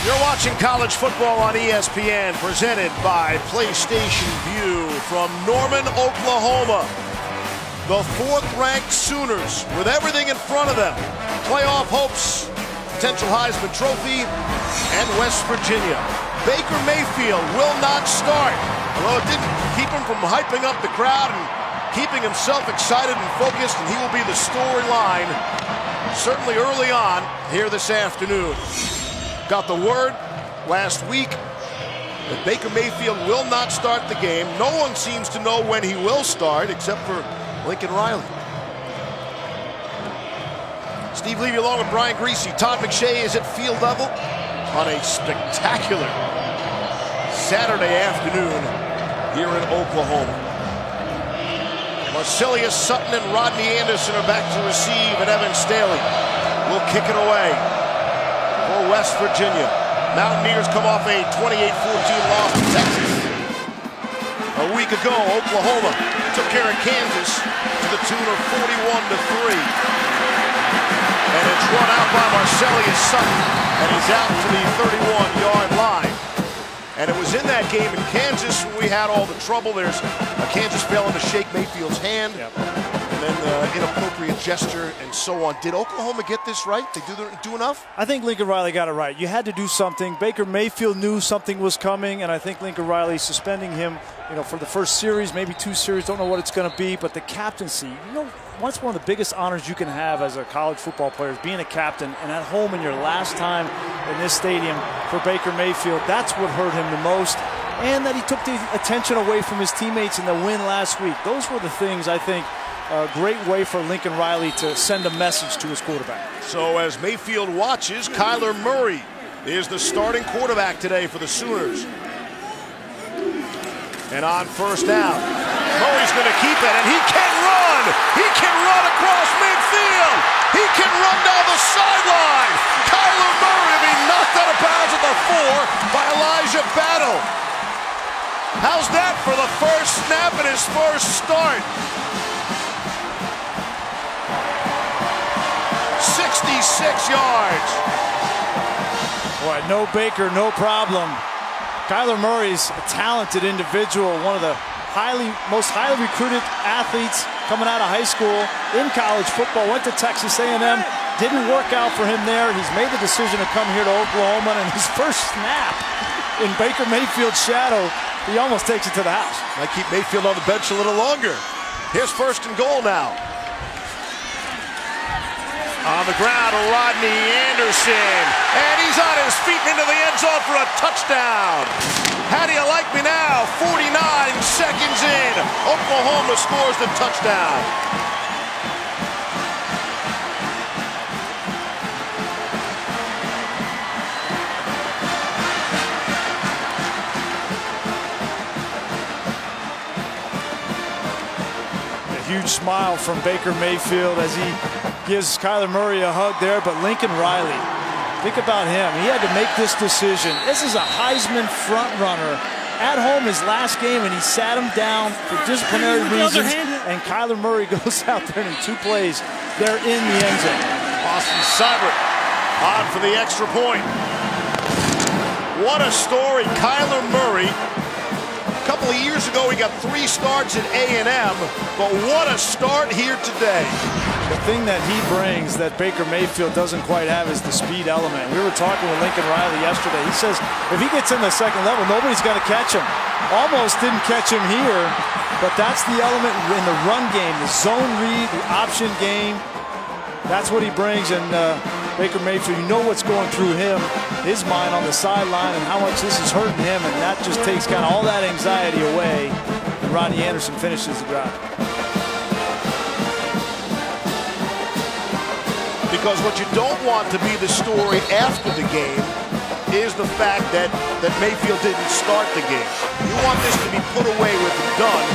You're watching college football on ESPN, presented by PlayStation Vue from Norman, Oklahoma. The fourth-ranked Sooners with everything in front of them. Playoff hopes, potential Heisman Trophy, and West Virginia. Baker Mayfield will not start, although it didn't keep him from hyping up the crowd and keeping himself excited and focused, and he will be the storyline certainly early on here this afternoon. Got the word last week that Baker Mayfield will not start the game. No one seems to know when he will start except for Lincoln Riley. Steve Levy along with Brian Griese. Todd McShay is at field level on a spectacular Saturday afternoon here in Oklahoma. Marcelius Sutton and Rodney Anderson are back to receive, and Evan Staley will kick it away for West Virginia. Mountaineers come off a 28-14 loss to Texas. A week ago, Oklahoma took care of Kansas to the tune of 41-3. And it's run out by Marcelius Sutton, and he's out to the 31-yard line. And it was in that game in Kansas when we had all the trouble. There's Kansas failing to shake Mayfield's hand. Yep. And then the inappropriate gesture and so on. Did Oklahoma get this right? They do enough? I think Lincoln Riley got it right. You had to do something. Baker Mayfield knew something was coming, and I think Lincoln Riley suspending him, for the first series, maybe two series, don't know what it's going to be, but the captaincy, what's one of the biggest honors you can have as a college football player is being a captain, and at home in your last time in this stadium for Baker Mayfield. That's what hurt him the most, and that he took the attention away from his teammates in the win last week. Those were the things, I think, a great way for Lincoln Riley to send a message to his quarterback. So as Mayfield watches, Kyler Murray is the starting quarterback today for the Sooners. And on first down, Murray's going to keep it, and he can run! He can run across midfield! He can run down the sideline! Kyler Murray being knocked out of bounds at the 4 by Elijah Battle. How's that for the first snap and his first start? 66 yards. Boy, no Baker, no problem. Kyler Murray's a talented individual, one of the most highly recruited athletes coming out of high school in college football. Went to Texas A&M, didn't work out for him there. He's made the decision to come here to Oklahoma, and his first snap in Baker Mayfield's shadow, he almost takes it to the house. Might keep Mayfield on the bench a little longer. Here's first and goal now. On the ground, Rodney Anderson, and he's on his feet into the end zone for a touchdown. How do you like me now? 49 seconds in, Oklahoma scores the touchdown. A huge smile from Baker Mayfield as he gives Kyler Murray a hug there, but Lincoln Riley, think about him. He had to make this decision. This is a Heisman front runner at home his last game, and he sat him down for disciplinary reasons, and Kyler Murray goes out there in 2 plays. They're in the end zone. Austin Seibert on for the extra point. What a story. Kyler Murray, a couple of years ago, he got 3 starts at A&M, but what a start here today. The thing that he brings that Baker Mayfield doesn't quite have is the speed element. We were talking with Lincoln Riley yesterday. He says if he gets in the second level, nobody's going to catch him. Almost didn't catch him here, but that's the element in the run game, the zone read, the option game. That's what he brings, and Baker Mayfield, you know what's going through him, his mind on the sideline, and how much this is hurting him, and that just takes kind of all that anxiety away, and Rodney Anderson finishes the drive. Because what you don't want to be the story after the game is the fact that Mayfield didn't start the game. You want this to be put away with and done,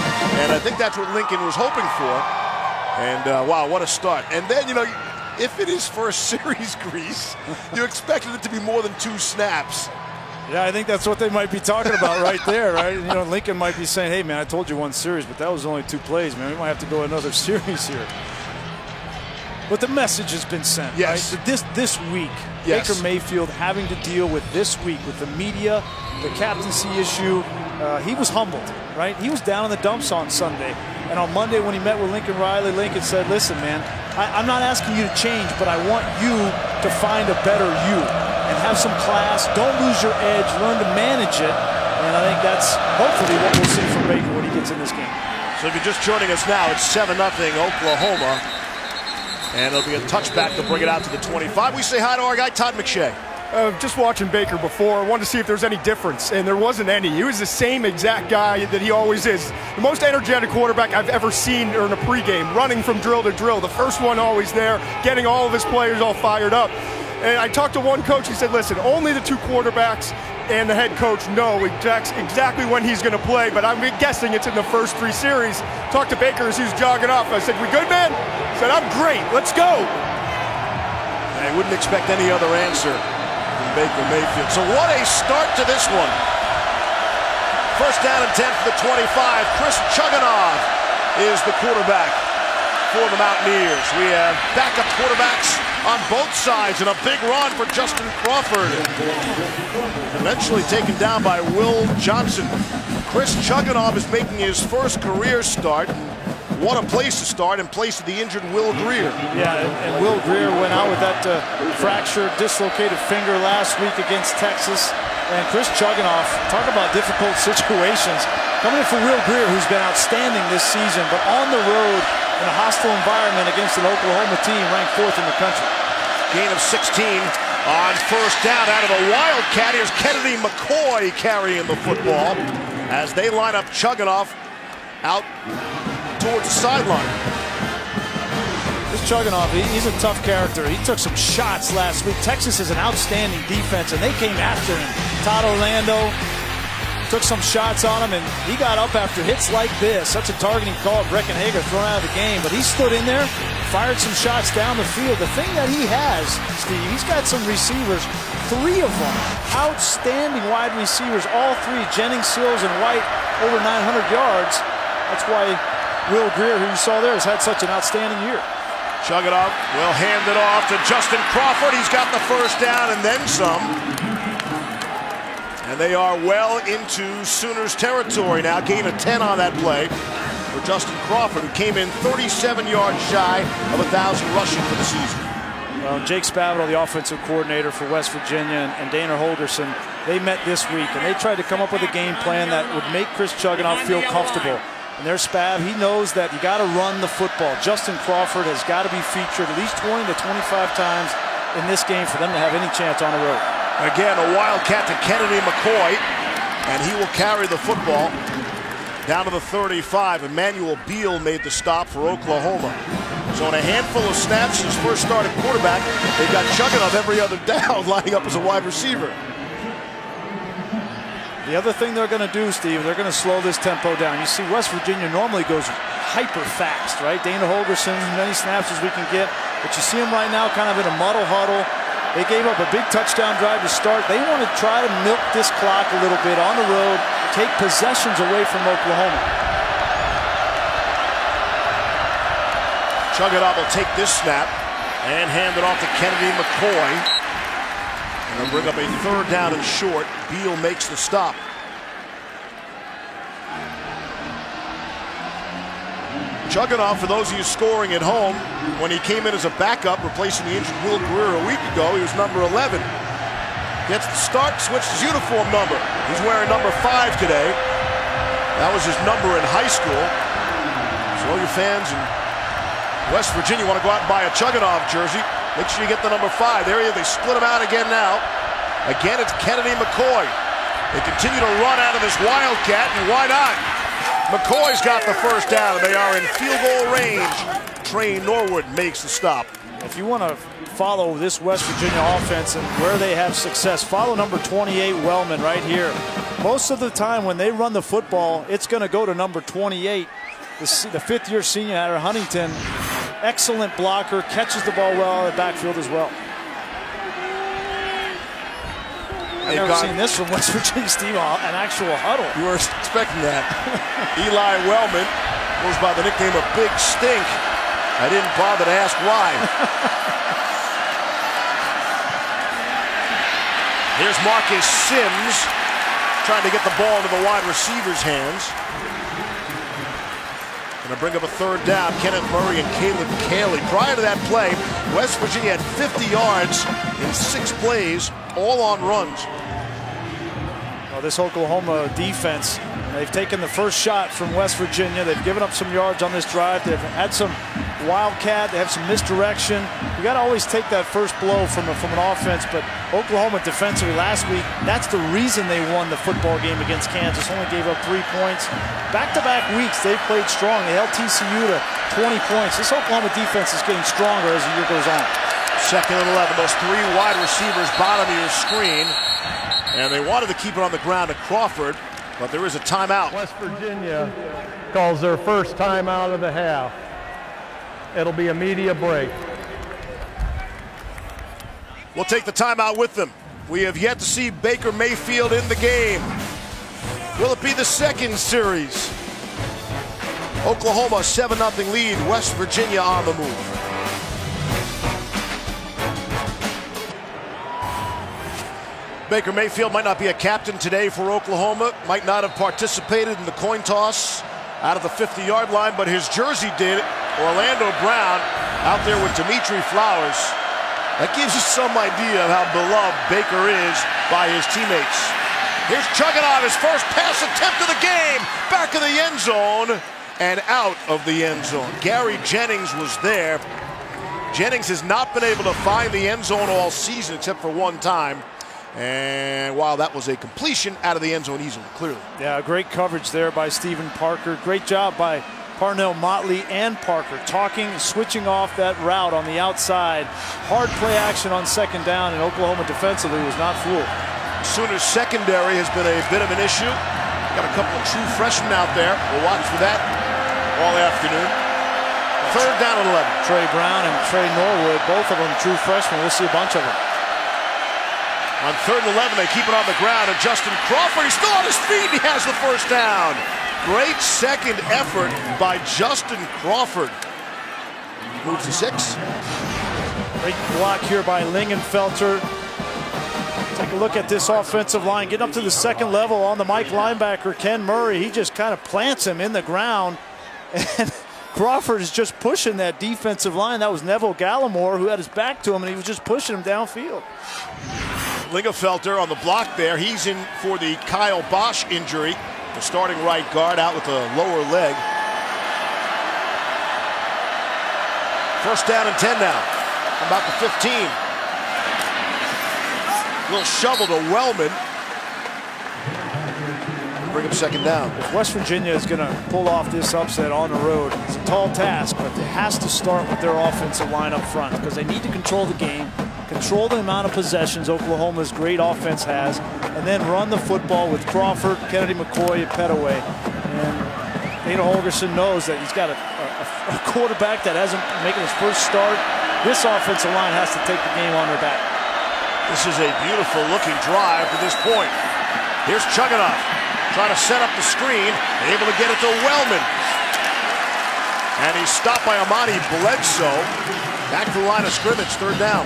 and I think that's what Lincoln was hoping for. And wow, what a start. And then, if it is first series, Griese, you expected it to be more than 2 snaps. Yeah, I think that's what they might be talking about right there, right? Lincoln might be saying, hey, man, I told you 1 series, but that was only 2 plays, man. We might have to go another series here. But the message has been sent, yes. right? This week, yes. Baker Mayfield having to deal with this week with the media, the captaincy issue. He was humbled, right? He was down in the dumps on Sunday. And on Monday when he met with Lincoln Riley, Lincoln said, listen, man, I'm not asking you to change, but I want you to find a better you and have some class. Don't lose your edge. Learn to manage it. And I think that's hopefully what we'll see from Baker when he gets in this game. So if you're just joining us now, it's 7-0 Oklahoma. And it'll be a touchback to bring it out to the 25. We say hi to our guy, Todd McShay. Just watching Baker before, I wanted to see if there was any difference, and there wasn't any. He was the same exact guy that he always is. The most energetic quarterback I've ever seen in a pregame, running from drill to drill. The first one always there, getting all of his players all fired up. And I talked to one coach, he said, listen, only the two quarterbacks and the head coach know exactly when he's going to play, but I'm guessing it's in the first 3 series. Talked to Baker as he was jogging off. I said, we good, man? He said, I'm great. Let's go. I wouldn't expect any other answer from Baker Mayfield. So what a start to this one. First down and 10 for the 25. Chris Chugunov is the quarterback for the Mountaineers. We have backup quarterbacks on both sides, and a big run for Justin Crawford. Eventually taken down by Will Johnson. Chris Chugunov is making his first career start. What a place to start in place of the injured Will Grier. Yeah, and Will Grier went out with that fractured, dislocated finger last week against Texas. And Chris Chugunov, talk about difficult situations. Coming in for Will Grier, who's been outstanding this season, but on the road in a hostile environment against an Oklahoma team ranked 4th in the country. Gain of 16 on first down out of the Wildcat. Here's Kennedy McCoy carrying the football as they line up Chugunov out towards the sideline. This Chugunov, he's a tough character. He took some shots last week. Texas is an outstanding defense, and they came after him. Todd Orlando took some shots on him, and he got up after hits like this. Such a targeting call. Breckenhager thrown out of the game, but he stood in there, fired some shots down the field. The thing that he has, Steve, he's got some receivers, 3 of them, outstanding wide receivers, all 3, Jennings, Sills, and White, over 900 yards. That's why Will Grier, who you saw there, has had such an outstanding year. Chugunov will hand it off to Justin Crawford. He's got the first down and then some. And they are well into Sooners territory now. Gain of 10 on that play for Justin Crawford, who came in 37 yards shy of 1,000 rushing for the season. Well, Jake Spavital, the offensive coordinator for West Virginia, and Dana Holgorsen, they met this week, and they tried to come up with a game plan that would make Chris Chugunov feel comfortable. And there's Spav. He knows that you got to run the football. Justin Crawford has got to be featured at least 20 to 25 times in this game for them to have any chance on the road. Again, a Wildcat to Kennedy McCoy, and he will carry the football down to the 35. Emmanuel Beal made the stop for Oklahoma. So in a handful of snaps, his first start at quarterback, they've got Chugunov every other down, lining up as a wide receiver. The other thing they're going to do, Steve, they're going to slow this tempo down. You see, West Virginia normally goes hyper fast, right? Dana Holgorsen, as many snaps as we can get. But you see him right now kind of in a muddle huddle. They gave up a big touchdown drive to start. They want to try to milk this clock a little bit on the road, take possessions away from Oklahoma. Chugunov will take this snap and hand it off to Kennedy McCoy. And they'll bring up a third down and short. Beal makes the stop. Chugunov, for those of you scoring at home, when he came in as a backup, replacing the injured Will Grier a week ago, he was number 11. Gets the start, switched his uniform number. He's wearing number 5 today. That was his number in high school. So all your fans in West Virginia want to go out and buy a Chugunov jersey, make sure you get the number 5. There he is. They split him out again now. Again, it's Kennedy McCoy. They continue to run out of this Wildcat, and why not? McCoy's got the first down, and they are in field goal range. Trey Norwood makes the stop. If you want to follow this West Virginia offense and where they have success, follow number 28, Wellman, right here. Most of the time when they run the football, it's going to go to number 28, the 5th-year senior out of Huntington. Excellent blocker, catches the ball well in the backfield as well. I've never seen this from West Virginia, Steve, an actual huddle. You were expecting that. Eli Wellman goes by the nickname of Big Stink I didn't bother to ask why. Here's Marcus Sims trying to get the ball into the wide receiver's hands. Going to bring up a third down. Kenneth Murray and Caleb Cayley. Prior to that play, West Virginia had 50 yards in 6 plays, all on runs. Well, this Oklahoma defense, they've taken the first shot from West Virginia. They've given up some yards on this drive. They've had some wildcat. They have some misdirection. You got to always take that first blow from an offense. But Oklahoma defensively last week, that's the reason they won the football game against Kansas. Only gave up 3 points. Back-to-back weeks, they've played strong. They held TCU to 20 points. This Oklahoma defense is getting stronger as the year goes on. 2nd and 11. Those 3 wide receivers bottom of your screen. And they wanted to keep it on the ground to Crawford, but there is a timeout. West Virginia calls their first timeout of the half. It'll be a media break. We'll take the timeout with them. We have yet to see Baker Mayfield in the game. Will it be the second series? Oklahoma 7-0 lead, West Virginia on the move. Baker Mayfield might not be a captain today for Oklahoma, might not have participated in the coin toss out of the 50-yard line, but his jersey did. Orlando Brown out there with Dimitri Flowers. That gives you some idea of how beloved Baker is by his teammates. Here's Chugunov, his first pass attempt of the game. Back of the end zone and out of the end zone. Gary Jennings was there. Jennings has not been able to find the end zone all season except for one time. And while that was a completion, out of the end zone easily, clearly. Yeah, great coverage there by Stephen Parker. Great job by Parnell Motley and Parker switching off that route on the outside. Hard play action on 2nd down, and Oklahoma defensively was not fooled. Sooners secondary has been a bit of an issue. Got a couple of true freshmen out there. We'll watch for that all afternoon. 3rd down and 11. Trey Brown and Trey Norwood, both of them true freshmen. We'll see a bunch of them. On 3rd and 11, they keep it on the ground, and Justin Crawford, he's still on his feet, and he has the first down. Great second effort by Justin Crawford. Moves to 6. Great block here by Lingenfelter. Take a look at this offensive line. Getting up to the 2nd level on the Mike linebacker, Ken Murray. He just kind of plants him in the ground. And Crawford is just pushing that defensive line. That was Neville Gallimore who had his back to him, and he was just pushing him downfield. Lingenfelter on the block there. He's in for the Kyle Bosch injury. The starting right guard out with the lower leg. 1st down and 10 now. About the 15. Little shovel to Wellman. Bring him 2nd down. If West Virginia is going to pull off this upset on the road, it's a tall task, but it has to start with their offensive line up front because they need to control the game, control the amount of possessions Oklahoma's great offense has, and then run the football with Crawford, Kennedy McCoy, and Pettaway. And Dana Holgorsen knows that he's got a quarterback that hasn't making his first start. This offensive line has to take the game on their back. This is a beautiful looking drive to this point. Here's Chugunov trying to set up the screen, able to get it to Wellman. And he's stopped by Amani Bledsoe. Back to the line of scrimmage, 3rd down.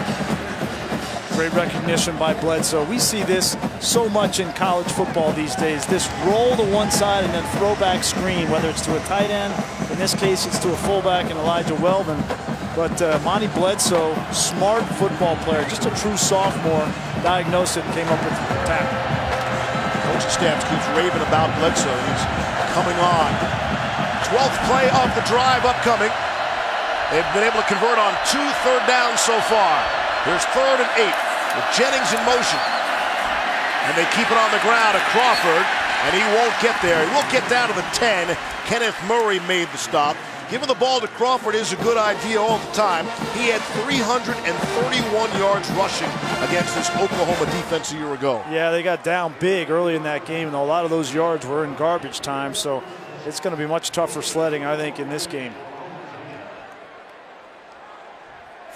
Great recognition by Bledsoe. We see this so much in college football these days. This roll to one side and then throwback screen, whether it's to a tight end. In this case, it's to a fullback and Elijah Wellman. But Monty Bledsoe, smart football player, just a true sophomore, diagnosed it and came up with the tackle. Coaching staff keeps raving about Bledsoe. He's coming on. 12th play of the drive upcoming. They've been able to convert on 2 third downs so far. Here's 3rd and 8 with Jennings in motion. And they keep it on the ground to Crawford, and he won't get there. He won't get down to the 10. Kenneth Murray made the stop. Giving the ball to Crawford is a good idea all the time. He had 331 yards rushing against this Oklahoma defense a year ago. Yeah, they got down big early in that game, and a lot of those yards were in garbage time, so it's going to be much tougher sledding, I think, in this game.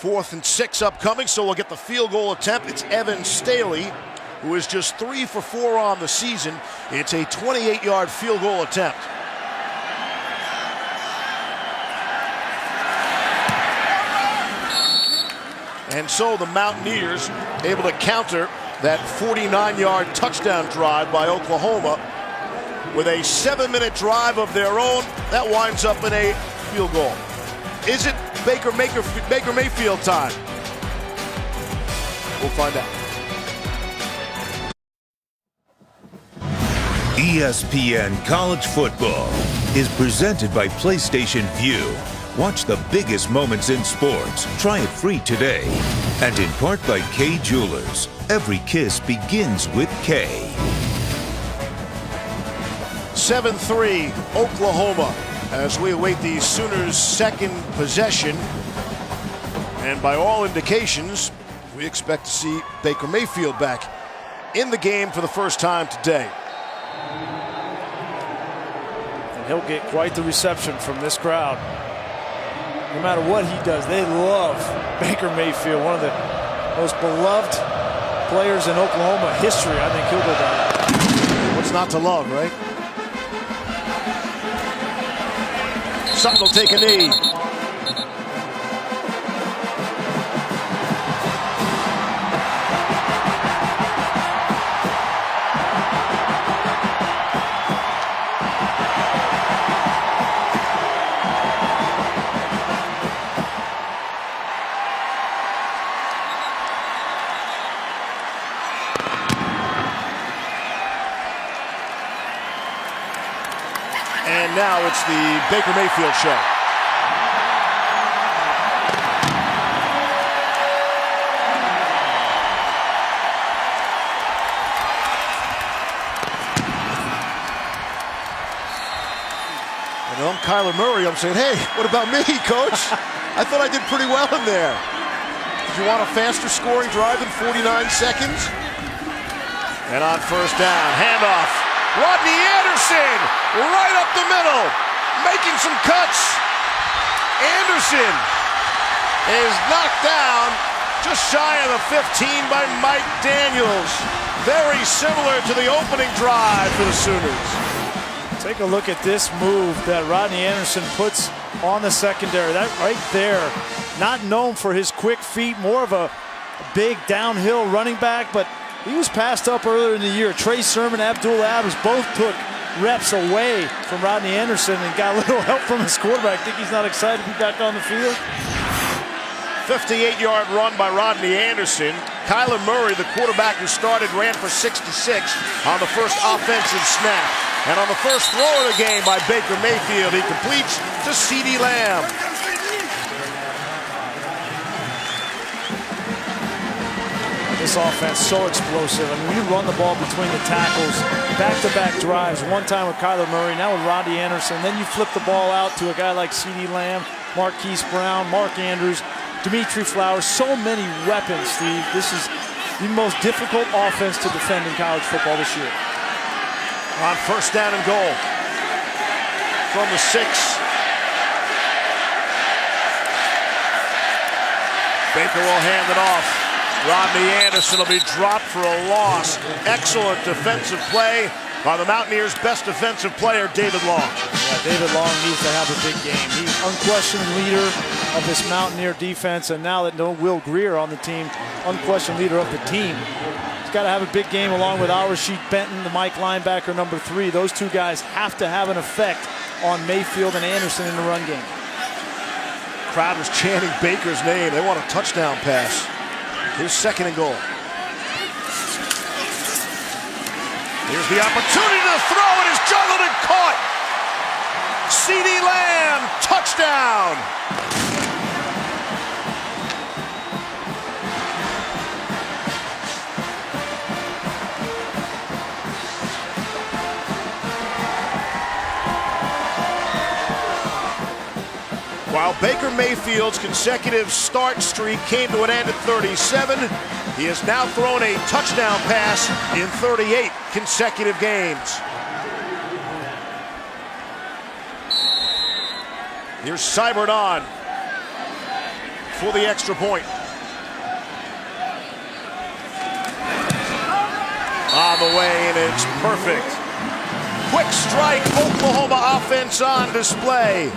4th and 6 upcoming, so we'll get the field goal attempt. It's Evan Staley, who is just 3 for 4 on the season. It's a 28-yard field goal attempt. And so the Mountaineers able to counter that 49-yard touchdown drive by Oklahoma with a 7-minute drive of their own. That winds up in a field goal. Is it Baker Mayfield time? We'll find out. ESPN College Football is presented by PlayStation Vue. Watch the biggest moments in sports. Try it free today. And in part by Kay Jewelers. Every kiss begins with Kay. 7-3 Oklahoma as we await the Sooners' second possession. And by all indications, we expect to see Baker Mayfield back in the game for the first time today. And he'll get quite the reception from this crowd. No matter what he does, they love Baker Mayfield, one of the most beloved players in Oklahoma history. I think he'll go down. What's not to love, right? Sutton will take a knee. And now it's the Baker Mayfield show. And I'm Kyler Murray. I'm saying, hey, what about me, coach? I thought I did pretty well in there. Did you want a faster scoring drive than 49 seconds? And on first down, handoff. Rodney Anderson, right up the middle, making some cuts. Anderson is knocked down just shy of the 15 by Mike Daniels. Very similar to the opening drive for the Sooners. Take a look at this move that Rodney Anderson puts on the secondary. That right there, not known for his quick feet, more of a big downhill running back, but he was passed up earlier in the year. Trey Sermon, Abdul Adams both took reps away from Rodney Anderson and got a little help from his quarterback. Think he's not excited to be back on the field? 58-yard run by Rodney Anderson. Kyler Murray, the quarterback who started, ran for 66 on the first offensive snap. And on the first throw of the game by Baker Mayfield, he completes to CeeDee Lamb. This offense so explosive. I mean, you run the ball between the tackles, back-to-back drives. One time with Kyler Murray, now with Rodney Anderson. Then you flip the ball out to a guy like CeeDee Lamb, Marquise Brown, Mark Andrews, Dimitri Flowers. So many weapons, Steve. This is the most difficult offense to defend in college football this year. On first down and goal from the 6. Baker will hand it off. Rodney Anderson will be dropped for a loss. Excellent defensive play by the Mountaineers' best defensive player, David Long. Yeah, David Long needs to have a big game. He's unquestioned leader of this Mountaineer defense, and now that no Will Grier on the team, unquestioned leader of the team. He's got to have a big game along with Al-Rashid Benton, the Mike linebacker, number 3. Those two guys have to have an effect on Mayfield and Anderson in the run game. Crowd was chanting Baker's name. They want a touchdown pass. Here's second and goal. Here's the opportunity to throw. It is juggled and caught. CeeDee Lamb, touchdown. While Baker Mayfield's consecutive start streak came to an end at 37, he has now thrown a touchdown pass in 38 consecutive games. Here's Seibert on for the extra point. On the way, and it's perfect. Quick strike, Oklahoma offense on display.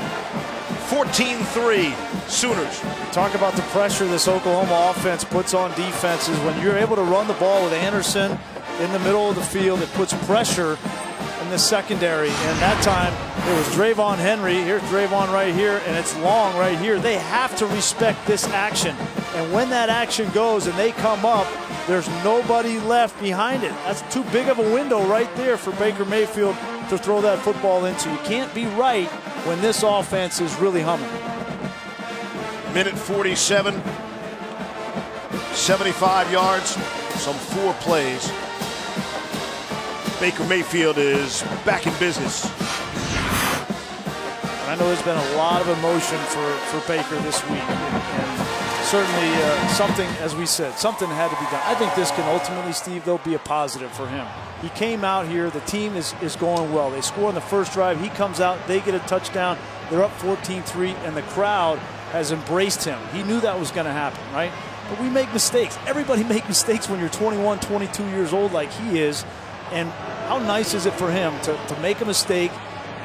14-3 Sooners. Talk about the pressure this Oklahoma offense puts on defenses. When you're able to run the ball with Anderson in the middle of the field, it puts pressure in the secondary. And that time it was Drayvon Henry. Here's Drayvon right here, and it's Long right here. They have to respect this action. And when that action goes and they come up, there's nobody left behind it. That's too big of a window right there for Baker Mayfield to throw that football into. You can't be right when this offense is really humming. Minute 47, 75 yards, some 4 plays. Baker Mayfield is back in business. I know there's been a lot of emotion for Baker this week. And certainly something, as we said, something had to be done. I think this can ultimately, Steve, though, be a positive for him. He came out here. The team is going well. They score on the first drive. He comes out. They get a touchdown. They're up 14-3, and the crowd has embraced him. He knew that was going to happen, right? But we make mistakes. Everybody makes mistakes when you're 21, 22 years old like he is. And how nice is it for him to make a mistake,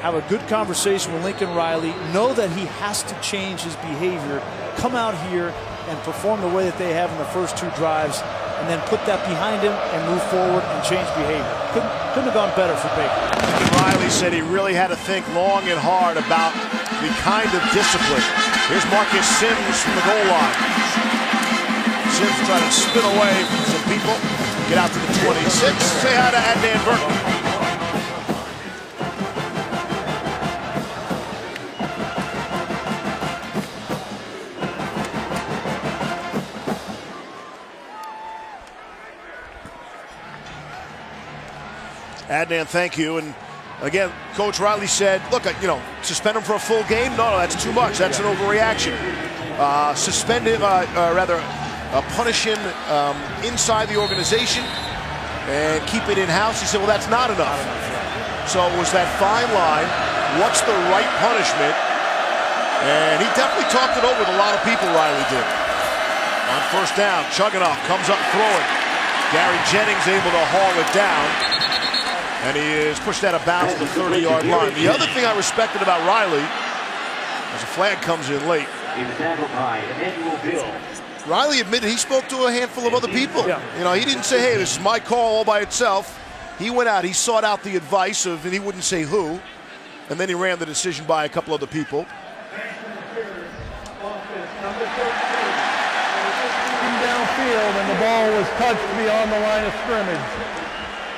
have a good conversation with Lincoln Riley, know that he has to change his behavior, come out here and perform the way that they have in the first 2 drives, and then put that behind him and move forward and change behavior. Couldn't have gone better for Baker. Lincoln Riley said he really had to think long and hard about the kind of discipline. Here's Marcus Sims from the goal line. Sims trying to spin away from some people. Get out to the 26. Say hi to Adnan Burton. Adnan, thank you. And again, Coach Riley said, look, suspend him for a full game? No, that's too much. That's an overreaction. Suspend him, punish him inside the organization and keep it in-house. He said, well, that's not enough. So it was that fine line. What's the right punishment? And he definitely talked it over with a lot of people, Riley did. On first down, Chugginoff comes up throwing. Gary Jennings able to haul it down. And he is pushed out of bounds at the 30-yard line. The other thing I respected about Riley, as a flag comes in late, Riley admitted he spoke to a handful of other people. Yeah. He didn't say, hey, this is my call all by itself. He went out, he sought out the advice of, and he wouldn't say who, and then he ran the decision by a couple other people. Downfield, and the ball was touched beyond the line of scrimmage.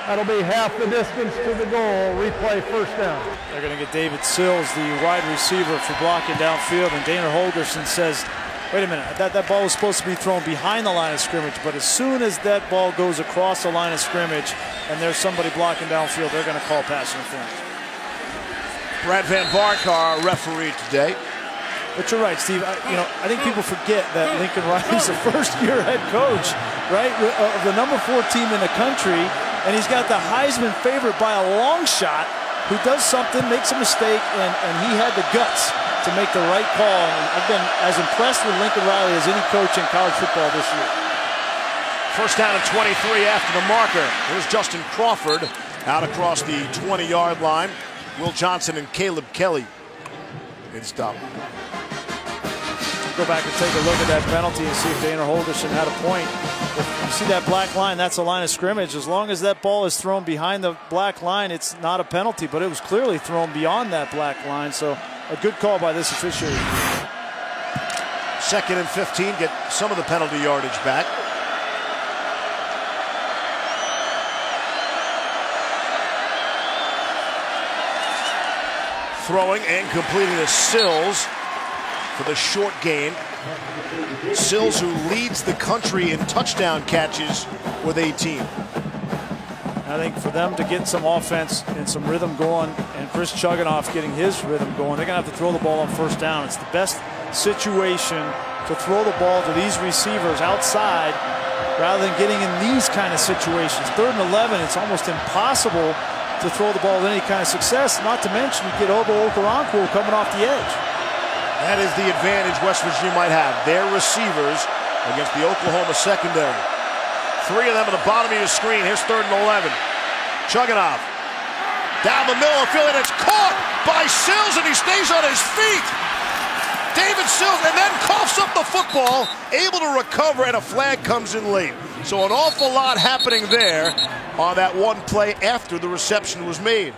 That'll be half the distance to the goal. Replay first down. They're going to get David Sills, the wide receiver, for blocking downfield. And Dana Holgorsen says, wait a minute, that ball was supposed to be thrown behind the line of scrimmage. But as soon as that ball goes across the line of scrimmage and there's somebody blocking downfield, they're going to call pass interference. Brad Van Vark, our referee today. But you're right, Steve. I think people forget that Lincoln Riley's a first-year head coach, right, of the number 4 team in the country. And he's got the Heisman favorite by a long shot who does something, makes a mistake, and he had the guts to make the right call. And I've been as impressed with Lincoln Riley as any coach in college football this year. First down and 23 after the marker. Here's Justin Crawford out across the 20-yard line. Will Johnson and Caleb Kelly in stop. Go back and take a look at that penalty and see if Dana Holgorsen had a point. If you see that black line, that's a line of scrimmage. As long as that ball is thrown behind the black line, it's not a penalty, but it was clearly thrown beyond that black line, so a good call by this officiator. 2nd and 15, get some of the penalty yardage back. Throwing and completing to Sills for the short gain. Sills, who leads the country in touchdown catches with 18. I think for them to get some offense and some rhythm going, and Chris Chugginoff getting his rhythm going, they're going to have to throw the ball on first down. It's the best situation to throw the ball to these receivers outside rather than getting in these kind of situations. 3rd and 11, it's almost impossible to throw the ball with any kind of success, not to mention you get Obo Okoronkwo coming off the edge. That is the advantage West Virginia might have. Their receivers against the Oklahoma secondary. 3 of them at the bottom of your screen. Here's 3rd and 11. Chugginoff down the middle of the field, and it's caught by Sills, and he stays on his feet. David Sills, and then coughs up the football, able to recover, and a flag comes in late. So an awful lot happening there on that one play after the reception was made.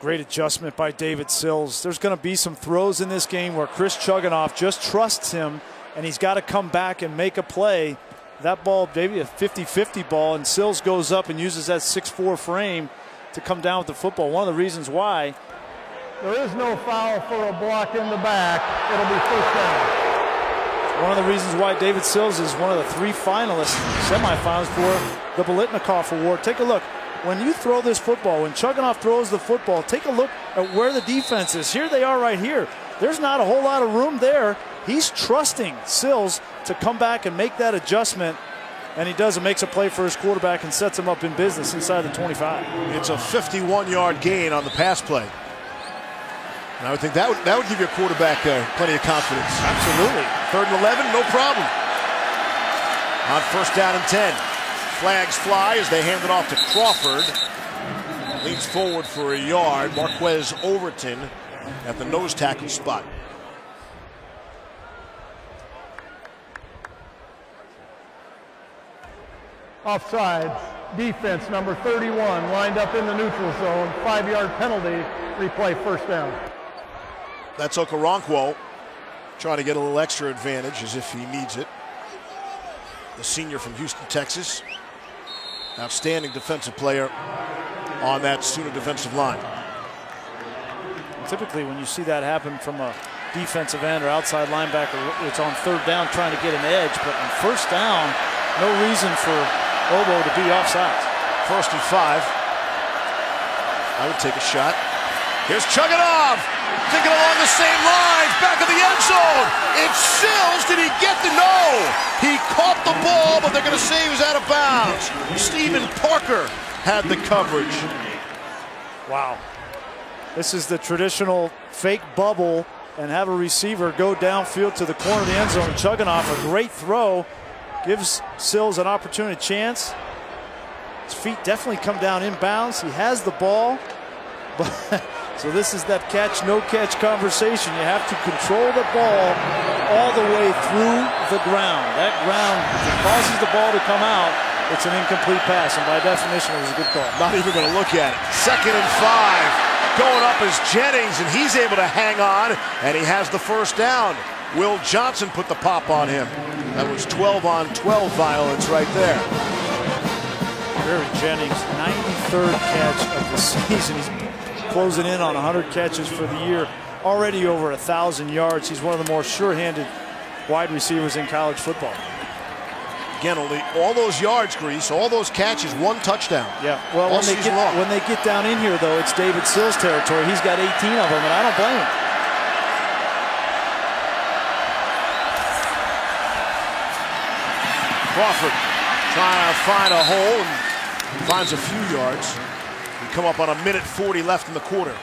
Great adjustment by David Sills. There's going to be some throws in this game where Chris Chugunov just trusts him, and he's got to come back and make a play. That ball, maybe a 50-50 ball, and Sills goes up and uses that 6'4" frame to come down with the football. One of the reasons why. There is no foul for a block in the back. It'll be first down. One of the reasons why David Sills is one of the 3 finalists, semifinals for the Biletnikoff Award. Take a look. When you throw this football, when Chugunov throws the football, take a look at where the defense is. Here they are right here. There's not a whole lot of room there. He's trusting Sills to come back and make that adjustment, and he does. It makes a play for his quarterback and sets him up in business inside the 25. It's a 51-yard gain on the pass play. And I would think that would give your quarterback plenty of confidence. Absolutely. 3rd and 11, no problem. On 1st down and 10. Flags fly as they hand it off to Crawford. Leans forward for a yard. Marquez Overton at the nose tackle spot. Offside. Defense number 31 lined up in the neutral zone. 5-yard penalty. Replay first down. That's Okoronkwo trying to get a little extra advantage as if he needs it. The senior from Houston, Texas. Outstanding defensive player on that Sooner defensive line. Typically when you see that happen from a defensive end or outside linebacker, it's on 3rd down trying to get an edge, but on 1st down, no reason for Obo to be offsides. 1st and 5. I would take a shot. Here's Chugunov, thinking along the same lines, back of the end zone. It's Sills. Did he get the no? He caught the ball, but they're going to say he was out of bounds. Stephen Parker had the coverage. Wow. This is the traditional fake bubble and have a receiver go downfield to the corner of the end zone. Chugunov, a great throw, gives Sills an opportunity chance. His feet definitely come down inbounds. He has the ball. So this is that catch, no catch conversation. You have to control the ball all the way through the ground. That ground, if it causes the ball to come out, it's an incomplete pass. And by definition, it was a good call. Not even going to look at it. 2nd and 5. Going up is Jennings, and he's able to hang on, and he has the 1st down. Will Johnson put the pop on him. That was 12-on-12 violence right there. Barry Jennings, 93rd catch of the season. He's closing in on 100 catches for the year, already over 1,000 yards. He's one of the more sure-handed wide receivers in college football. Again, only all those yards, Grease, all those catches, 1 touchdown. Yeah, well, when they get down in here, though, it's David Sills territory. He's got 18 of them, and I don't blame him. Crawford trying to find a hole and finds a few yards. We come up on 1:40 left in the quarter.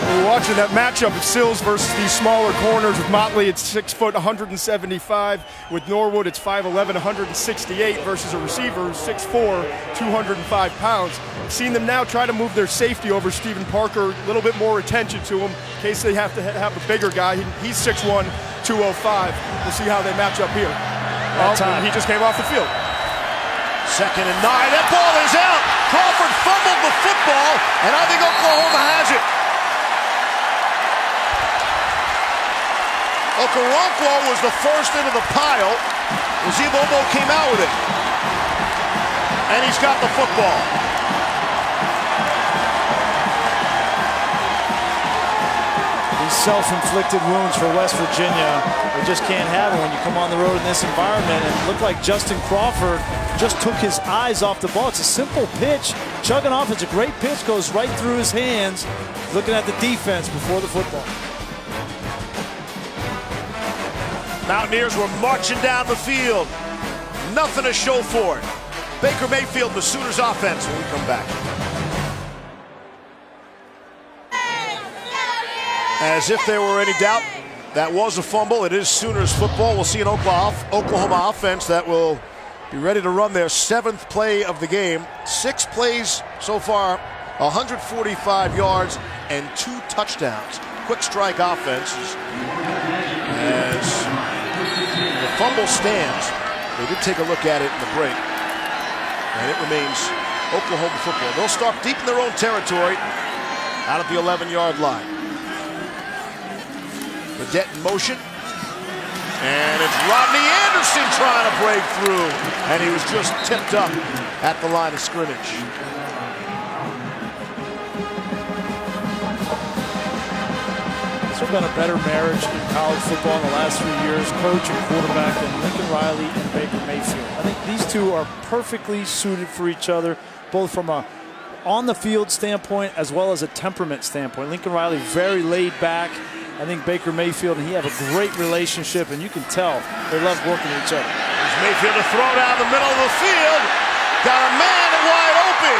We're watching that matchup of Sills versus these smaller corners. With Motley, it's 6 foot, 175. With Norwood, it's 5'11", 168 versus a receiver, 6'4", 205 pounds. Seeing them now try to move their safety over Stephen Parker, a little bit more attention to him in case they have to have a bigger guy. He's 6'1", 205. We'll see how they match up here. He just came off the field. 2nd and 9. That ball is out. Crawford fumbled the football, and I think Oklahoma has it. Okoronkwo was the first into the pile. Ozibobo came out with it. And he's got the football. These self-inflicted wounds for West Virginia, they just can't have it when you come on the road in this environment. And it looked like Justin Crawford just took his eyes off the ball. It's a simple pitch. Chugunov, it's a great pitch, goes right through his hands. Looking at the defense before the football. Mountaineers were marching down the field. Nothing to show for it. Baker Mayfield, the Sooners offense, when we come back. As if there were any doubt, that was a fumble. It is Sooners football. We'll see an Oklahoma offense that will be ready to run their 7th play of the game. 6 plays so far, 145 yards and 2 touchdowns. Quick strike offense as the fumble stands. They did take a look at it in the break, and it remains Oklahoma football. They'll start deep in their own territory out at the 11-yard line. Burdette in motion, and it's Rodney Anderson trying to break through, and he was just tipped up at the line of scrimmage. There's been a better marriage in college football in the last 3 years, coach and quarterback, than Lincoln Riley and Baker Mayfield. I think these two are perfectly suited for each other, both from a on-the-field standpoint as well as a temperament standpoint. Lincoln Riley very laid back. I think Baker Mayfield and he have a great relationship, and you can tell they love working with each other. There's Mayfield to throw down the middle of the field. Got a man wide open.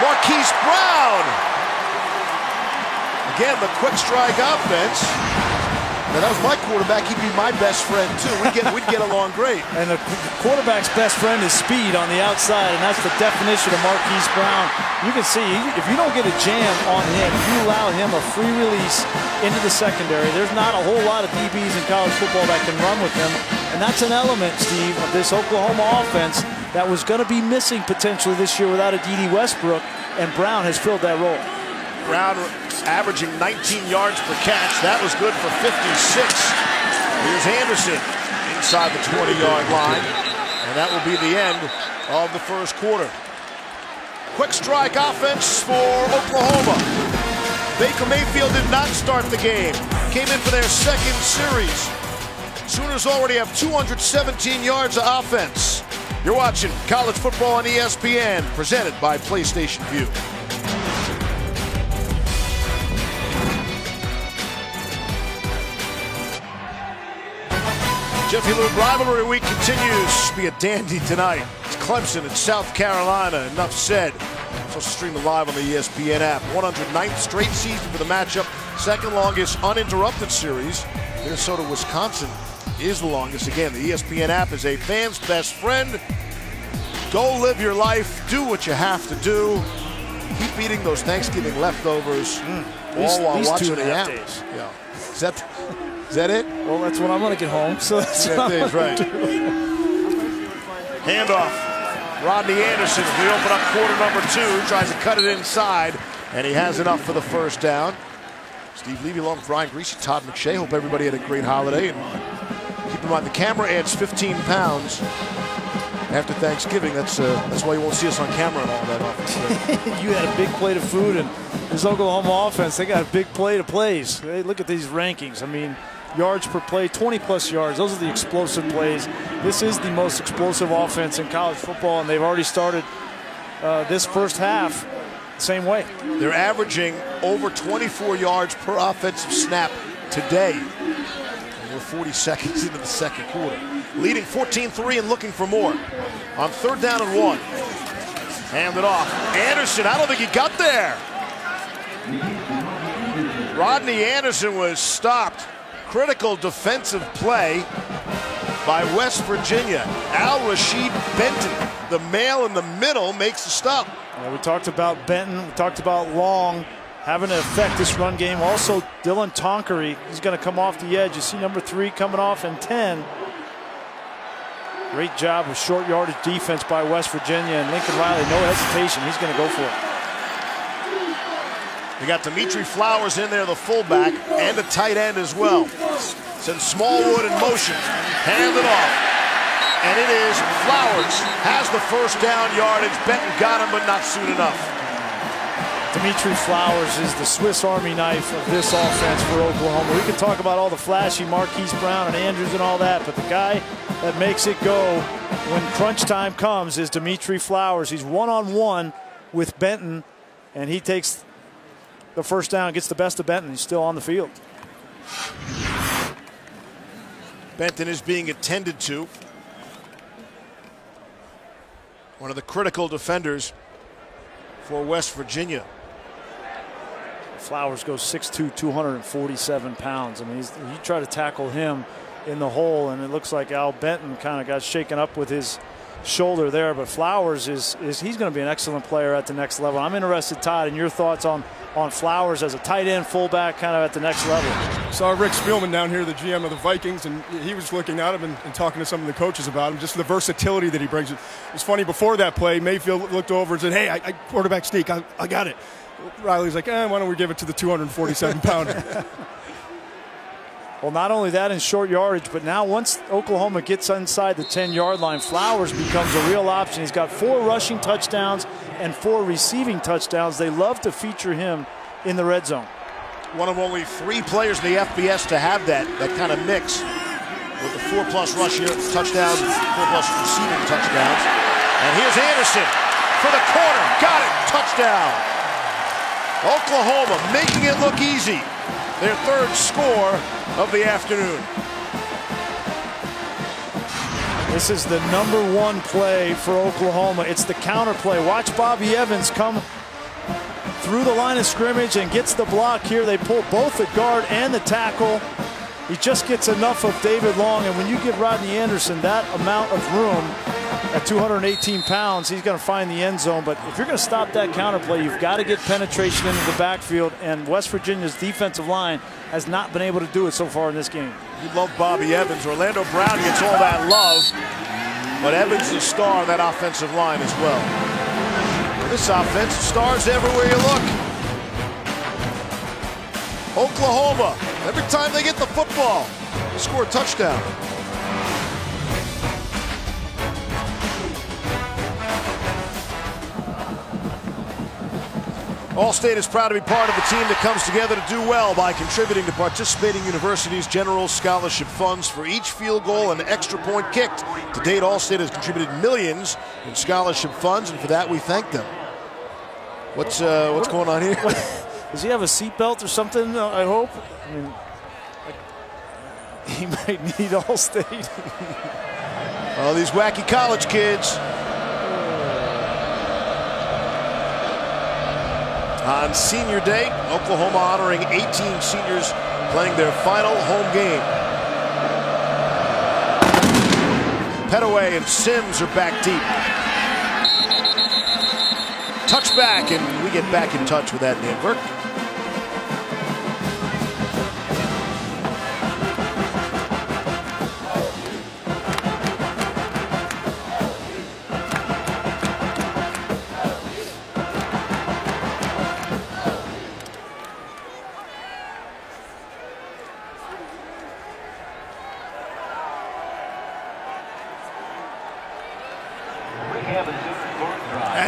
Marquise Brown. Again, the quick strike offense. Now, that was my quarterback. He'd be my best friend, too. We'd get along great. And the quarterback's best friend is speed on the outside, and that's the definition of Marquise Brown. You can see, if you don't get a jam on him, if you allow him a free release into the secondary, there's not a whole lot of DBs in college football that can run with him. And that's an element, Steve, of this Oklahoma offense that was going to be missing potentially this year without a D.D. Westbrook, and Brown has filled that role. Brown averaging 19 yards per catch. That was good for 56. Here's Anderson inside the 20-yard line, and that will be the end of the first quarter. Quick strike offense for Oklahoma. Baker Mayfield did not start the game. Came in for their 2nd series. Sooners already have 217 yards of offense. You're watching college football on ESPN, presented by PlayStation Vue. Jiffy Lube Rivalry Week continues to be a dandy tonight. It's Clemson and South Carolina. Enough said. It's also streaming live on the ESPN app. 109th straight season for the matchup. 2nd longest uninterrupted series. Minnesota-Wisconsin is the longest. Again, the ESPN app is a fan's best friend. Go live your life. Do what you have to do. Keep eating those Thanksgiving leftovers. All while watching the app. Yeah. Is that it? Well, that's when I'm going to get home. So that's right. Handoff. Rodney Anderson, we open up quarter number 2, tries to cut it inside, and he has enough for the first down. Steve Levy along with Brian Greasy, Todd McShay. Hope everybody had a great holiday. And keep in mind, the camera adds 15 pounds after Thanksgiving. That's why you won't see us on camera and all that often. You had a big plate of food, and this Oklahoma offense, they got a big plate of plays. Hey, look at these rankings. I mean, yards per play, 20-plus yards. Those are the explosive plays. This is the most explosive offense in college football, and they've already started this first half the same way. They're averaging over 24 yards per offensive snap today. And we're 40 seconds into the 2nd quarter. Leading 14-3 and looking for more. On 3rd down and 1. Hand it off. Anderson, I don't think he got there. Rodney Anderson was stopped. Critical defensive play by West Virginia. Al-Rashid Benton, the male in the middle, makes the stop. Yeah, we talked about Benton. We talked about Long having to affect this run game. Also, Dylan Tonkery, he's going to come off the edge. You see number 3 coming off and 10. Great job with short yardage defense by West Virginia, and Lincoln Riley, no hesitation. He's going to go for it. We got Dimitri Flowers in there, the fullback, and a tight end as well. Send Smallwood in motion. Hand it off. And it is Flowers. Has the first down yardage. Benton got him, but not soon enough. Dimitri Flowers is the Swiss Army knife of this offense for Oklahoma. We can talk about all the flashy Marquise Brown and Andrews and all that, but the guy that makes it go when crunch time comes is Dimitri Flowers. He's one-on-one with Benton, and he takes the first down, gets the best of Benton. He's still on the field. Benton is being attended to. One of the critical defenders for West Virginia. Flowers goes 6'2", 247 pounds. I mean, you try to tackle him in the hole, and it looks like Al Benton kind of got shaken up with his shoulder there. But Flowers he's going to be an excellent player at the next level. I'm interested, Todd, in your thoughts on Flowers as a tight end fullback kind of at the next level. Saw Rick Spielman down here, the GM of the Vikings, and he was looking at him and talking to some of the coaches about him, just the versatility that he brings. It was funny, before that play, Mayfield looked over and said, hey, I quarterback sneak, I got it. Riley's like, why don't we give it to the 247-pounder? Well, not only that in short yardage, but now once Oklahoma gets inside the 10-yard line, Flowers becomes a real option. He's got 4 rushing touchdowns and 4 receiving touchdowns. They love to feature him in the red zone. One of only 3 players in the FBS to have that kind of mix with the 4+ rushing touchdowns, 4+ receiving touchdowns. And here's Anderson for the corner. Got it. Touchdown. Oklahoma making it look easy. Their 3rd score of the afternoon. This is the #1 play for Oklahoma. It's the counter play. Watch Bobby Evans come through the line of scrimmage and gets the block here. They pull both the guard and the tackle. He just gets enough of David Long, and when you give Rodney Anderson that amount of room at 218 pounds, he's going to find the end zone. But if you're going to stop that counter play, you've got to get penetration into the backfield, and West Virginia's defensive line has not been able to do it so far in this game. You love Bobby Evans. Orlando Brown gets all that love, but Evans is the star on that offensive line as well. This offense stars everywhere you look. Oklahoma, every time they get the football, they score a touchdown. Allstate is proud to be part of the team that comes together to do well by contributing to participating universities' general scholarship funds for each field goal and extra point kicked. To date, Allstate has contributed millions in scholarship funds, and for that we thank them. What's going on here? Does he have a seatbelt or something, I hope? I mean, he might need Allstate. Oh, these wacky college kids. On senior day, Oklahoma honoring 18 seniors playing their final home game. Pettaway and Sims are back deep. Touchback, and we get back in touch with that invert.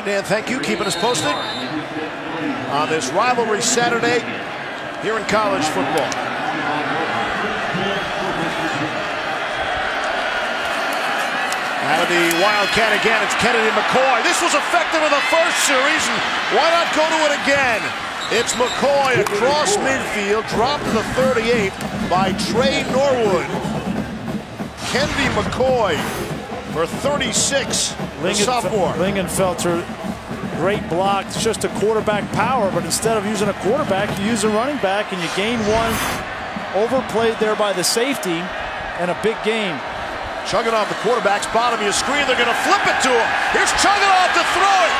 And thank you, keeping us posted on this rivalry Saturday here in college football. Out of the Wildcat again, it's Kennedy McCoy. This was effective in the first series, and why not go to it again? It's McCoy across midfield, dropped to the 38 by Trey Norwood. Kennedy McCoy for 36, the sophomore. Lingenfelter, great block. It's just a quarterback power, but instead of using a quarterback, you use a running back, and you gain one. Overplayed there by the safety, and a big game. Chugging off the quarterback's bottom of your screen. They're going to flip it to him. Here's Chugging off to throw it.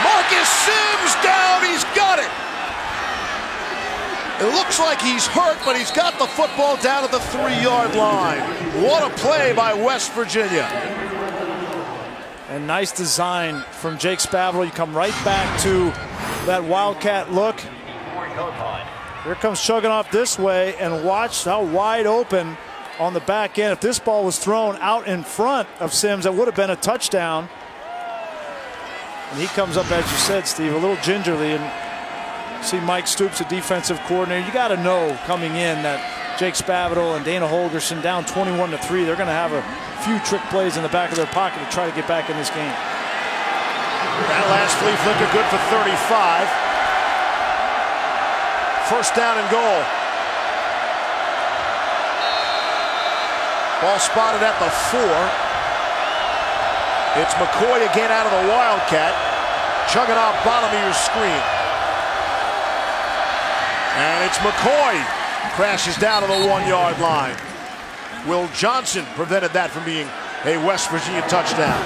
Marcus Sims down. He's got it. It looks like he's hurt, but he's got the football down at the 3-yard line. What a play by West Virginia. And nice design from Jake Spavital. You come right back to that Wildcat look. Here comes Chugging this way, and watch how wide open on the back end. If this ball was thrown out in front of Sims, it would have been a touchdown. And he comes up, as you said, Steve, a little gingerly, and see Mike Stoops, the defensive coordinator. You got to know coming in that Jake Spavital and Dana Holgorsen down 21-3. They're going to have a few trick plays in the back of their pocket to try to get back in this game. That last flea flicker good for 35. First down and goal. Ball spotted at the 4. It's McCoy again out of the Wildcat. Chugging off bottom of your screen. And it's McCoy. Crashes down to the 1-yard line. Will Johnson prevented that from being a West Virginia touchdown.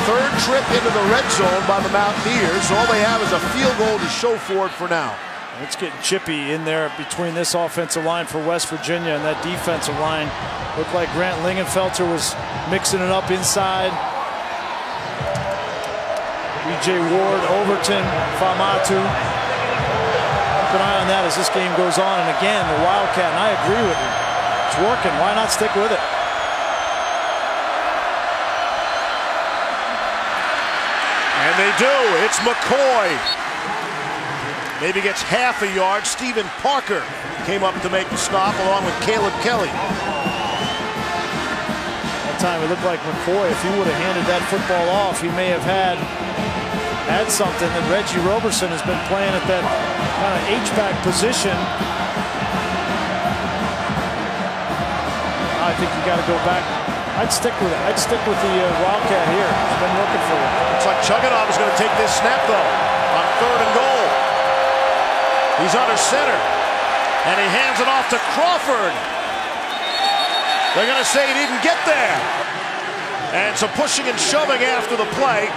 Third trip into the red zone by the Mountaineers. All they have is a field goal to show for it for now. It's getting chippy in there between this offensive line for West Virginia and that defensive line. Looked like Grant Lingenfelter was mixing it up inside. B.J. Ward, Overton, Famatu. Keep an eye on that as this game goes on. And again, the Wildcat, and I agree with you. It's working. Why not stick with it? And they do. It's McCoy. Maybe gets half a yard. Stephen Parker came up to make the stop along with Caleb Kelly. That time it looked like McCoy, if he would have handed that football off, he may have had something. And Reggie Roberson has been playing at that kind of H-back position. I think you got to go back. I'd stick with it. I'd stick with the Wildcat here. It's been working for him. Looks like Chugunov is going to take this snap, though, on 3rd and goal. He's under center, and he hands it off to Crawford. They're going to say he didn't get there. And some pushing and shoving after the play.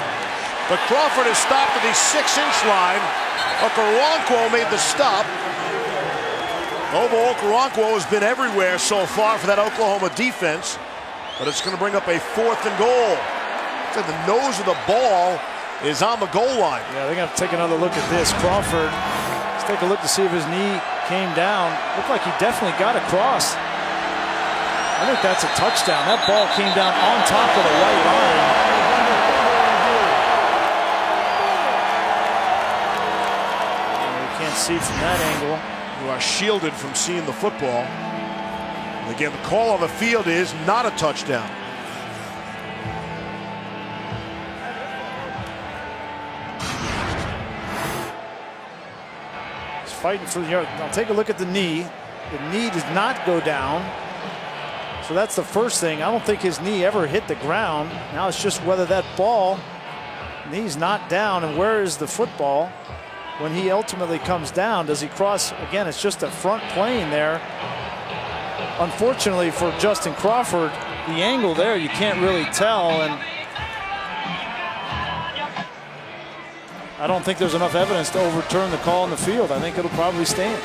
But Crawford is stopped at the 6-inch line. Okoronkwo made the stop. Ovo Okoronkwo has been everywhere so far for that Oklahoma defense. But it's going to bring up a 4th and goal. It's like the nose of the ball is on the goal line. Yeah, they're going to take another look at this. Crawford, let's take a look to see if his knee came down. Looked like he definitely got across. I think that's a touchdown. That ball came down on top of the white line. You can't see from that angle. You are shielded from seeing the football. And again, the call on the field is not a touchdown. He's fighting for the yard. Now take a look at the knee. The knee does not go down. So that's the first thing. I don't think his knee ever hit the ground. Now it's just whether that ball, knee's not down, and where is the football when he ultimately comes down? Does he cross? Again, it's just a front plane there. Unfortunately for Justin Crawford, the angle there, you can't really tell, and I don't think there's enough evidence to overturn the call in the field. I think it'll probably stand.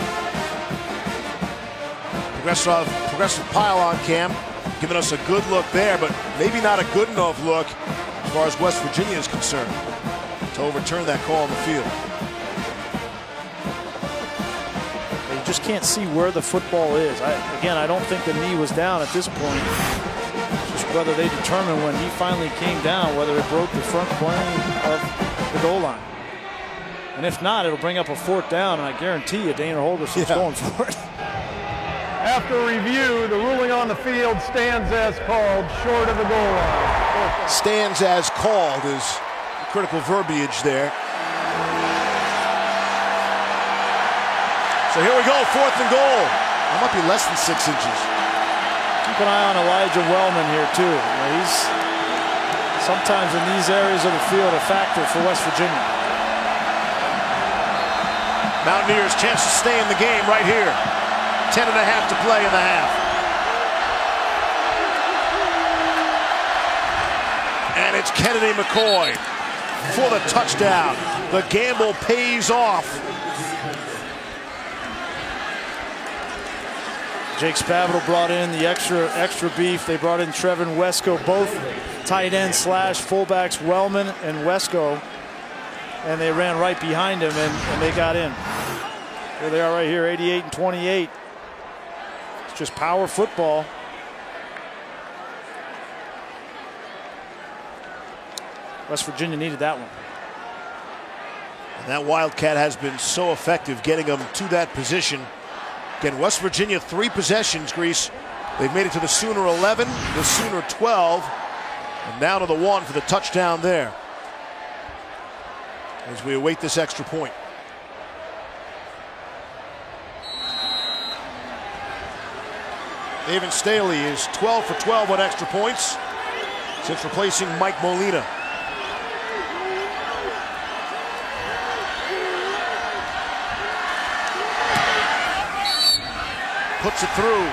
Progressive pylon cam giving us a good look there, but maybe not a good enough look as far as West Virginia is concerned to overturn that call on the field. You just can't see where the football is. Again, I don't think the knee was down at this point. It's just whether they determine when he finally came down, whether it broke the front plane of the goal line. And if not, it'll bring up a 4th down, and I guarantee you Dana Holgorsen's going for it. After review, the ruling on the field stands as called, short of the goal line. Stands as called is critical verbiage there. So here we go, 4th and goal. That might be less than 6 inches. Keep an eye on Elijah Wellman here too. He's sometimes in these areas of the field a factor for West Virginia. Mountaineers chance to stay in the game right here. 10.5 to play in the half. And it's Kennedy McCoy for the touchdown. The gamble pays off. Jake Spavital brought in the extra beef. They brought in Trevin Wesco, both tight end / fullbacks, Wellman and Wesco. And they ran right behind him, and they got in. Here they are right here, 88 and 28. It's just power football. West Virginia needed that one. And that Wildcat has been so effective getting them to that position. Again, West Virginia 3 possessions, Grease. They've made it to the Sooner 11, the Sooner 12, and now to the 1 for the touchdown there. As we await this extra point. David Staley is 12 for 12 on extra points since replacing Mike Molina. Puts it through.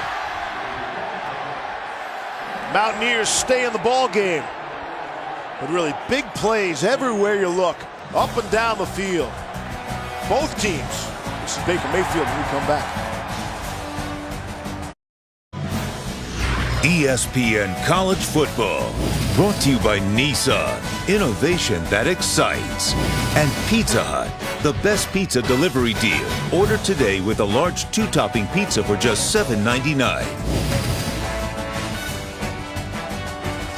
Mountaineers stay in the ball game. But really big plays everywhere you look, up and down the field. Both teams. This is Baker Mayfield when we come back. ESPN College Football, brought to you by Nissan, innovation that excites, and Pizza Hut, the best pizza delivery deal. Order today with a large 2-topping pizza for just $7.99.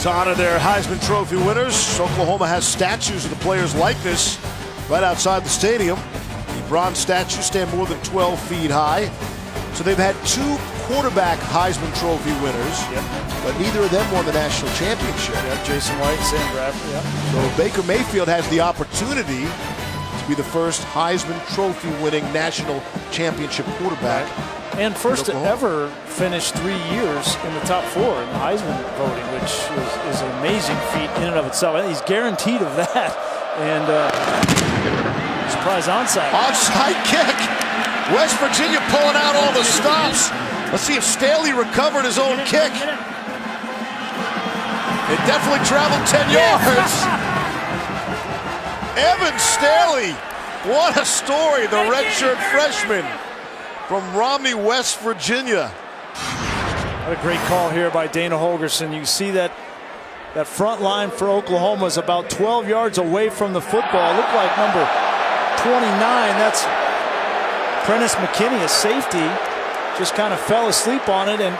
To honor their Heisman Trophy winners, Oklahoma has statues of the players' likeness right outside the stadium. The bronze statues stand more than 12 feet high. So they've had 2 quarterback Heisman Trophy winners, but neither of them won the national championship. Jason White, Sam Bradford. So Baker Mayfield has the opportunity to be the first Heisman Trophy winning national championship quarterback. And first to ever finish 3 years in the top 4 in the Heisman voting, which is an amazing feat in and of itself. I think he's guaranteed of that. And surprise onside. Onside kick. West Virginia pulling out all the stops. Let's see if Staley recovered his own kick. It definitely traveled 10 yards. Evan Staley. What a story. The redshirt freshman from Romney, West Virginia. What a great call here by Dana Holgorsen. You see that front line for Oklahoma is about 12 yards away from the football. It looked like number 29. That's Prentice McKinney, a safety, just kind of fell asleep on it, and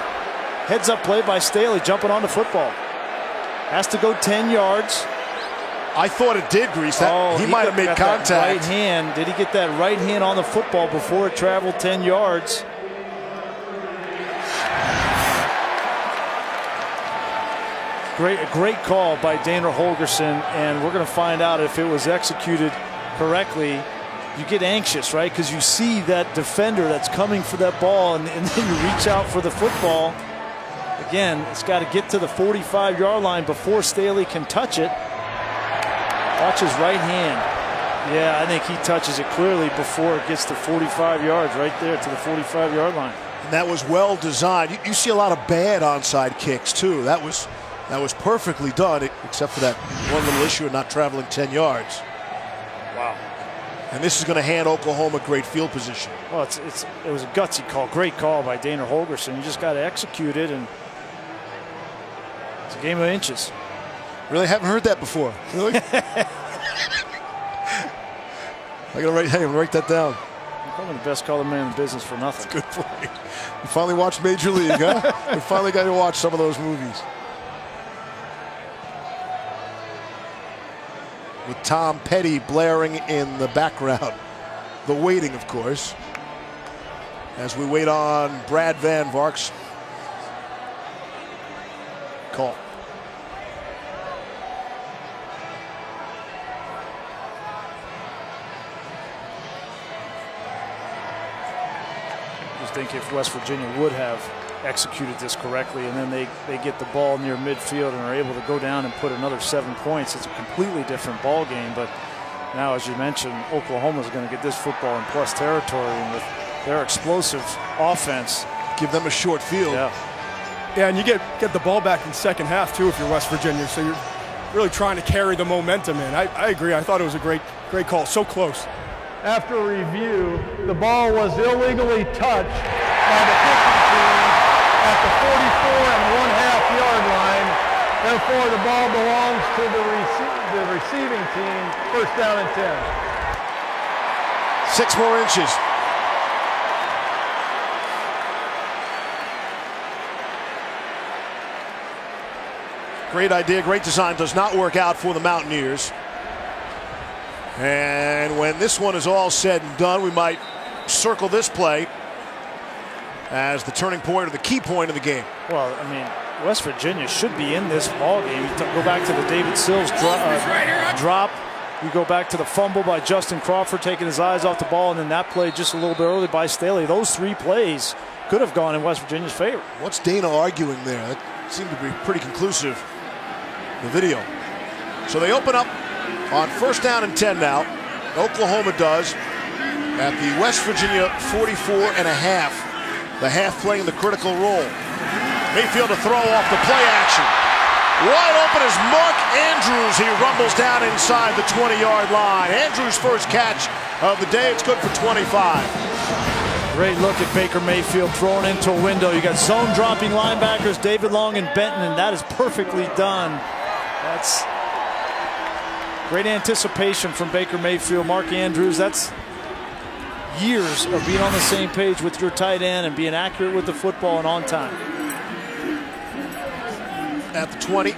heads up play by Staley jumping on the football. Has to go 10 yards. I thought it did, Grease. He might have made contact. Right hand. Did he get that right hand on the football before it traveled 10 yards? A great call by Dana Holgorsen, and we're going to find out if it was executed correctly. You get anxious, right? Because you see that defender that's coming for that ball, and then you reach out for the football. Again, it's got to get to the 45-yard line before Staley can touch it. Watch his right hand. Yeah, I think he touches it clearly before it gets to 45 yards, right there to the 45-yard line. And that was well designed. You see a lot of bad onside kicks, too. That was perfectly done, except for that one little issue of not traveling 10 yards. Wow. And this is going to hand Oklahoma great field position. Well, it was a gutsy call. Great call by Dana Holgorsen. You just got to execute it, and it's a game of inches. Really haven't heard that before. Really? I'm going to write that down. I'm probably the best color man in the business for nothing. Good point. You finally watched Major League, huh? You finally got to watch some of those movies. With Tom Petty blaring in the background. The waiting, of course. As we wait on Brad Van Vark's call. I think if West Virginia would have executed this correctly, and then they get the ball near midfield and are able to go down and put another 7 points, it's a completely different ball game. But now, as you mentioned, Oklahoma is going to get this football in plus territory, and with their explosive offense, give them a short field. Yeah, and you get the ball back in the second half too if you're West Virginia, so you're really trying to carry the momentum in. I agree. I thought it was a great call. So close. After review, the ball was illegally touched by the kicking team at the 44.5 yard line. Therefore, the ball belongs to the receiving team. First down and 10. 6 more inches. Great idea, great design. Does not work out for the Mountaineers. And when this one is all said and done, we might circle this play as the turning point or the key point of the game. Well, I mean, West Virginia should be in this ball game. You go back to the David Sills drop. You go back to the fumble by Justin Crawford taking his eyes off the ball, and then that play just a little bit early by Staley. Those 3 plays could have gone in West Virginia's favor. What's Dana arguing there? That seemed to be pretty conclusive, the video. So they open up on first down and 10 now. Oklahoma does at the West Virginia 44.5. The half playing the critical role. Mayfield to throw off the play action. Wide open is Mark Andrews. He rumbles down inside the 20-yard line. Andrews' first catch of the day. It's good for 25. Great look at Baker Mayfield throwing into a window. You got zone dropping linebackers, David Long and Benton, and that is perfectly done. That's great anticipation from Baker Mayfield. Mark Andrews, that's years of being on the same page with your tight end and being accurate with the football and on time. At the 20. On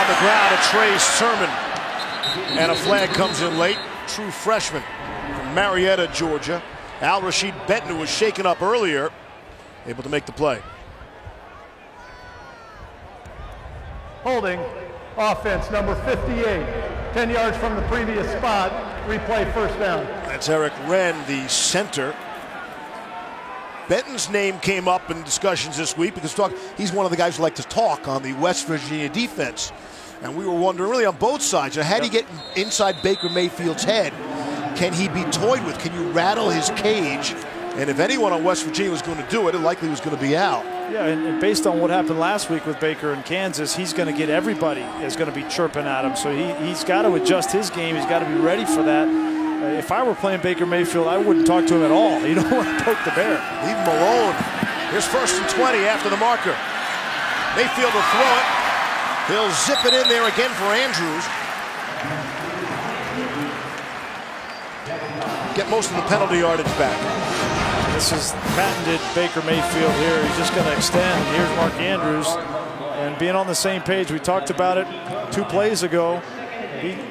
the ground, a Trey Sermon. And a flag comes in late. True freshman from Marietta, Georgia. Al-Rashid Benton, who was shaken up earlier, able to make the play. Holding, offense number 58. 10 yards from the previous spot. Replay first down. That's Eric Wren, the center. Benton's name came up in discussions this week because he's one of the guys who like to talk on the West Virginia defense. And we were wondering really on both sides, how do you get inside Baker Mayfield's head? Can he be toyed with? Can you rattle his cage? And if anyone on West Virginia was going to do it, it likely was going to be Al. Yeah, and based on what happened last week with Baker in Kansas, he's going to get everybody is going to be chirping at him. So he's got to adjust his game. He's got to be ready for that. If I were playing Baker Mayfield, I wouldn't talk to him at all. You don't want to poke the bear. Leave him alone. Here's 1st and 20 after the marker. Mayfield will throw it. He'll zip it in there again for Andrews. Get most of the penalty yardage back. This is patented Baker Mayfield here. He's just going to extend. Here's Mark Andrews. And being on the same page, we talked about it 2 plays ago.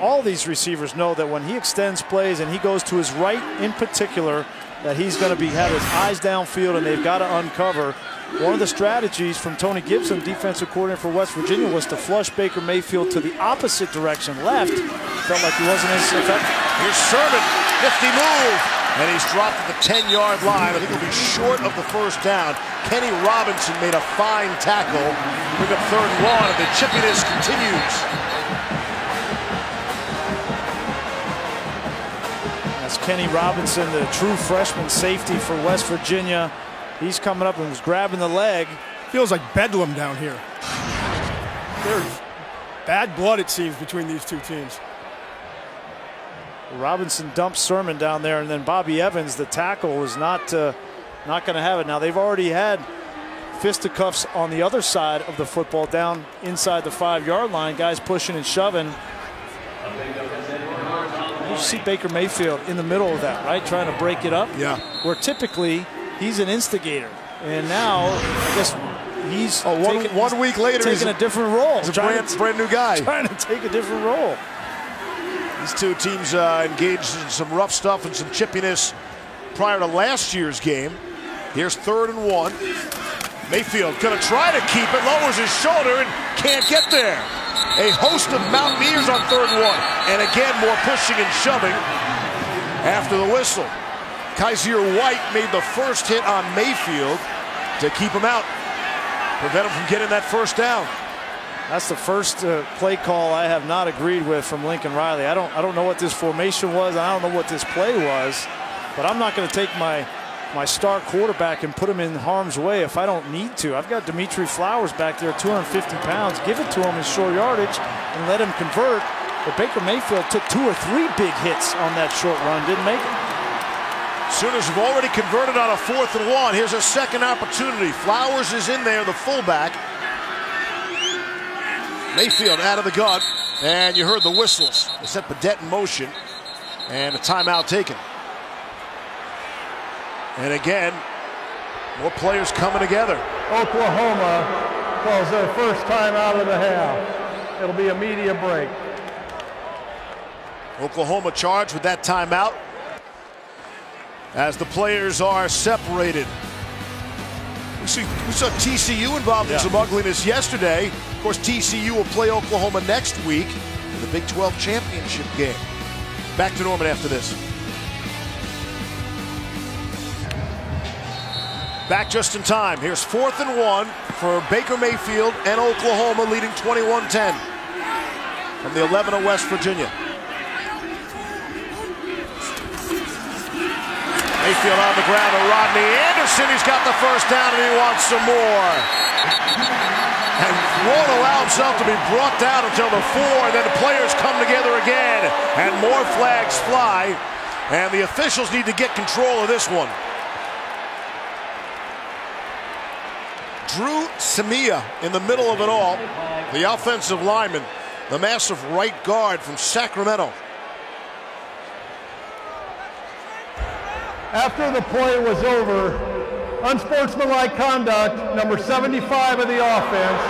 All these receivers know that when he extends plays and he goes to his right in particular, that he's going to have his eyes downfield and they've got to uncover. One of the strategies from Tony Gibson, defensive coordinator for West Virginia, was to flush Baker Mayfield to the opposite direction, left. Felt like he wasn't as effective. Here's Sermon, nifty move. And he's dropped at the 10-yard line. I think he'll be short of the first down. Kenny Robinson made a fine tackle. Bring up 3rd and 1, and the chippiness continues. That's Kenny Robinson, the true freshman safety for West Virginia. He's coming up and was grabbing the leg. Feels like bedlam down here. There's bad blood, it seems, between these two teams. Robinson dumps Sermon down there, and then Bobby Evans, the tackle, was not going to have it. Now they've already had fisticuffs on the other side of the football, down inside the 5-yard line. Guys pushing and shoving. You see Baker Mayfield in the middle of that, right, trying to break it up. Yeah. Where typically he's an instigator, and now I guess he's one week later taking a different role. He's a brand new guy. Trying to take a different role. These two teams engaged in some rough stuff and some chippiness prior to last year's game. Here's 3rd and 1. Mayfield gonna try to keep it, lowers his shoulder and can't get there. A host of Mountaineers on 3rd and 1. And again, more pushing and shoving after the whistle. Kaiser White made the first hit on Mayfield to keep him out, prevent him from getting that first down. That's the first play call I have not agreed with from Lincoln Riley. I don't know what this formation was. I don't know what this play was, but I'm not going to take my star quarterback and put him in harm's way if I don't need to. I've got Dimitri Flowers back there, 250 pounds. Give it to him in short yardage and let him convert. But Baker Mayfield took 2 or 3 big hits on that short run, didn't make it. Sooners have already converted on a 4th and 1. Here's a second opportunity. Flowers is in there, the fullback. Mayfield out of the gun, and you heard the whistles. They set Badette in motion, and a timeout taken. And again, more players coming together. Oklahoma calls their first timeout of the half. It'll be a media break. Oklahoma charged with that timeout as the players are separated. We saw TCU involved in some ugliness yesterday. Of course, TCU will play Oklahoma next week in the Big 12 championship game. Back to Norman after this. Back just in time. Here's 4th and 1 for Baker Mayfield and Oklahoma, leading 21-10 from the 11 of West Virginia. Mayfield on the ground to Rodney Anderson. He's got the first down and he wants some more. And won't allow himself to be brought down until the 4. Then the players come together again and more flags fly. And the officials need to get control of this one. Drew Samia in the middle of it all. The offensive lineman, the massive right guard from Sacramento. After the play was over, unsportsmanlike conduct, number 75 of the offense.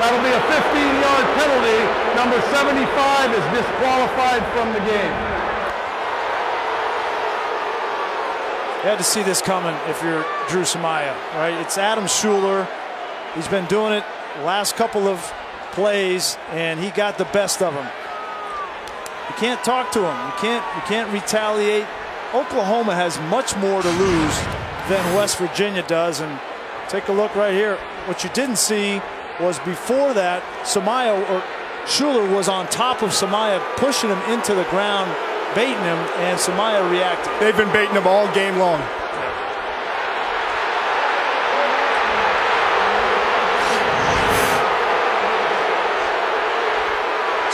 That'll be a 15-yard penalty. Number 75 is disqualified from the game. You had to see this coming if you're Drew Samia, right? It's Adam Schuler. He's been doing it the last couple of plays, and he got the best of him. You can't talk to him. You can't retaliate. Oklahoma has much more to lose than West Virginia does. And take a look right here. What you didn't see was before that, Schuler was on top of Samia, pushing him into the ground, baiting him, and Samia reacted. They've been baiting him all game long.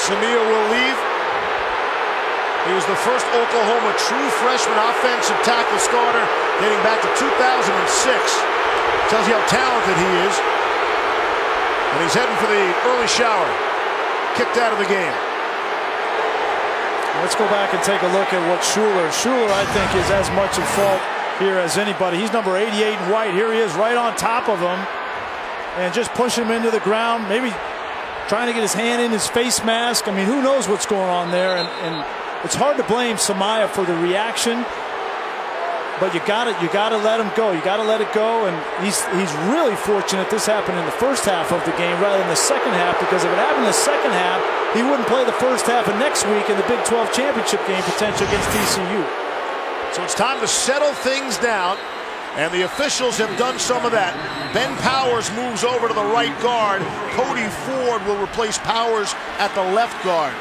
Samia will leave. He was the first Oklahoma true freshman offensive tackle starter dating back to 2006. Tells you how talented he is. And he's heading for the early shower. Kicked out of the game. Let's go back and take a look at what Schuler, I think, is as much at fault here as anybody. He's number 88 in white. Here he is right on top of him. And just pushing him into the ground. Maybe trying to get his hand in his face mask. I mean, who knows what's going on there. And it's hard to blame Samia for the reaction, but you got to let him go. You got to let it go. And he's really fortunate this happened in the first half of the game rather than the second half, because if it happened in the second half, he wouldn't play the first half of next week in the Big 12 championship game potential against TCU. So it's time to settle things down, and the officials have done some of that. Ben Powers moves over to the right guard. Cody Ford will replace Powers at the left guard.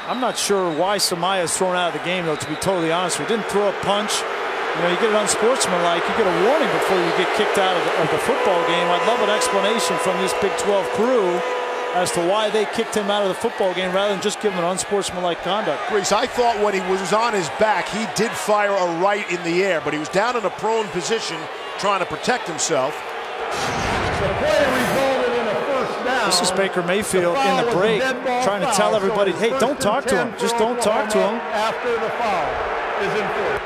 I'm not sure why Samia is thrown out of the game, though, to be totally honest with you. He didn't throw a punch. You know, you get it unsportsmanlike. You get a warning before you get kicked out of the football game. I'd love an explanation from this Big 12 crew as to why they kicked him out of the football game rather than just give him an unsportsmanlike conduct. Reese, I thought when he was on his back, he did fire a right in the air, but he was down in a prone position trying to protect himself. The play resulted in a first down. This is Baker Mayfield in the break trying to tell everybody, hey, don't talk to him. Just don't talk to him. After the foul is enforced.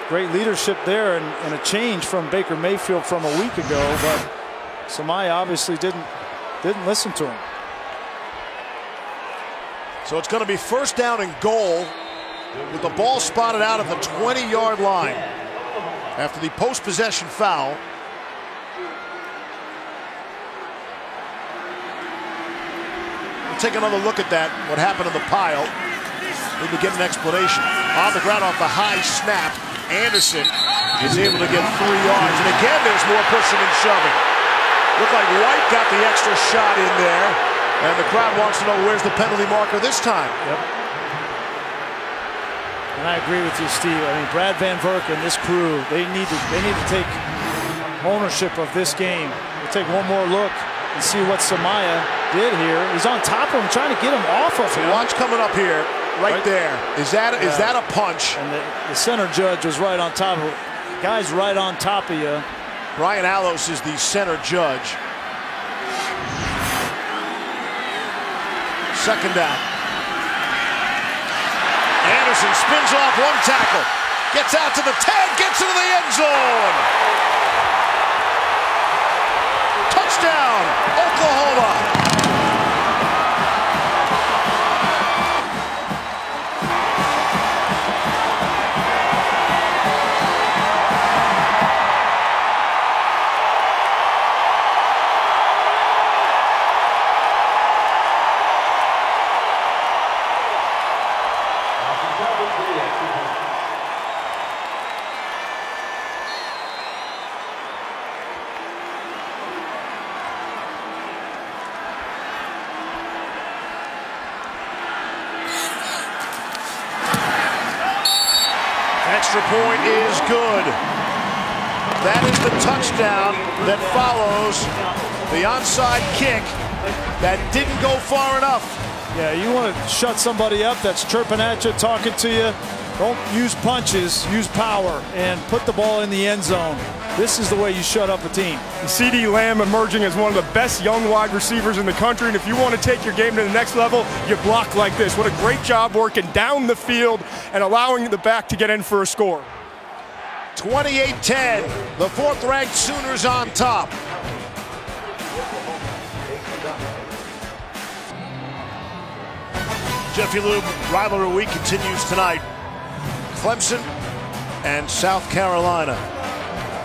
Great leadership there and a change from Baker Mayfield from a week ago, but Samia obviously didn't listen to him. So it's going to be first down and goal with the ball spotted out at the 20-yard line after the post-possession foul. We'll take another look at that, what happened in the pile. Maybe get an explanation. On the ground off the high snap, Anderson is able to get 3 yards. And again, there's more pushing and shoving. Looked like White got the extra shot in there. And the crowd wants to know where's the penalty marker this time. Yep. And I agree with you, Steve. I mean, Brad Van Verk and this crew, they need to take ownership of this game. We'll take one more look and see what Samia did here. He's on top of him, trying to get him off of him. Watch coming up here, right there. Is that a punch? And the center judge was right on top of it. Guy's right on top of you. Brian Allos is the center judge. Second down. Anderson spins off one tackle. Gets out to the 10. Gets into the end zone. Touchdown, Oklahoma. extra point is good. That is the touchdown that follows the onside kick that didn't go far enough. Yeah, you want to shut somebody up that's chirping at you, talking to you. Don't use punches, use power, and put the ball in the end zone. This is the way you shut up a team. CeeDee Lamb emerging as one of the best young wide receivers in the country, and if you want to take your game to the next level, you block like this. What a great job working down the field and allowing the back to get in for a score. 28-10, the 4th-ranked Sooners on top. Jiffy Lube rivalry week continues tonight. Clemson and South Carolina.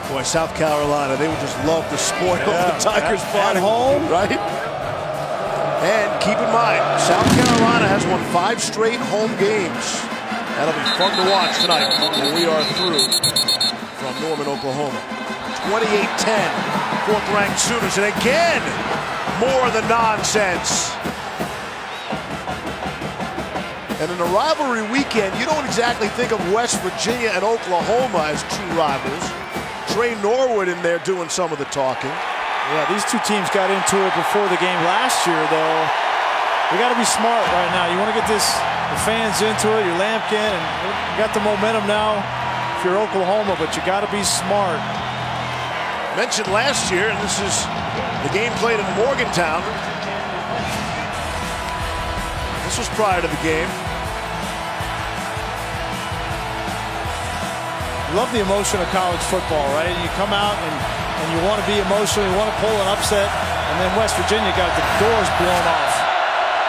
Boy, South Carolina, they would just love to spoil the Tigers' fun at home, right? And keep in mind, South Carolina has won 5 straight home games. That'll be fun to watch tonight when we are through from Norman, Oklahoma. 28-10, 4th-ranked Sooners, and again, more than nonsense. And in a rivalry weekend, you don't exactly think of West Virginia and Oklahoma as true rivals. Trey Norwood in there doing some of the talking. Yeah, these two teams got into it before the game last year, though. You got to be smart right now. You want to get the fans into it, your Lampkin, and you got the momentum now if you're Oklahoma, but you got to be smart. Mentioned last year, and this is the game played in Morgantown. This was prior to the game. Love the emotion of college football, right? You come out and you want to be emotional, you want to pull an upset, and then West Virginia got the doors blown off.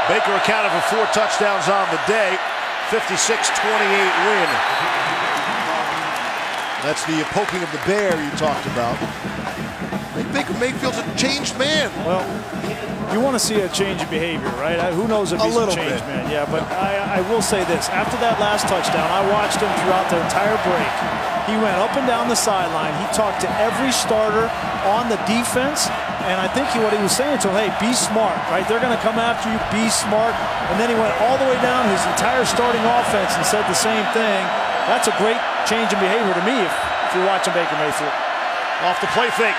Baker accounted for 4 touchdowns on the day, 56-28 win. That's the poking of the bear you talked about. I think Baker Mayfield's a changed man. Well, you want to see a change in behavior, right? Who knows if he's a changed man? Yeah, but I will say this. After that last touchdown, I watched him throughout the entire break. He went up and down the sideline. He talked to every starter on the defense, and I think what he was saying to him, hey, be smart, right? They're going to come after you, be smart. And then he went all the way down his entire starting offense and said the same thing. That's a great change in behavior to me if you're watching Baker Mayfield. Off the play fake.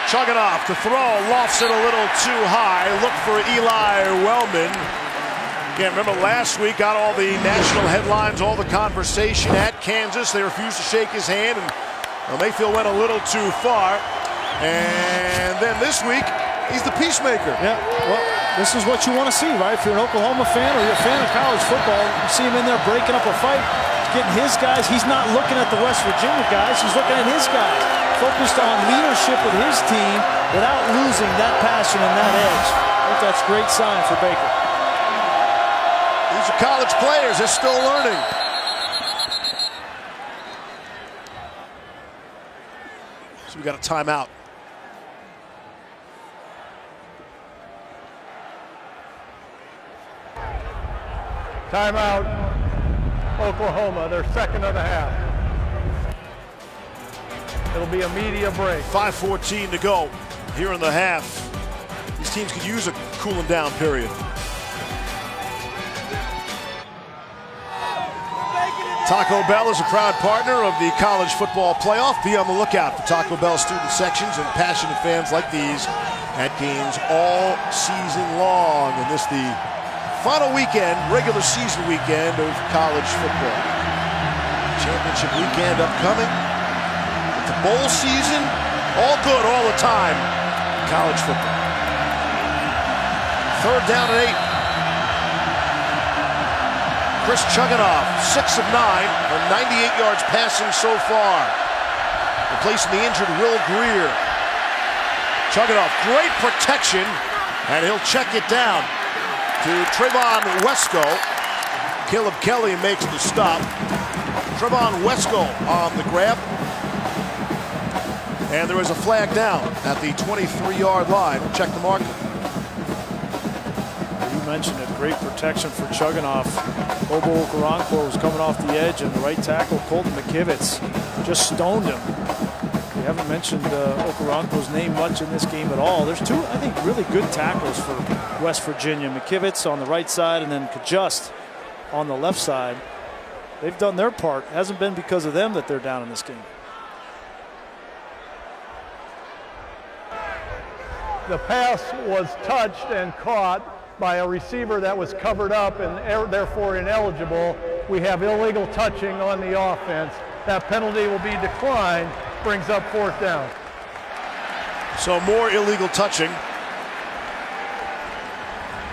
Chugginoff to throw, lofts it a little too high. Look for Eli Wellman. Again, remember last week, got all the national headlines, all the conversation at Kansas. They refused to shake his hand, and Mayfield went a little too far. And then this week, he's the peacemaker. Yeah, well, this is what you want to see, right? If you're an Oklahoma fan or you're a fan of college football, you see him in there breaking up a fight, getting his guys. He's not looking at the West Virginia guys. He's looking at his guys. Focused on leadership with his team without losing that passion and that edge. I think that's a great sign for Baker. These are college players. They're still learning. So we got a timeout. Timeout, Oklahoma, their second of the half. It'll be a media break. 5:14 to go here in the half. These teams could use a cooling down period. Taco Bell is a proud partner of the College Football Playoff. Be on the lookout for Taco Bell student sections and passionate fans like these at games all season long. And this the final weekend, regular season weekend of college football. Championship weekend upcoming. The bowl season, all good all the time. College football. 3rd down and 8. Chris Chugginoff, 6 of 9 for 98 yards passing so far. Replacing the injured Will Greer. Chugginoff, great protection, and he'll check it down to Trevon Wesco. Caleb Kelly makes the stop. Trevon Wesco on the grab. And there is a flag down at the 23-yard line. Check the marker. You mentioned it. Great protection for Chugginoff. Bobo Okoronkwo was coming off the edge, and the right tackle, Colton McKivitz, just stoned him. We haven't mentioned Okoronkwo's name much in this game at all. There's 2, I think, really good tackles for West Virginia. McKivitz on the right side, and then Kajust on the left side. they've done their part. It hasn't been because of them that they're down in this game. The pass was touched and caught by a receiver that was covered up and therefore ineligible. We have illegal touching on the offense. That penalty will be declined, brings up 4th down. So more illegal touching.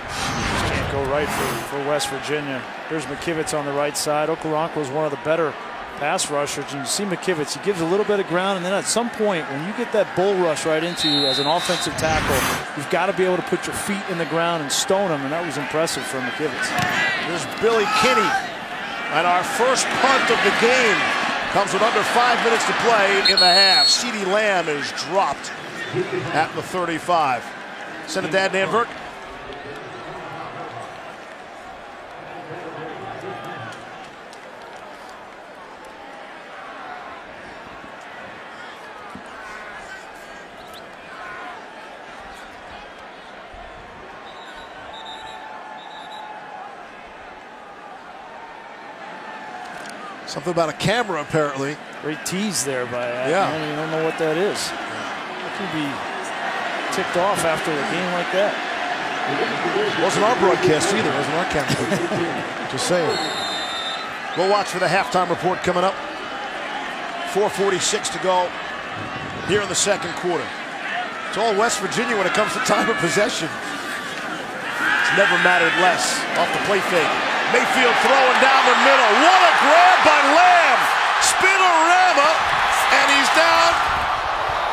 Just can't go right for West Virginia. Here's McKivitz on the right side. Okoronkwo is one of the better pass rushers, and you see McKivitz, he gives a little bit of ground, and then at some point when you get that bull rush right into you as an offensive tackle, you've got to be able to put your feet in the ground and stone him, and that was impressive for McKivitz. There's Billy Kinney, and our first punt of the game comes with under 5 minutes to play in the half. CeeDee Lamb is dropped at the 35. Send it, Dad, Danvert. Something about a camera, apparently. Great tease there by Yeah. You don't know what that is. How can you be ticked off after a game like that? Wasn't our broadcast either. Wasn't our camera. Just saying. We'll watch for the halftime report coming up. 4:46 to go here in the second quarter. It's all West Virginia when it comes to time of possession. It's never mattered less. Off the play fake. Mayfield throwing down the middle. What a grab by Lamb. Spinorama. And he's down.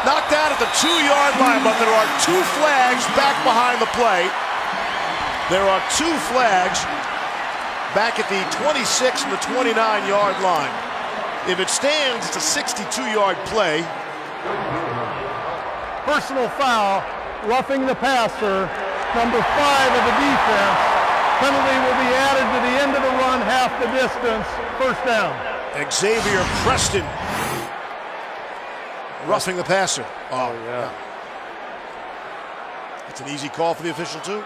Knocked out at the 2-yard line. But there are 2 flags back behind the play. There are 2 flags back at the 26 and the 29-yard line. If it stands, it's a 62-yard play. Personal foul, roughing the passer, number 5 of the defense. Penalty will be added to the end of the run, half the distance, 1st down. Xavier Preston roughing the passer. Oh, yeah. It's an easy call for the official, too.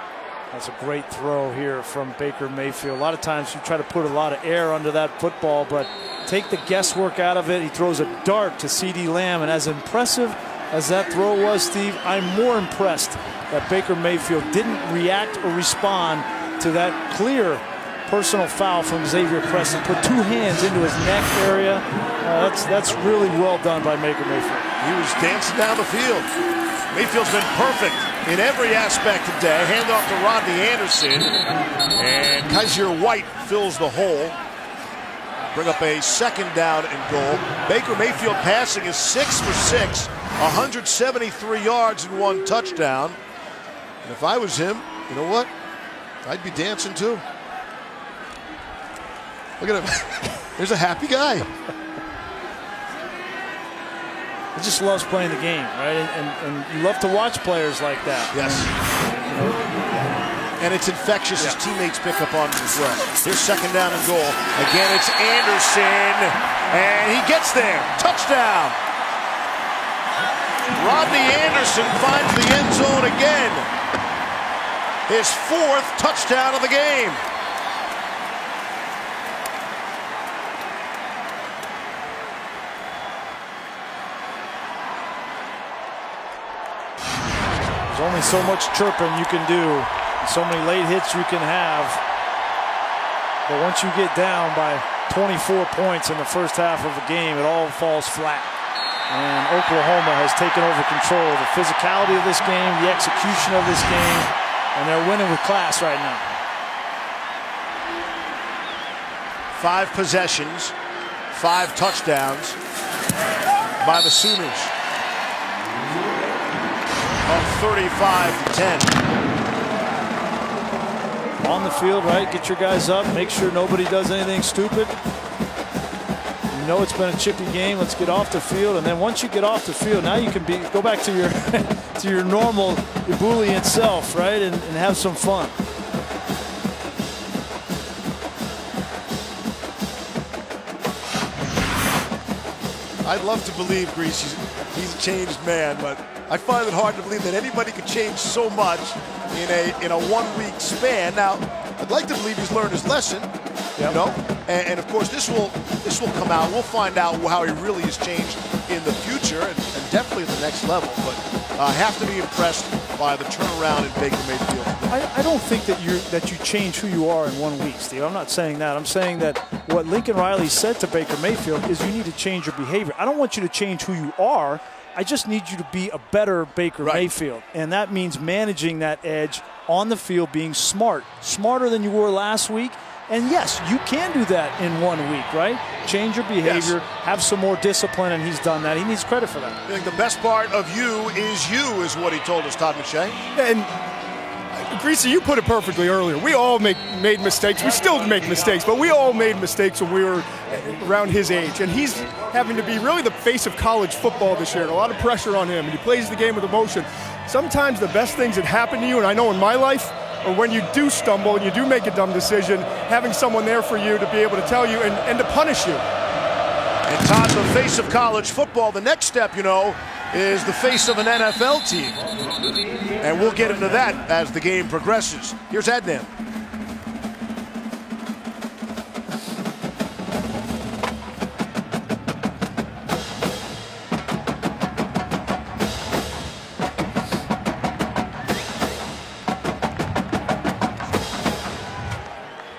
That's a great throw here from Baker Mayfield. A lot of times you try to put a lot of air under that football, but take the guesswork out of it. He throws a dart to CeeDee Lamb, and as impressive as that throw was, Steve, I'm more impressed that Baker Mayfield didn't react or respond to that clear personal foul from Xavier Preston. Put 2 hands into his neck area. That's really well done by Baker Mayfield. He was dancing down the field. Mayfield's been perfect in every aspect today. Hand off to Rodney Anderson. And Kaiser White fills the hole. Bring up a 2nd down and goal. Baker Mayfield passing is 6 for 6. 173 yards and 1 touchdown. And if I was him, you know what? I'd be dancing too. Look at him. There's a happy guy. He just loves playing the game, right? And you love to watch players like that. Yes. And it's infectious. His teammates pick up on it as well. Here's 2nd down and goal. Again, it's Anderson. And he gets there. Touchdown. Rodney Anderson finds the end zone again. His 4th touchdown of the game. There's only so much chirping you can do, so many late hits you can have. But once you get down by 24 points in the first half of the game, it all falls flat. And Oklahoma has taken over control of the physicality of this game, the execution of this game, and they're winning with class right now. 5 possessions, 5 touchdowns by the Sooners. Up 35-10. On the field, right? Get your guys up. Make sure nobody does anything stupid. You know it's been a chippy game. Let's get off the field, and then once you get off the field, now you can go back to your to your normal ebullient self, right? And have some fun. I'd love to believe, Grease, he's a changed man, but I find it hard to believe that anybody could change so much in a 1-week span. Now, I'd like to believe he's learned his lesson. You know, and of course this will come out. We'll find out how he really has changed in the future, and definitely at the next level. But have to be impressed by the turnaround in Baker Mayfield. I don't think that you change who you are in 1 week, Steve. I'm not saying that. I'm saying that what Lincoln Riley said to Baker Mayfield is you need to change your behavior. I don't want you to change who you are. I just need you to be a better Baker Mayfield. And that means managing that edge on the field, being smarter than you were last week. And yes, you can do that in 1 week, right? Change your behavior, have some more discipline, and he's done that. He needs credit for that. I think the best part of you is what he told us, Todd McShay. And Greasy, you put it perfectly earlier. We all made mistakes. We still make mistakes, but we all made mistakes when we were around his age. And he's having to be really the face of college football this year. And a lot of pressure on him, and he plays the game with emotion. Sometimes the best things that happen to you, and I know in my life, or when you do stumble and you do make a dumb decision, having someone there for you to be able to tell you and to punish you. And Todd, the face of college football, the next step, you know, is the face of an NFL team. And we'll get into that as the game progresses. Here's Adnan.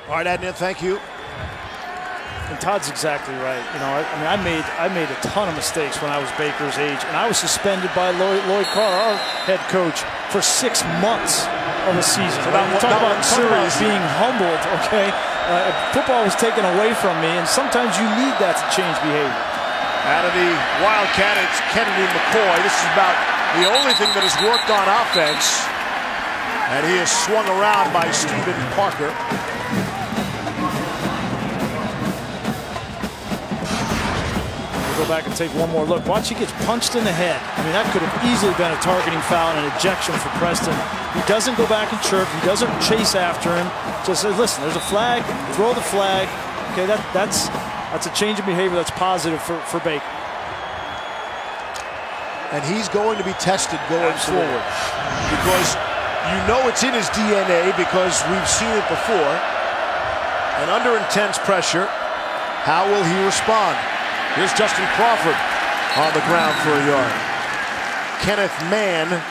All right, Adnan, thank you. And Todd's exactly right. You know, I made a ton of mistakes when I was Baker's age, and I was suspended by Lloyd Carr, our head coach, for 6 months of a season. Talk about being humbled. Okay, football was taken away from me, and sometimes you need that to change behavior. Out of the Wildcat, it's Kennedy McCoy. This is about the only thing that has worked on offense, and he is swung around by Stephen Parker. Go back and take one more look. Watch, he gets punched in the head. I mean, that could have easily been a targeting foul and an ejection for Preston. He doesn't go back and chirp. He doesn't chase after him. Just says, listen, there's a flag. Throw the flag. Okay, that's a change in behavior that's positive for Baker. And he's going to be tested going forward because you know it's in his DNA because we've seen it before. And under intense pressure, how will he respond? Here's Justin Crawford on the ground for a yard. Kenneth Mann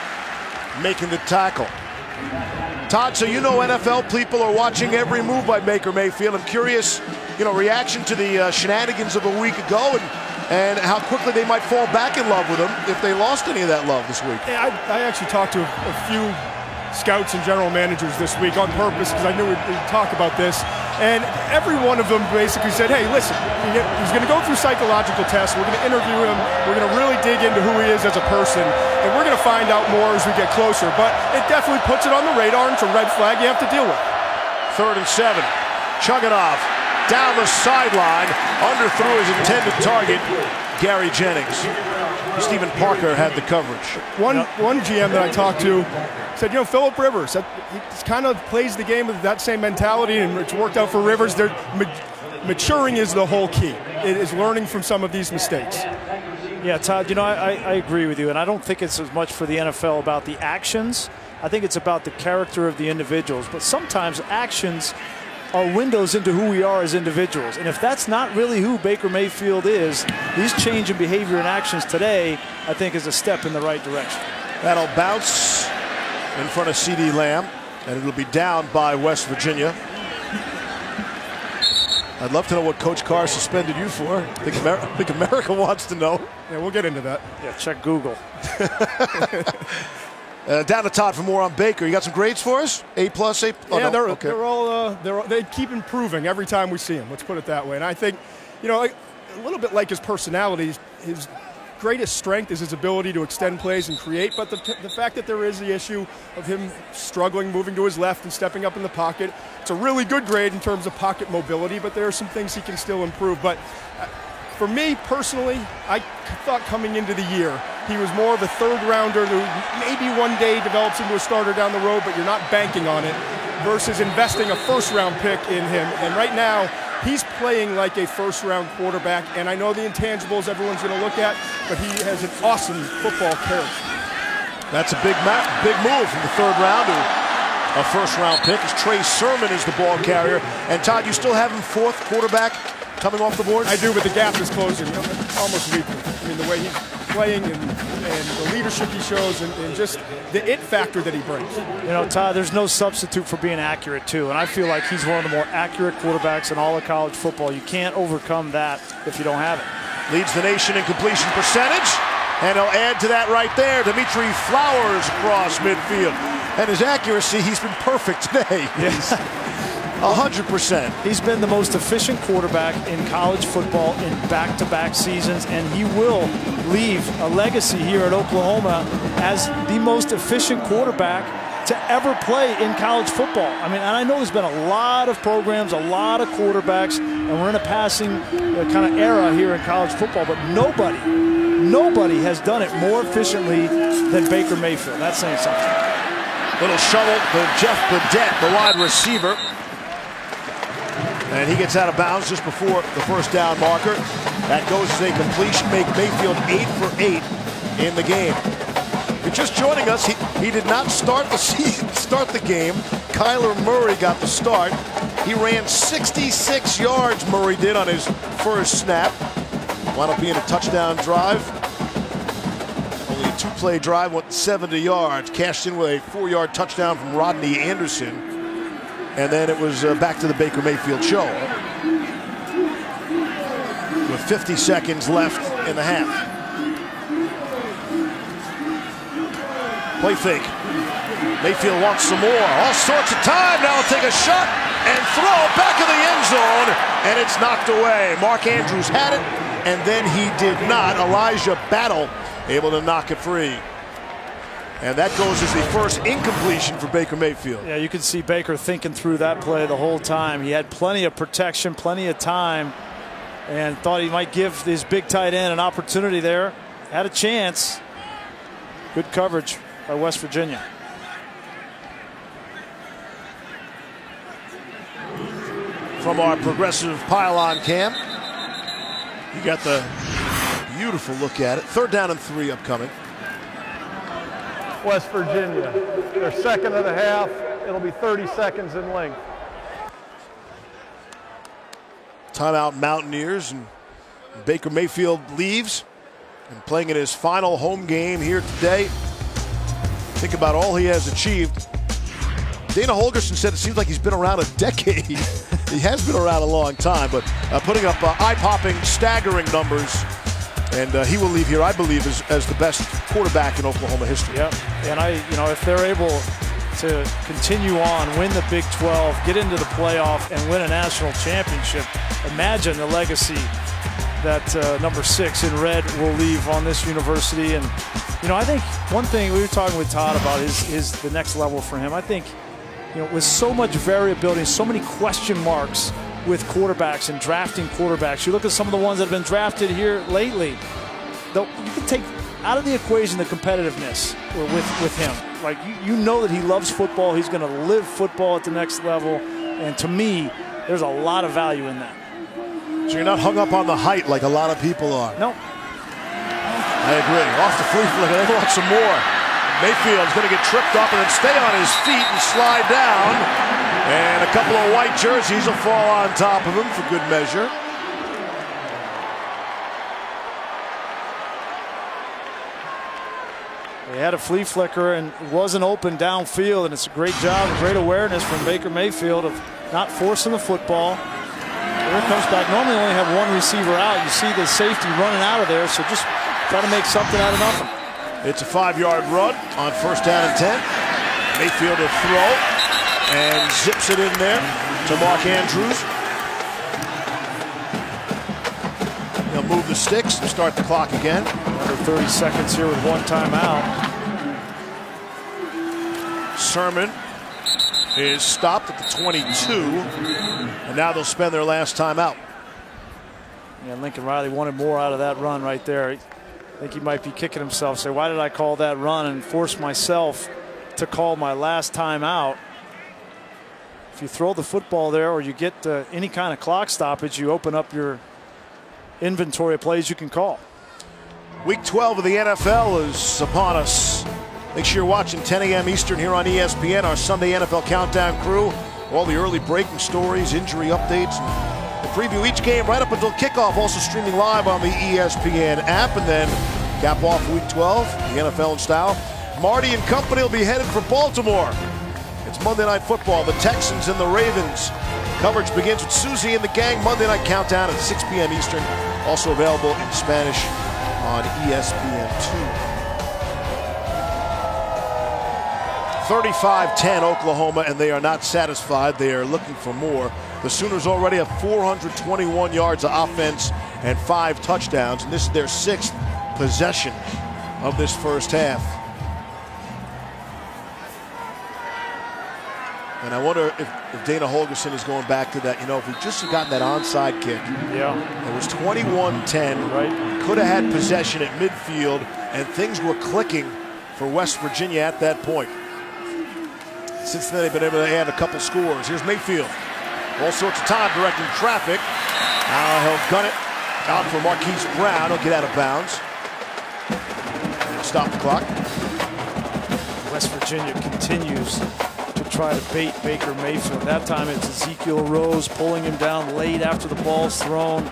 making the tackle. Todd, so you know NFL people are watching every move by Baker Mayfield. I'm curious, you know, reaction to the shenanigans of a week ago and how quickly they might fall back in love with him if they lost any of that love this week. I actually talked to a few scouts and general managers this week on purpose because I knew we'd talk about this. And every one of them basically said, hey, listen, he's going to go through psychological tests. We're going to interview him. We're going to really dig into who he is as a person. And we're going to find out more as we get closer. But it definitely puts it on the radar, and it's a red flag you have to deal with. 3rd and 7. Chugunov down the sideline. Underthrew his intended target, Gary Jennings. Stephen Parker had the coverage. One GM that I talked to said, you know, Phillip Rivers, he kind of plays the game with that same mentality, and it's worked out for Rivers. Maturing is the whole key. It is learning from some of these mistakes. Yeah, Todd, you know, I agree with you, and I don't think it's as much for the NFL about the actions. I think it's about the character of the individuals, but sometimes actions are windows into who we are as individuals. And if that's not really who Baker Mayfield is, these change in behavior and actions today, I think, is a step in the right direction. That'll bounce in front of CeeDee Lamb, and it'll be down by West Virginia. I'd love to know what Coach Carr suspended you for. I think America wants to know. Yeah, we'll get into that. Yeah, check Google. Down to Todd for more on Baker. You got some grades for us? A+, A? Oh, yeah, no. they're all they keep improving every time we see him. Let's put it that way. And I think, you know, a little bit like his personality, his greatest strength is his ability to extend plays and create. But the fact that there is the issue of him struggling, moving to his left and stepping up in the pocket, it's a really good grade in terms of pocket mobility. But there are some things he can still improve. But for me personally, I thought coming into the year, he was more of a third rounder who maybe one day develops into a starter down the road, but you're not banking on it, versus investing a first-round pick in him. And right now, he's playing like a first-round quarterback. And I know the intangibles everyone's going to look at, but he has an awesome football character. That's a big move from the 3rd round to a first-round pick. Trey Sermon is the ball carrier. And Todd, you still have him fourth quarterback coming off the board? I do, but the gap is closing almost weekly. I mean, the way he's playing and the leadership he shows and just the it factor that he brings. You know, Todd, there's no substitute for being accurate, too. And I feel like he's one of the more accurate quarterbacks in all of college football. You can't overcome that if you don't have it. Leads the nation in completion percentage. And he'll add to that right there. Dimitri Flowers across midfield. And his accuracy, he's been perfect today. Yes. 100%. He's been the most efficient quarterback in college football in back-to-back seasons, and he will leave a legacy here at Oklahoma as the most efficient quarterback to ever play in college football. I mean, and I know there's been a lot of programs, a lot of quarterbacks, and we're in a passing kind of era here in college football, but nobody has done it more efficiently than Baker Mayfield. That's saying something. Little shovel to Jeff Badette, the wide receiver. And he gets out of bounds just before the first down marker. That goes as a completion, make Mayfield 8 for 8 in the game. If you're just joining us, he did not start the game. Kyler Murray got the start. He ran 66 yards, Murray did, on his first snap. Wound up being a touchdown drive. Only a two-play drive, went 70 yards. Cashed in with a 4-yard touchdown from Rodney Anderson. And then it was back to the Baker Mayfield show. With 50 seconds left in the half. Play fake. Mayfield wants some more. All sorts of time. Now he'll take a shot and throw back in the end zone. And it's knocked away. Mark Andrews had it, and then he did not. Elijah Battle able to knock it free. And that goes as the first incompletion for Baker Mayfield. Yeah, you can see Baker thinking through that play the whole time. He had plenty of protection, plenty of time, and thought he might give his big tight end an opportunity there. Had a chance. Good coverage by West Virginia. From our progressive pylon cam, you got the beautiful look at it. 3rd down and 3 upcoming. West Virginia. Their second of the half. It'll be 30 seconds in length. Timeout Mountaineers, and Baker Mayfield leaves and playing in his final home game here today. Think about all he has achieved. Dana Holgorsen said it seems like he's been around a decade. He has been around a long time, but putting up eye-popping, staggering numbers. And he will leave here, I believe, as the best quarterback in Oklahoma history. Yeah, and if they're able to continue on, win the Big 12, get into the playoff, and win a national championship, imagine the legacy that number 6 in red will leave on this university. And I think one thing we were talking with Todd about is the next level for him. I think, with so much variability, so many question marks with quarterbacks and drafting quarterbacks. You look at some of the ones that have been drafted here lately. Though you can take out of the equation the competitiveness with him. Like you know that he loves football. He's going to live football at the next level. And to me, there's a lot of value in that. So you're not hung up on the height like a lot of people are. No. I agree. Off the flea flicker. They want some more. Mayfield's going to get tripped up and then stay on his feet and slide down. And a couple of white jerseys will fall on top of him for good measure. They had a flea flicker and wasn't open downfield, and it's a great job, a great awareness from Baker Mayfield of not forcing the football. Here it comes back. Normally only have one receiver out. You see the safety running out of there, so just try to make something out of nothing. It's a 5-yard run on 1st down and 10. Mayfield will throw. And zips it in there to Mark Andrews. He'll move the sticks and start the clock again. Another 30 seconds here with one timeout. Sermon is stopped at the 22. And now they'll spend their last timeout. Yeah, Lincoln Riley wanted more out of that run right there. I think he might be kicking himself. Say, why did I call that run and force myself to call my last timeout? If you throw the football there or you get any kind of clock stoppage, you open up your inventory of plays you can call. Week 12 of the NFL is upon us. Make sure you're watching 10 a.m. Eastern here on ESPN, our Sunday NFL Countdown crew. All the early breaking stories, injury updates, and we'll preview each game right up until kickoff. Also streaming live on the ESPN app, and then cap off Week 12, the NFL in style. Marty and company will be headed for Baltimore. It's Monday Night Football, the Texans and the Ravens. Coverage begins with Susie and the gang. Monday Night Countdown at 6 p.m. Eastern. Also available in Spanish on ESPN2. 35-10 Oklahoma, and they are not satisfied. They are looking for more. The Sooners already have 421 yards of offense and 5 touchdowns, and this is their 6th possession of this first half. And I wonder if Dana Holgorsen is going back to that. You know, if we just had gotten that onside kick. Yeah. It was 21-10. Right. Could have had possession at midfield, and things were clicking for West Virginia at that point. Since then, they've been able to add a couple scores. Here's Mayfield. All sorts of time directing traffic. Now he'll gun it out for Marquise Brown. He'll get out of bounds. Stop the clock. West Virginia continues to try to bait Baker Mayfield. That time it's Ezekiel Rose pulling him down late after the ball's thrown.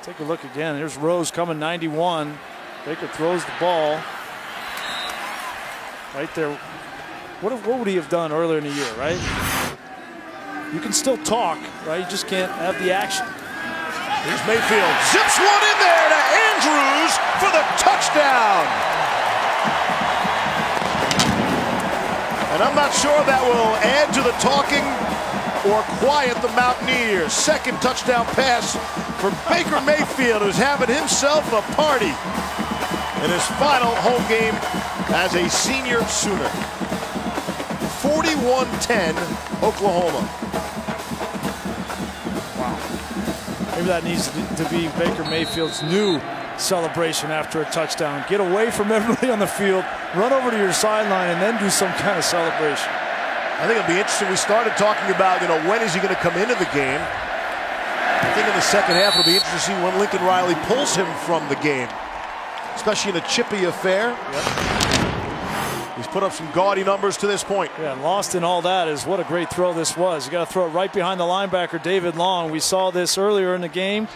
Take a look again. There's Rose coming 91. Baker throws the ball. Right there. What would he have done earlier in the year, right? You can still talk, right? You just can't have the action. Here's Mayfield. Zips one in there to Andrews for the touchdown. And I'm not sure that will add to the talking or quiet the Mountaineers. 2nd touchdown pass for Baker Mayfield, who's having himself a party in his final home game as a senior Sooner. 41-10 Oklahoma. Wow. Maybe that needs to be Baker Mayfield's new celebration after a touchdown. Get away from everybody on the field, run over to your sideline, and then do some kind of celebration. I think it'll be interesting. We started talking about, when is he going to come into the game? I think in the second half it'll be interesting to see when Lincoln Riley pulls him from the game, especially in a chippy affair. Yep. He's put up some gaudy numbers to this point. Yeah, and lost in all that is what a great throw this was. You got to throw it right behind the linebacker, David Long. We saw this earlier in the game.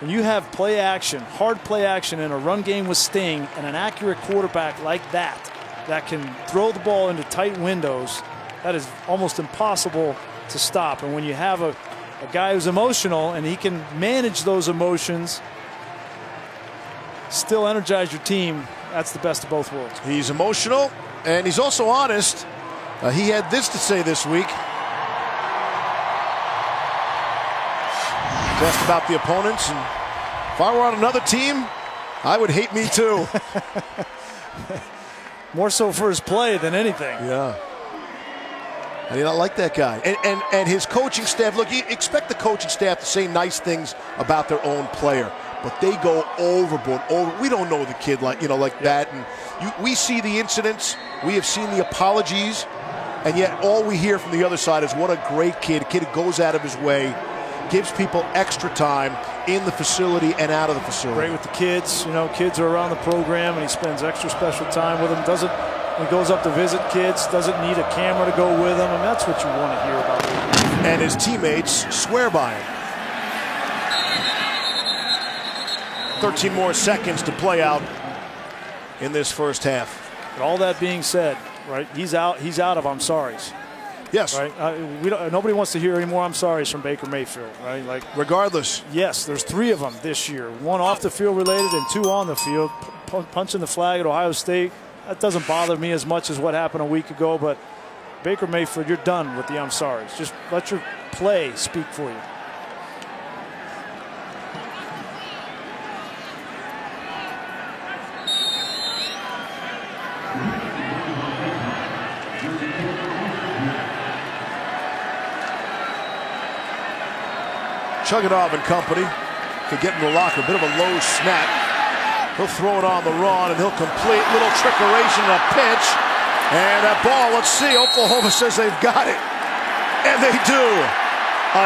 When you have play action, hard play action in a run game with Sting, and an accurate quarterback like that can throw the ball into tight windows, that is almost impossible to stop. And when you have a guy who's emotional and he can manage those emotions, still energize your team, that's the best of both worlds. He's emotional, and he's also honest. He had this to say this week. Asked about the opponents, and if I were on another team, I would hate me too. More so for his play than anything. Yeah. I do not like that guy. And his coaching staff, look, you expect the coaching staff to say nice things about their own player, but they go overboard. We don't know the kid like that. And we see the incidents, we have seen the apologies, and yet all we hear from the other side is what a great kid. A kid who goes out of his way, gives people extra time in the facility and out of the facility. Great with the kids. Kids are around the program, and he spends extra special time with them. When he goes up to visit kids, doesn't need a camera to go with them, and that's what you want to hear about him. And his teammates swear by him. 13 more seconds to play out in this first half. But all that being said, right, he's out of I'm sorries. Yes. Right. Nobody wants to hear any more I'm sorries from Baker Mayfield. Right. Like, regardless. Yes, there's 3 of them this year. 1 off the field related and 2 on the field. Punching the flag at Ohio State. That doesn't bother me as much as what happened a week ago. But Baker Mayfield, you're done with the I'm sorries. Just let your play speak for you. Chugunov and company could get in the locker. A bit of a low snap. He'll throw it on the run, and he'll complete. Little trickeration, a pitch. And that ball, let's see. Oklahoma says they've got it. And they do.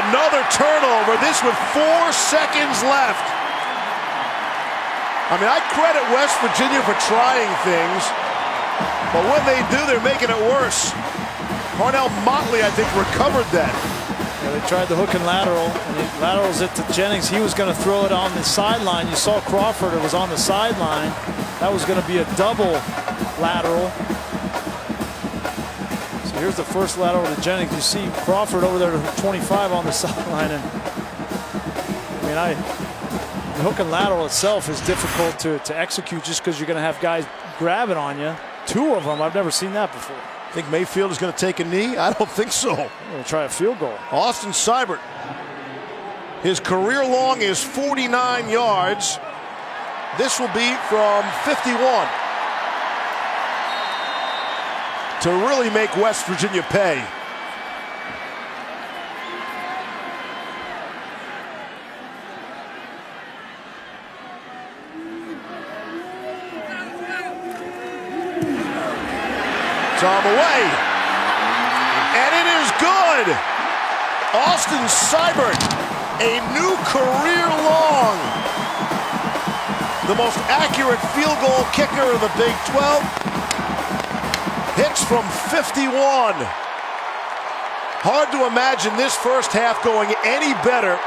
Another turnover, this with 4 seconds left. I mean, I credit West Virginia for trying things, but when they do, they're making it worse. Cornell Motley, I think, recovered that. Yeah, they tried the hook and lateral, and he laterals it to Jennings. He was going to throw it on the sideline. You saw Crawford, it was on the sideline. That was going to be a double lateral. So here's the first lateral to Jennings. You see Crawford over there to 25 on the sideline. And I mean, the hook and lateral itself is difficult to execute just because you're going to have guys grabbing on you. Two of them, I've never seen that before. Think Mayfield is going to take a knee? I don't think so. I'm going to try a field goal. Austin Seibert, his career long is 49 yards. This will be from 51 to really make West Virginia pay. On the way, and it is good. Austin Seibert, a new career long, the most accurate field goal kicker of the Big 12, hits from 51. Hard to imagine this first half going any better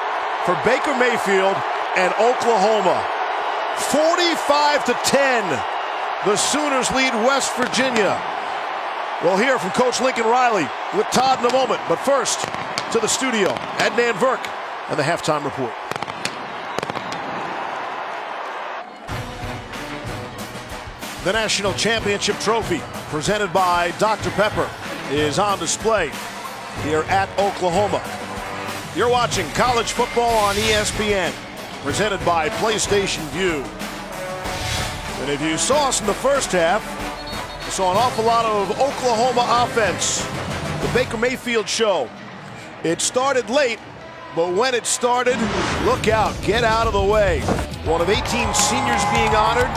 for Baker Mayfield and Oklahoma. 45-10, the Sooners lead West Virginia. We'll hear from Coach Lincoln Riley with Todd in a moment. But first, to the studio, Adnan Virk and the halftime report. The National Championship Trophy, presented by Dr. Pepper, is on display here at Oklahoma. You're watching college football on ESPN, presented by PlayStation Vue. And if you saw us in the first half, you saw an awful lot of Oklahoma offense. The Baker Mayfield show. It started late, but when it started, look out, get out of the way. One of 18 seniors being honored,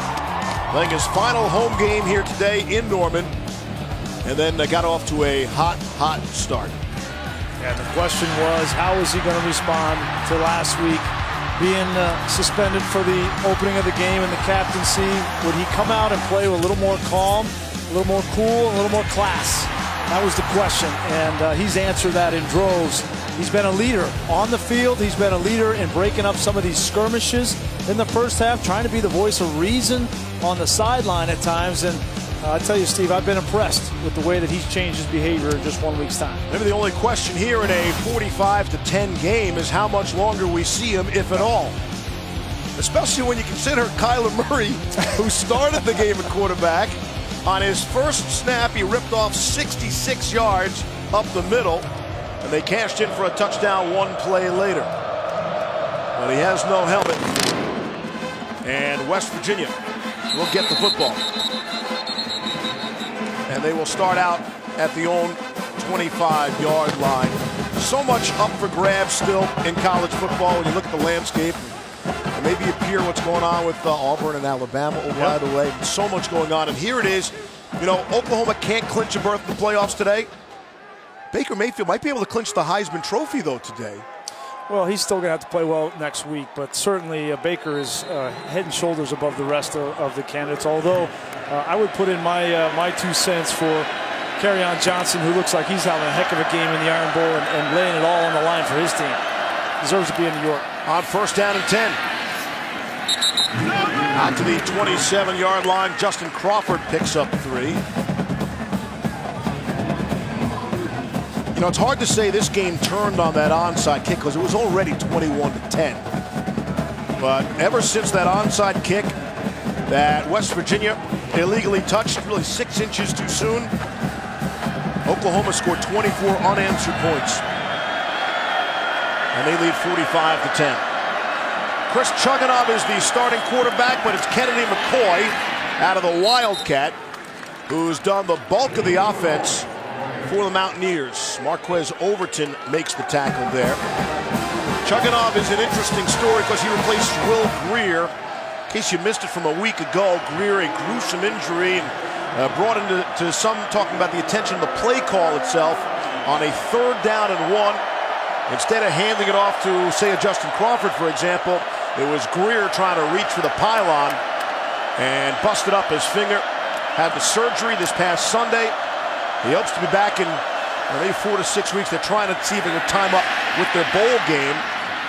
playing his final home game here today in Norman, and then got off to a hot start. Yeah, the question was, how is he going to respond to last week being suspended for the opening of the game and the captaincy? Would he come out and play with a little more calm, a little more cool, a little more class? That was the question, and he's answered that in droves. He's been a leader on the field. He's been a leader in breaking up some of these skirmishes in the first half, trying to be the voice of reason on the sideline at times. And I tell you, Steve, I've been impressed with the way that he's changed his behavior in just 1 week's time. Maybe the only question here in a 45-10 game is how much longer we see him, if at all. Especially when you consider Kyler Murray, who started the game at quarterback. On his first snap, he ripped off 66 yards up the middle, and they cashed in for a touchdown one play later. But he has no helmet, and West Virginia will get the football. And they will start out at the own 25-yard line. So much up for grabs still in college football when you look at the landscape. And maybe appear what's going on with Auburn and Alabama, by the way. So much going on. And here it is. You know, Oklahoma can't clinch a berth in the playoffs today. Baker Mayfield might be able to clinch the Heisman Trophy, though, today. Well, he's still going to have to play well next week, but certainly Baker is head and shoulders above the rest of the candidates, although I would put in my 2 cents for Kerryon Johnson, who looks like he's having a heck of a game in the Iron Bowl and laying it all on the line for his team. Deserves to be in New York. On first down and 10. Out to the 27-yard line, Justin Crawford picks up 3. You know, it's hard to say this game turned on that onside kick because it was already 21-10. But ever since that onside kick that West Virginia illegally touched, really 6 inches too soon, Oklahoma scored 24 unanswered points. And they lead 45-10. Chris Chugunov is the starting quarterback, but it's Kennedy McCoy out of the Wildcat who's done the bulk of the offense for the Mountaineers. Marquez Overton makes the tackle there. Chugunov is an interesting story because he replaced Will Greer. In case you missed it from a week ago, Greer, a gruesome injury, and brought into some talking about the attention of the play call itself on a 3rd down and 1. Instead of handing it off to, say, a Justin Crawford, for example, it was Greer trying to reach for the pylon, and busted up his finger. Had the surgery this past Sunday. He hopes to be back in maybe 4 to 6 weeks. They're trying to see if they can time up with their bowl game,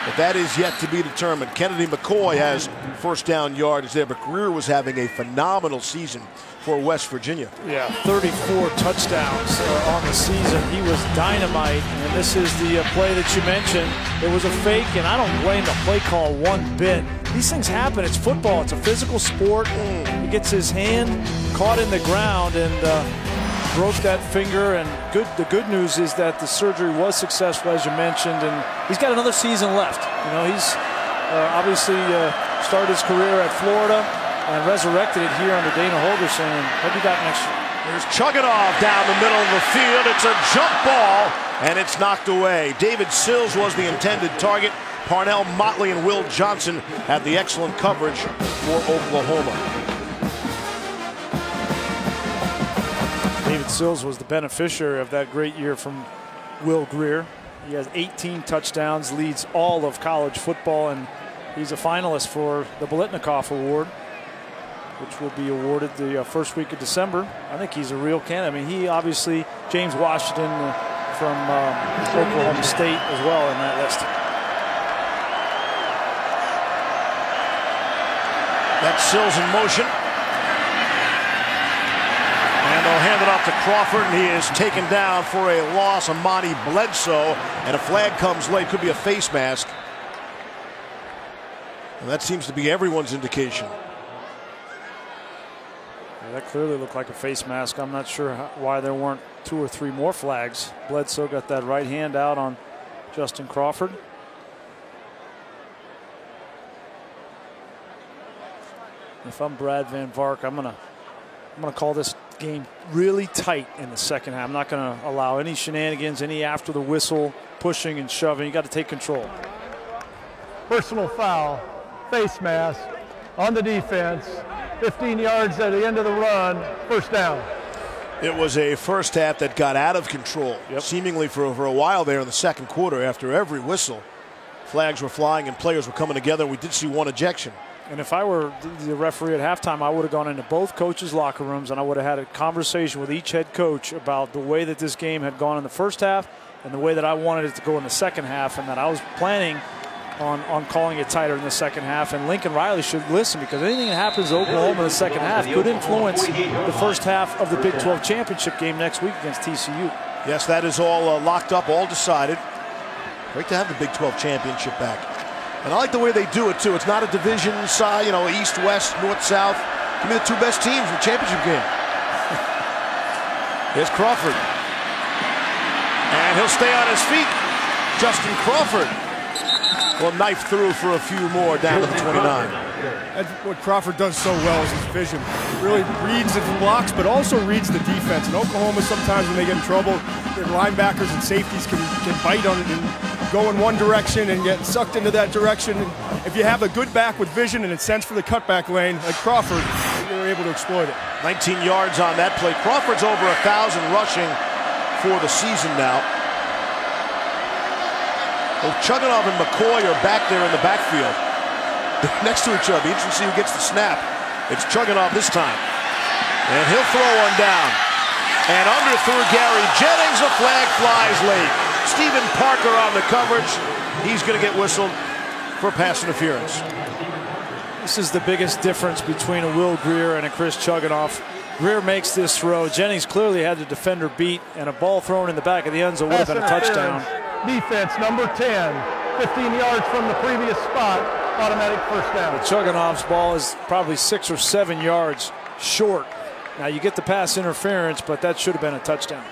but that is yet to be determined. Kennedy McCoy has first down yardage there, but Greer was having a phenomenal season for West Virginia. Yeah, 34 touchdowns on the season. He was dynamite, and this is the play that you mentioned. It was a fake, and I don't blame the play call one bit. These things happen. It's football. It's a physical sport. He gets his hand caught in the ground and broke that finger. And the good news is that the surgery was successful, as you mentioned, and he's got another season left. You know, he's obviously started his career at Florida and resurrected it here under Dana Holgorsen, and he'll be back next year. There's Chugunov down the middle of the field. It's a jump ball, and it's knocked away. David Sills was the intended target. Parnell Motley and Will Johnson had the excellent coverage for Oklahoma. David Sills was the beneficiary of that great year from Will Greer. He has 18 touchdowns, leads all of college football, and he's a finalist for the Biletnikoff Award, which will be awarded the first week of December. I think he's a real candidate. I mean, he obviously, James Washington from Oklahoma State as well in that list. That's Sills in motion. And they'll hand it off to Crawford, and he is taken down for a loss. Amani Bledsoe, and a flag comes late. Could be a face mask. And that seems to be everyone's indication. Yeah, that clearly looked like a face mask. I'm not sure why there weren't 2 or 3 more flags. Bledsoe got that right hand out on Justin Crawford. If I'm Brad Van Vark, I'm gonna call this game really tight in the second half. I'm not going to allow any shenanigans, any after the whistle, pushing and shoving. You got to take control. Personal foul, face mask on the defense, 15 yards at the end of the run, first down. It was a first half that got out of control, seemingly for a while there in the second quarter. After every whistle, flags were flying and players were coming together. We did see one ejection. And if I were the referee at halftime, I would have gone into both coaches' locker rooms and I would have had a conversation with each head coach about the way that this game had gone in the first half and the way that I wanted it to go in the second half, and that I was planning on calling it tighter in the second half. And Lincoln Riley should listen, because anything that happens to Oklahoma in the second half could influence the first half of the Big 12 championship game next week against TCU. Yes, that is all locked up, all decided. Great to have the Big 12 championship back. And I like the way they do it, too. It's not a division side, you know, east, west, north, south. Give me the 2 best teams in the championship game. Here's Crawford. And he'll stay on his feet. Justin Crawford will knife through for a few more down to the 29. That's what Crawford does so well, is his vision. He really reads his blocks, but also reads the defense. And Oklahoma, sometimes when they get in trouble, their linebackers and safeties can bite on it and go in one direction and get sucked into that direction. And if you have a good back with vision and a sense for the cutback lane, like Crawford, you're able to exploit it. 19 yards on that play. Crawford's over 1,000 rushing for the season now. Well, Chugunov and McCoy are back there in the backfield, next to each other. Be interesting to see who gets the snap. It's Chugunov this time. And he'll throw one down. And underthrew Gary Jennings. A flag flies late. Stephen Parker on the coverage. He's going to get whistled for pass interference. This is the biggest difference between a Will Greer and a Chris Chugunov. Greer makes this throw. Jennings clearly had the defender beat, and a ball thrown in the back of the end zone would have been a touchdown. Defense number 10, 15 yards from the previous spot, automatic first down. Chugunov's ball is probably 6 or 7 yards short. Now you get the pass interference, but that should have been a touchdown.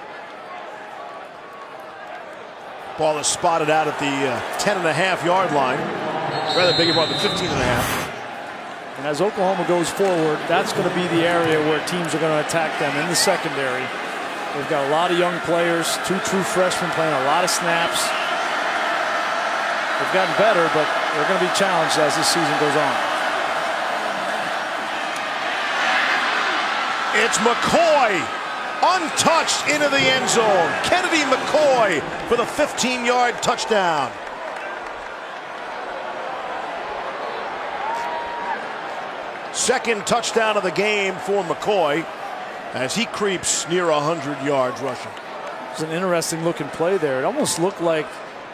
Ball is spotted out at the 10.5-yard line. Rather bigger ball than 15.5. And as Oklahoma goes forward, that's going to be the area where teams are going to attack them in the secondary. They've got a lot of young players, 2 true freshmen playing a lot of snaps. They've gotten better, but they're going to be challenged as this season goes on. It's McCoy, untouched into the end zone. Kennedy McCoy for the 15-yard touchdown. Second touchdown of the game for McCoy as he creeps near 100 yards rushing. It's an interesting looking play there. It almost looked like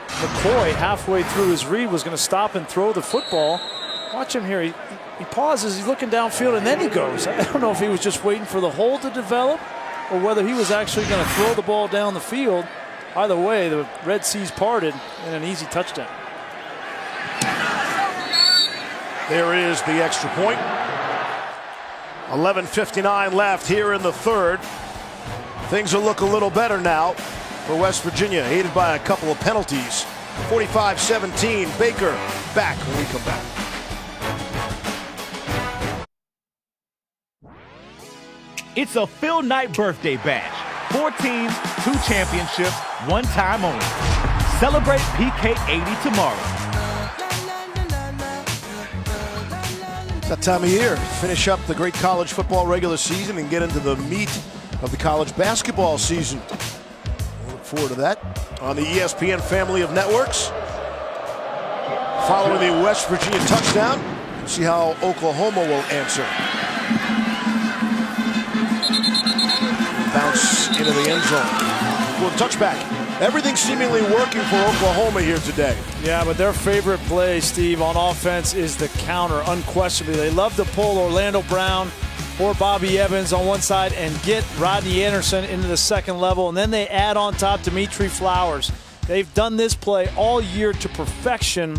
McCoy halfway through his read was going to stop and throw the football. Watch him here. He pauses, he's looking downfield, and then he goes. I don't know if he was just waiting for the hole to develop or whether he was actually going to throw the ball down the field. Either way, the Red Seas parted and an easy touchdown. There is the extra point. 11:59 left here in the third. Things will look a little better now for West Virginia, aided by a couple of penalties. 45-17, Baker back when we come back. It's a Phil Knight birthday bash. 4 teams, 2 championships, 1 time only. Celebrate PK 80 tomorrow. That time of year, finish up the great college football regular season and get into the meat of the college basketball season. We'll look forward to that on the ESPN family of networks. Following the West Virginia touchdown, we'll see how Oklahoma will answer. Bounce into the end zone. Well, touchback. Everything seemingly working for Oklahoma here today. Yeah, but their favorite play, Steve, on offense is the counter, unquestionably. They love to pull Orlando Brown or Bobby Evans on one side and get Rodney Anderson into the second level, and then they add on top Dimitri Flowers. They've done this play all year to perfection.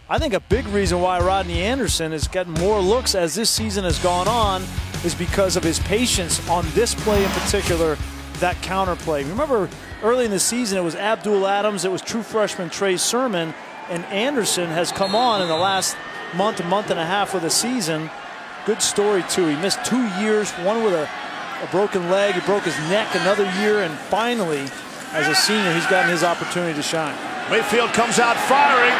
I think a big reason why Rodney Anderson has gotten more looks as this season has gone on is because of his patience on this play in particular, that counter play. Remember, early in the season, it was Abdul Adams, it was true freshman Trey Sermon, and Anderson has come on in the last month and a half of the season. Good story, too. He missed 2 years, one with a broken leg. He broke his neck another year, and finally, as a senior, he's gotten his opportunity to shine. Mayfield comes out firing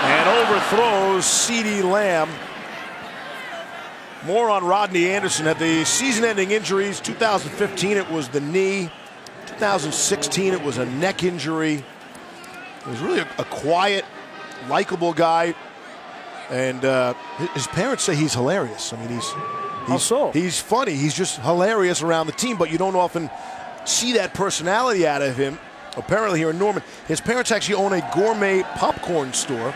and overthrows CeeDee Lamb. More on Rodney Anderson. Had the season-ending injuries. 2015, it was the knee. 2016, it was a neck injury. He was really a quiet, likable guy. And his parents say he's hilarious. I mean, How so? He's funny. He's just hilarious around the team, but you don't often see that personality out of him. Apparently here in Norman, his parents actually own a gourmet popcorn store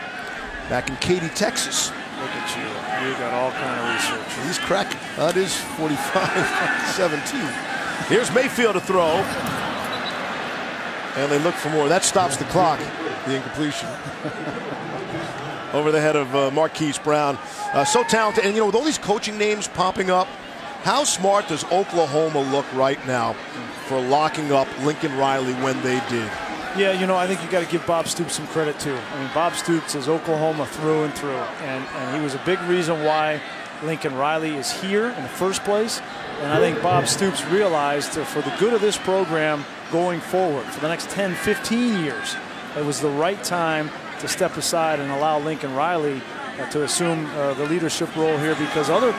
back in Katy, Texas. Look at you. You got all kind of research. He's cracking. That is 45-17. Here's Mayfield to throw. And they look for more. That stops the clock, the incompletion. Over the head of Marquise Brown. So talented. And, you know, with all these coaching names popping up, how smart does Oklahoma look right now for locking up Lincoln Riley when they did? Yeah, you know, I think you got to give Bob Stoops some credit, too. I mean, Bob Stoops is Oklahoma through and through. And he was a big reason why Lincoln Riley is here in the first place. And I think Bob Stoops realized for the good of this program going forward, for the next 10, 15 years, it was the right time to step aside and allow Lincoln Riley to assume the leadership role here, because other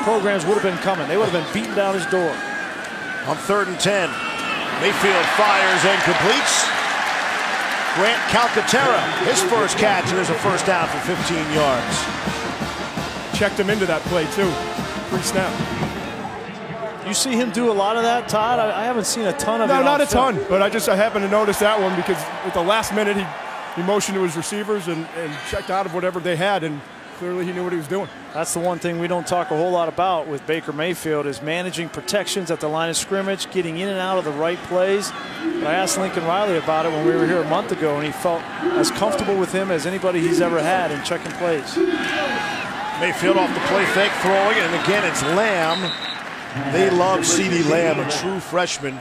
programs would have been coming. They would have been beating down his door. On 3rd and 10, Mayfield fires and completes. Grant Calcaterra, his first catch, and there's a first down for 15 yards. Checked him into that play, too. Pre-snap. You see him do a lot of that, Todd? I haven't seen a ton of it. No, not a film. ton, but I happened to notice that one because at the last minute he motioned to his receivers and checked out of whatever they had, and clearly he knew what he was doing. That's the one thing we don't talk a whole lot about with Baker Mayfield is managing protections at the line of scrimmage, getting in and out of the right plays. But I asked Lincoln Riley about it when we were here a month ago, and he felt as comfortable with him as anybody he's ever had in checking plays. Mayfield off the play fake, throwing, and again it's Lamb. They love CeeDee Lamb, a true freshman.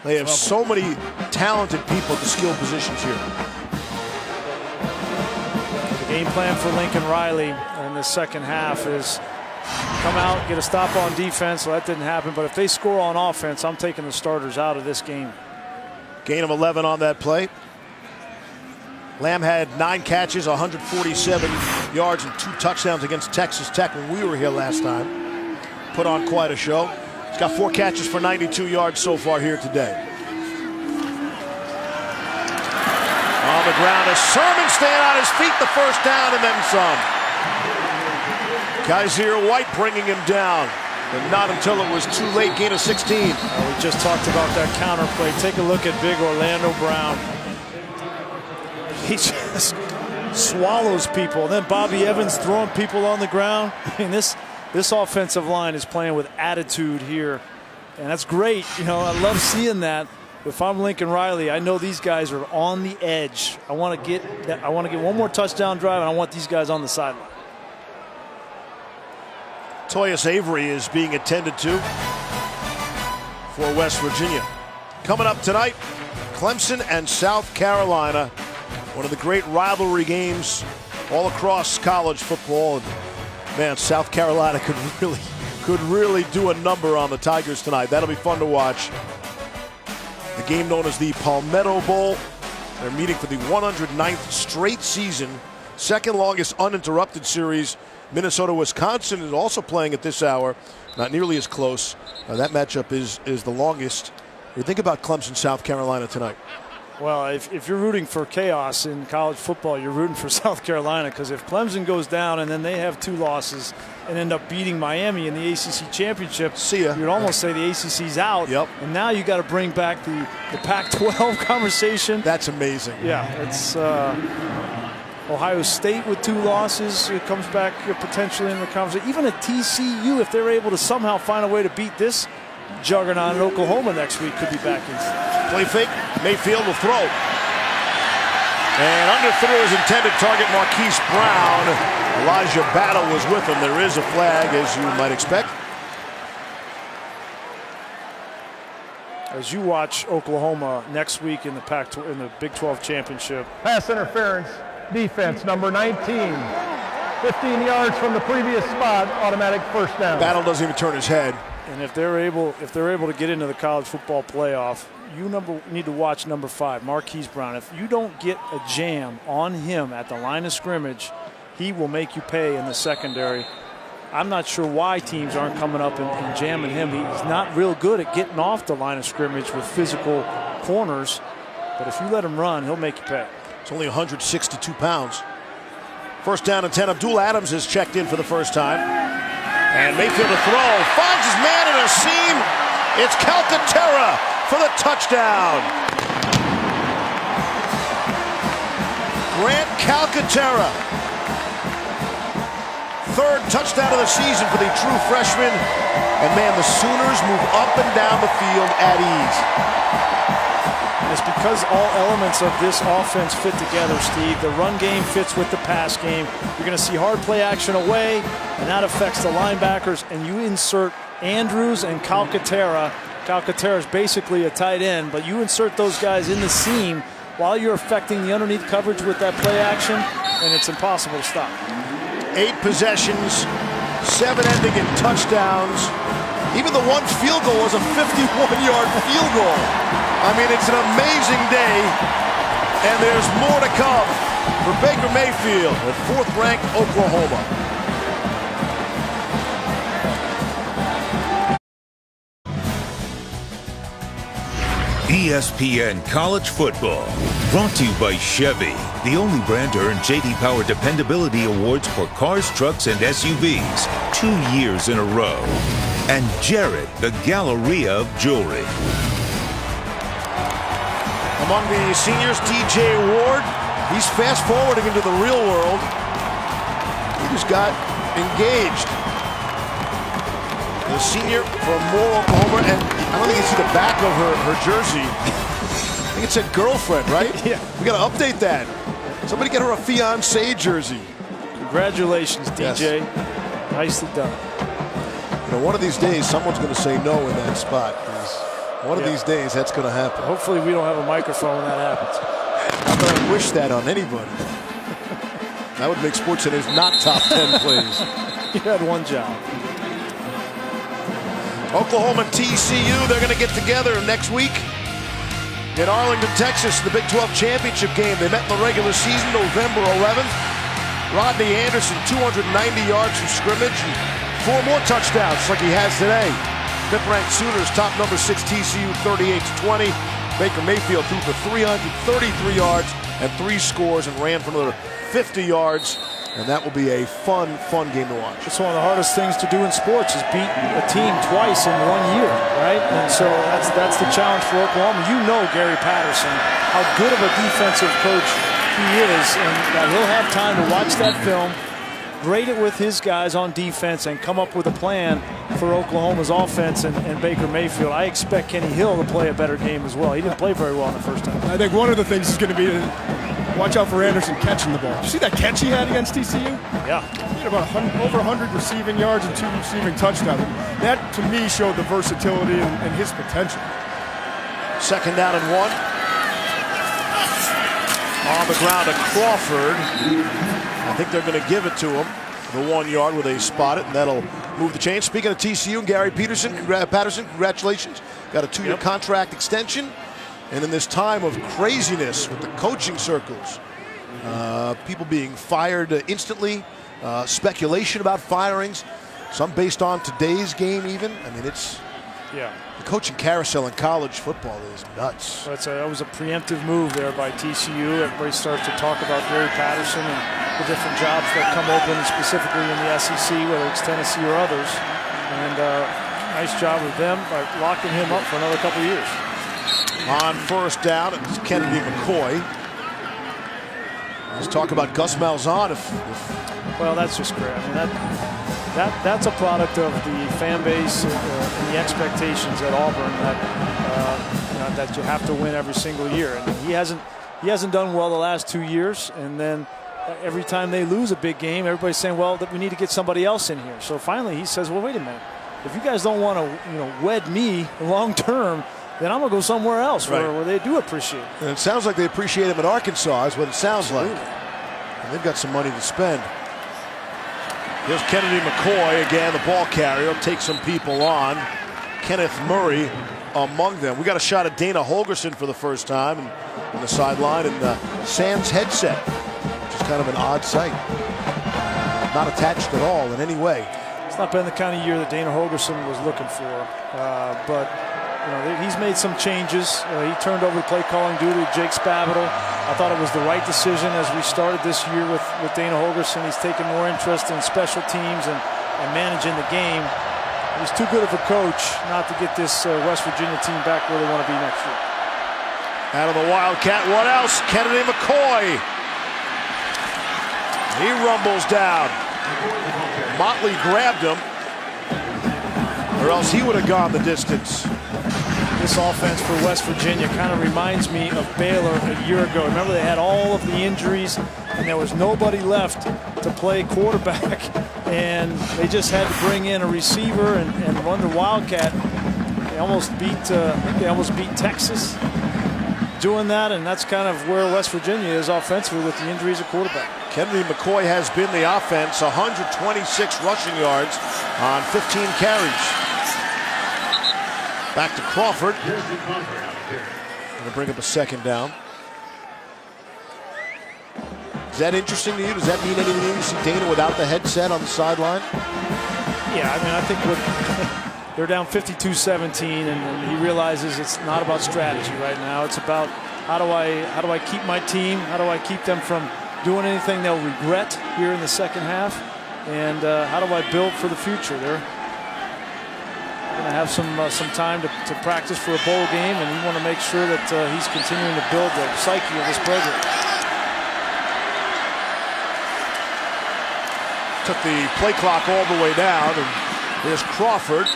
They have so many talented people at the skill positions here. The game plan for Lincoln Riley in the second half is come out, get a stop on defense. Well, that didn't happen, but if they score on offense, I'm taking the starters out of this game. Gain of 11 on that play. Lamb had 9 catches, 147 yards, and 2 touchdowns against Texas Tech when we were here last time. Put on quite a show. He's got 4 catches for 92 yards so far here today. On the ground is Sermon staying on his feet, the first down and then some. Kaiser White bringing him down. And not until it was too late, gain of 16. We just talked about that counter play. Take a look at big Orlando Brown. He just swallows people. And then Bobby Evans throwing people on the ground. I mean, this offensive line is playing with attitude here. And that's great. You know, I love seeing that. If I'm Lincoln Riley, I know these guys are on the edge. I want to get one more touchdown drive, and I want these guys on the sideline. Toyus Avery is being attended to for West Virginia. Coming up tonight, Clemson and South Carolina. One of the great rivalry games all across college football. Man, South Carolina could really do a number on the Tigers tonight. That'll be fun to watch. The game known as the Palmetto Bowl. They're meeting for the 109th straight season. Second longest uninterrupted series. Minnesota-Wisconsin is also playing at this hour. Not nearly as close. That matchup is the longest. You think about Clemson, South Carolina tonight. Well, if you're rooting for chaos in college football, you're rooting for South Carolina, because if Clemson goes down and then they have 2 losses and end up beating Miami in the ACC championship, see ya. You'd almost say the ACC's out. Yep. And now you got to bring back the Pac-12 conversation. That's amazing. Yeah, it's Ohio State with 2 losses. It comes back potentially in the conversation. Even at TCU, if they're able to somehow find a way to beat this juggernaut in Oklahoma next week, could be back in. Play fake. Mayfield will throw. And underthrew his intended target, Marquise Brown. Elijah Battle was with him. There is a flag, as you might expect. As you watch Oklahoma next week in the Big 12 championship. Pass interference, defense number 19. 15 yards from the previous spot, automatic first down. Battle doesn't even turn his head. And if they're able to get into the college football playoff, you need to watch number 5, Marquise Brown. If you don't get a jam on him at the line of scrimmage, he will make you pay in the secondary. I'm not sure why teams aren't coming up and jamming him. He's not real good at getting off the line of scrimmage with physical corners. But if you let him run, he'll make you pay. It's only 162 pounds. First down and 10. Abdul Adams has checked in for the first time. And Mayfield to throw. Finds his man in a seam. It's Calcaterra for the touchdown. Grant Calcaterra. 3rd touchdown of the season for the true freshman. And man, the Sooners move up and down the field at ease. And it's because all elements of this offense fit together, Steve. The run game fits with the pass game. You're going to see hard play action away, and that affects the linebackers. And you insert Andrews and Calcaterra. Calcaterra is basically a tight end, but you insert those guys in the seam while you're affecting the underneath coverage with that play action, and it's impossible to stop. 8 possessions, 7 ending in touchdowns. Even the one field goal was a 51-yard field goal. I mean, it's an amazing day, and there's more to come for Baker Mayfield at 4th-ranked Oklahoma. ESPN College Football, brought to you by Chevy, the only brand to earn J.D. Power Dependability Awards for cars, trucks, and SUVs 2 years in a row. And Jared, the Galleria of Jewelry. Among the seniors, DJ Ward. He's fast-forwarding into the real world. He just got engaged. The senior from Moore, Oklahoma, and I don't think you see the back of her jersey. I think it said girlfriend, right? Yeah. We got to update that. Somebody get her a fiancé jersey. Congratulations, DJ. Yes. Nicely done. You know, one of these days, someone's going to say no in that spot. One of these days, that's going to happen. Hopefully we don't have a microphone when that happens. Not that I wish that on anybody. That would make SportsCenter's not top 10 plays. You had one job. Oklahoma TCU, they're going to get together next week in Arlington, Texas, the Big 12 championship game. They met in the regular season November 11th. Rodney Anderson, 290 yards from scrimmage and 4 more touchdowns like he has today. 5th-ranked Sooners top number 6 TCU 38-20. Baker Mayfield threw for 333 yards and 3 scores and ran for another 50 yards. And that will be a fun game to watch. It's one of the hardest things to do in sports is beat a team twice in 1 year, right? And so that's the challenge for Oklahoma. You know Gary Patterson, how good of a defensive coach he is, and that he'll have time to watch that film, grade it with his guys on defense, and come up with a plan for Oklahoma's offense and Baker Mayfield. I expect Kenny Hill to play a better game as well. He didn't play very well in the first time. I think one of the things is going to be to watch out for Anderson catching the ball. Did you see that catch he had against TCU? Yeah. He had about over 100 receiving yards and 2 receiving touchdowns. That, to me, showed the versatility and his potential. 2nd down and 1. On the ground to Crawford. I think they're going to give it to him. The 1 yard where they spot it, and that'll move the chain. Speaking of TCU and Gary Patterson, congratulations. Got a 2-year contract extension. And in this time of craziness with the coaching circles, people being fired instantly, speculation about firings, some based on today's game even. I mean, it's the coaching carousel in college football is nuts. That was a preemptive move there by TCU. Everybody starts to talk about Gary Patterson and the different jobs that come open, specifically in the SEC, whether it's Tennessee or others. And nice job of them by locking him up for another couple of years. On 1st down, it's Kennedy McCoy. Let's talk about Gus Malzahn. Well, that's just great. I mean, that's a product of the fan base and the expectations at Auburn that you have to win every single year. And he hasn't done well the last 2 years. And then every time they lose a big game, everybody's saying, well, that we need to get somebody else in here. So finally, he says, well, wait a minute. If you guys don't want to, wed me long term, then I'm going to go somewhere else where they do appreciate it. And it sounds like they appreciate him at Arkansas is what it sounds like. And they've got some money to spend. Here's Kennedy McCoy again, the ball carrier. Take some people on. Kenneth Murray among them. We got a shot at Dana Holgorsen for the first time on the sideline in the Sans headset, which is kind of an odd sight. Not attached at all in any way. It's not been the kind of year that Dana Holgorsen was looking for, but he's made some changes. He turned over the play calling duty to Jake Spavital. I thought it was the right decision as we started this year with Dana Holgorsen. He's taken more interest in special teams and managing the game. He's too good of a coach not to get this West Virginia team back where they want to be next year. Out of the Wildcat, what else? Kennedy McCoy. He rumbles down. Motley grabbed him, or else he would have gone the distance. This offense for West Virginia kind of reminds me of Baylor a year ago. Remember, they had all of the injuries, and there was nobody left to play quarterback, and they just had to bring in a receiver and run the Wildcat. They almost beat Texas doing that, and that's kind of where West Virginia is offensively with the injuries at quarterback. Kennedy McCoy has been the offense, 126 rushing yards on 15 carries. Back to Crawford. Going to bring up a 2nd down. Is that interesting to you? Does that mean anything to you? You see Dana without the headset on the sideline? Yeah, I mean, I think they're down 52-17, and he realizes it's not about strategy right now. It's about how do I keep my team? How do I keep them from doing anything they'll regret here in the second half? And how do I build for the future? They're going to have some time to practice for a bowl game, and you want to make sure that he's continuing to build the psyche of this program. Took the play clock all the way down, and there's Crawford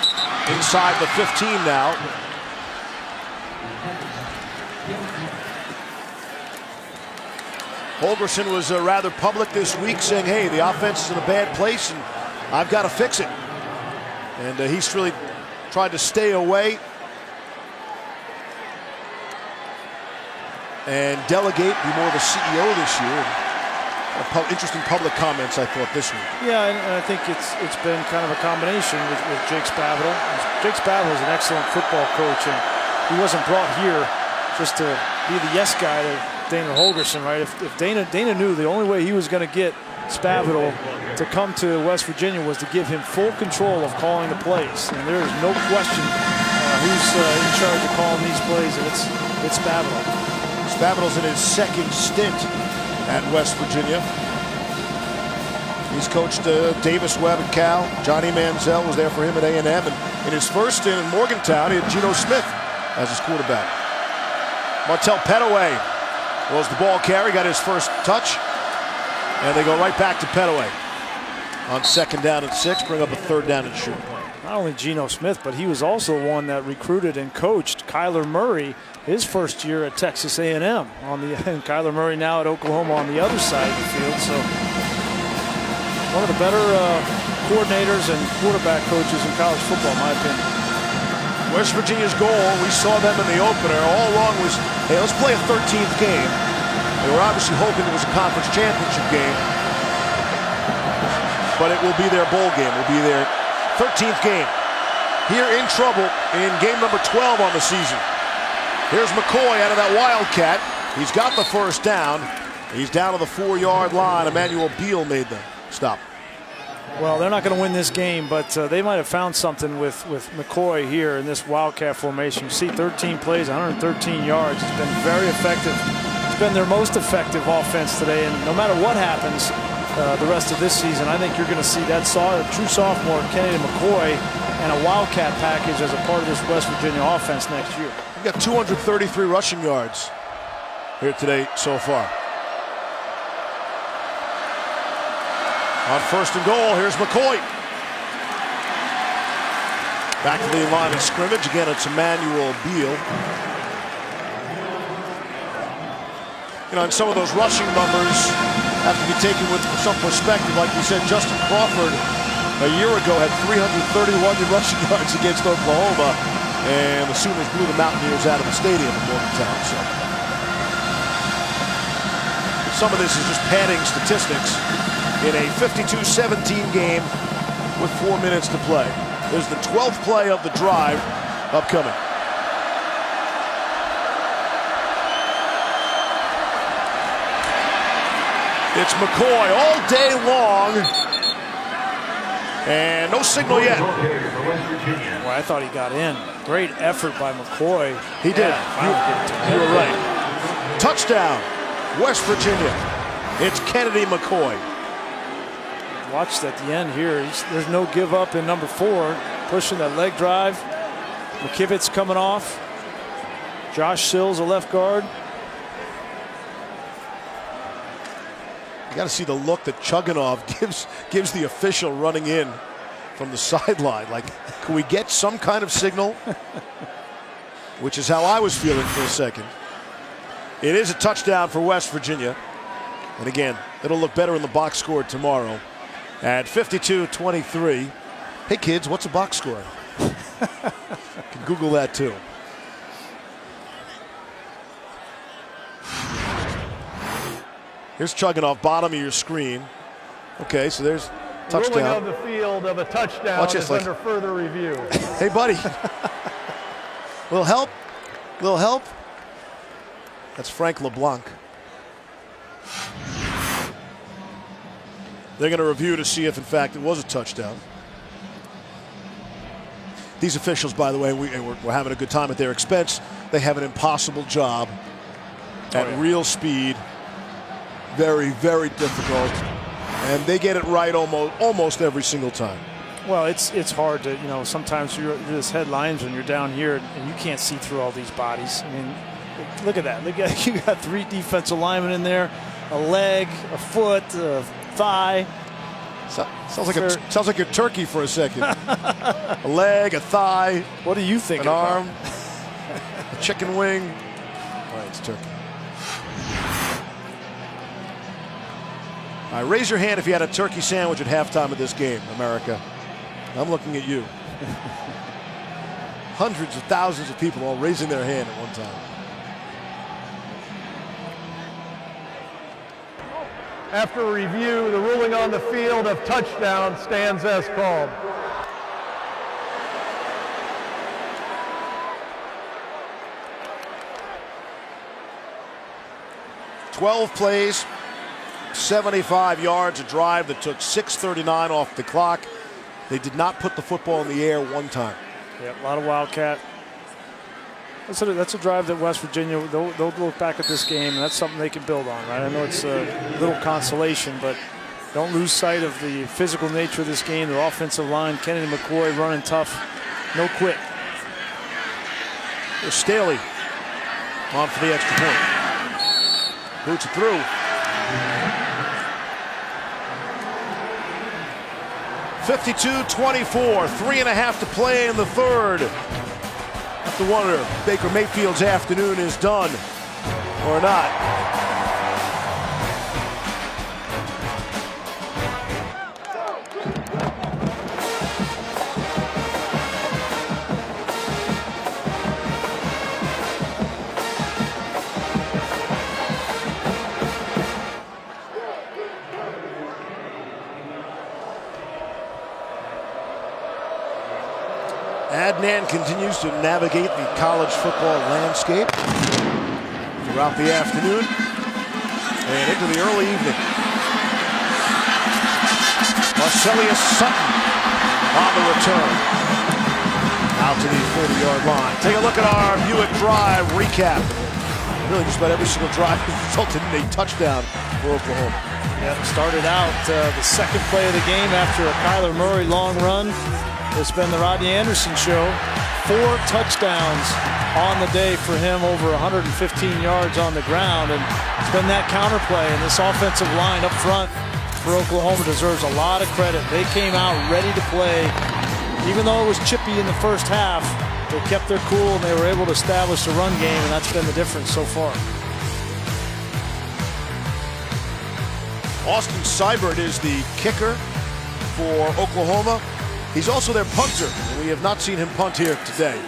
inside the 15 now. Holgorsen was rather public this week, saying, hey, the offense is in a bad place, and I've got to fix it. And he's really tried to stay away and delegate, be more of a CEO this year. Interesting public comments, I thought, this week. Yeah, and I think it's been kind of a combination with Jake Spavital. Jake Spavital is an excellent football coach, and he wasn't brought here just to be the yes guy to Dana Holgorsen, right? If Dana knew the only way he was going to get Spavital to come to West Virginia was to give him full control of calling the plays, and there is no question who's in charge of calling these plays, and it's Spavital. Spavital's in his 2nd stint at West Virginia. He's coached Davis Webb at Cal. Johnny Manziel was there for him at A&M. And in his first stint in Morgantown, he had Geno Smith as his quarterback. Martell Pettaway was the ball carry, got his first touch. And they go right back to Pettaway on 2nd down and 6, bring up a 3rd down and shoot. Not only Geno Smith, but he was also one that recruited and coached Kyler Murray his first year at Texas A&M. And Kyler Murray now at Oklahoma on the other side of the field. So one of the better coordinators and quarterback coaches in college football, in my opinion. West Virginia's goal, we saw them in the opener, all along was, hey, let's play a 13th game. They were obviously hoping it was a conference championship game, but it will be their bowl game. It will be their 13th game. Here in trouble in game number 12 on the season. Here's McCoy out of that Wildcat. He's got the first down. He's down to the 4-yard line. Emmanuel Beal made the stop. Well, they're not going to win this game, but they might have found something with McCoy here in this Wildcat formation. You see 13 plays, 113 yards. It's been very effective. It's been their most effective offense today, and no matter what happens the rest of this season, I think you're going to see that true sophomore Kennedy McCoy and a Wildcat package as a part of this West Virginia offense next year. We've got 233 rushing yards here today so far. On 1st and goal, here's McCoy. Back to the line of scrimmage. Again, it's Emmanuel Beal. You know, and some of those rushing numbers have to be taken with some perspective. Like you said, Justin Crawford a year ago had 331 rushing yards against Oklahoma, and the Sooners blew the Mountaineers out of the stadium in Morgantown. So some of this is just padding statistics in a 52-17 game with 4 minutes to play. There's the 12th play of the drive upcoming. It's McCoy all day long, and no signal yet. Well, I thought he got in. Great effort by McCoy. He did. Yeah, you were right. Touchdown, West Virginia. It's Kennedy McCoy. Watched at the end here. There's no give up in number 4. Pushing that leg drive. McKivitz coming off. Josh Sills, a left guard. You got to see the look that Chugunov gives the official running in from the sideline. Like, can we get some kind of signal? Which is how I was feeling for a second. It is a touchdown for West Virginia. And again, it'll look better in the box score tomorrow. At 52-23. Hey kids, what's a box score? You can Google that too. Here's Chugunov, bottom of your screen. Okay, so there's touchdown. Ruling of the field of a touchdown Watch this, is like, under further review. Hey buddy. Little help? Little help? That's Frank LeBlanc. They're going to review to see if, in fact, it was a touchdown. These officials, by the way, we're having a good time at their expense. They have an impossible job at real speed. Very, very difficult. And they get it right almost every single time. Well, it's hard to, you know, sometimes you're this headlines when you're down here and you can't see through all these bodies. I mean, look at that. Look at, you got 3 defensive linemen in there, a leg, a foot, a thigh. Sounds like a turkey for a second. A leg, a thigh. What do you think? An arm, a chicken wing. Right, it's turkey. All right, raise your hand if you had a turkey sandwich at halftime of this game, America. I'm looking at you. Hundreds of thousands of people all raising their hand at one time. After review, the ruling on the field of touchdown stands as called. "12 plays, 75 yards, a drive that took 6:39 off the clock. They did not put the football in the air one time. Yeah, a lot of Wildcat. That's a drive that West Virginia, they'll look back at this game, and that's something they can build on, right? I know it's a little consolation, but Don't lose sight of the physical nature of this game. Their offensive line, Kennedy McCoy running tough. No quit. There's Staley on for the extra point. Boots it through. 52-24, 3.5 to play in the third. Have to wonder if Baker Mayfield's afternoon is done or not. Adnan continues to navigate the college football landscape throughout the afternoon and into the early evening. Marcellus Sutton on the return. Out to the 40-yard line. Take a look at our Buick Drive recap. Really just about every single drive resulted in a touchdown for Oklahoma. Yeah, started out the second play of the game after a Kyler Murray long run. It's been the Rodney Anderson show. 4 touchdowns on the day for him, over 115 yards on the ground. And it's been that counterplay, and this offensive line up front for Oklahoma deserves a lot of credit. They came out ready to play. Even though it was chippy in the first half, they kept their cool and they were able to establish the run game, and that's been the difference so far. Austin Seibert is the kicker for Oklahoma. He's also their punter, and we have not seen him punt here today.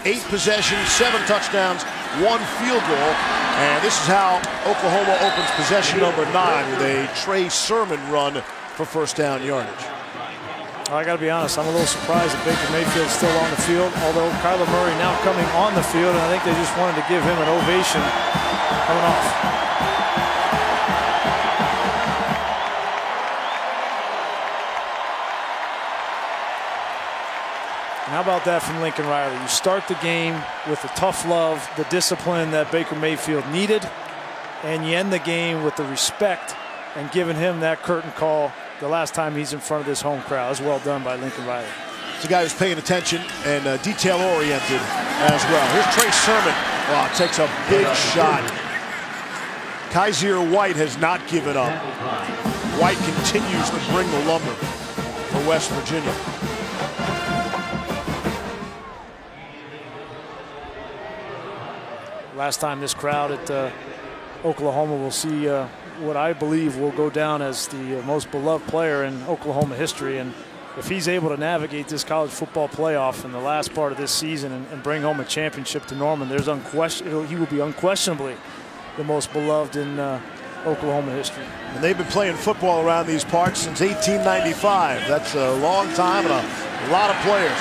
8 possessions, 7 touchdowns, 1 field goal, and this is how Oklahoma opens possession number 9 with a Trey Sermon run for first down yardage. I got to be honest, I'm a little surprised that Baker Mayfield's still on the field, although Kyler Murray now coming on the field, and I think they just wanted to give him an ovation coming off. How about that from Lincoln Riley? You start the game with the tough love, the discipline that Baker Mayfield needed, and you end the game with the respect and giving him that curtain call the last time he's in front of this home crowd. That's well done by Lincoln Riley. It's a guy who's paying attention and detail-oriented as well. Here's Trey Sermon. Oh, takes a big shot. Kaiser White has not given up. White continues to bring the lumber for West Virginia. Last time this crowd at Oklahoma will see what I believe will go down as the most beloved player in Oklahoma history. And if he's able to navigate this college football playoff in the last part of this season and bring home a championship to Norman, he will be unquestionably the most beloved in Oklahoma history. And they've been playing football around these parts since 1895. That's a long time and a lot of players.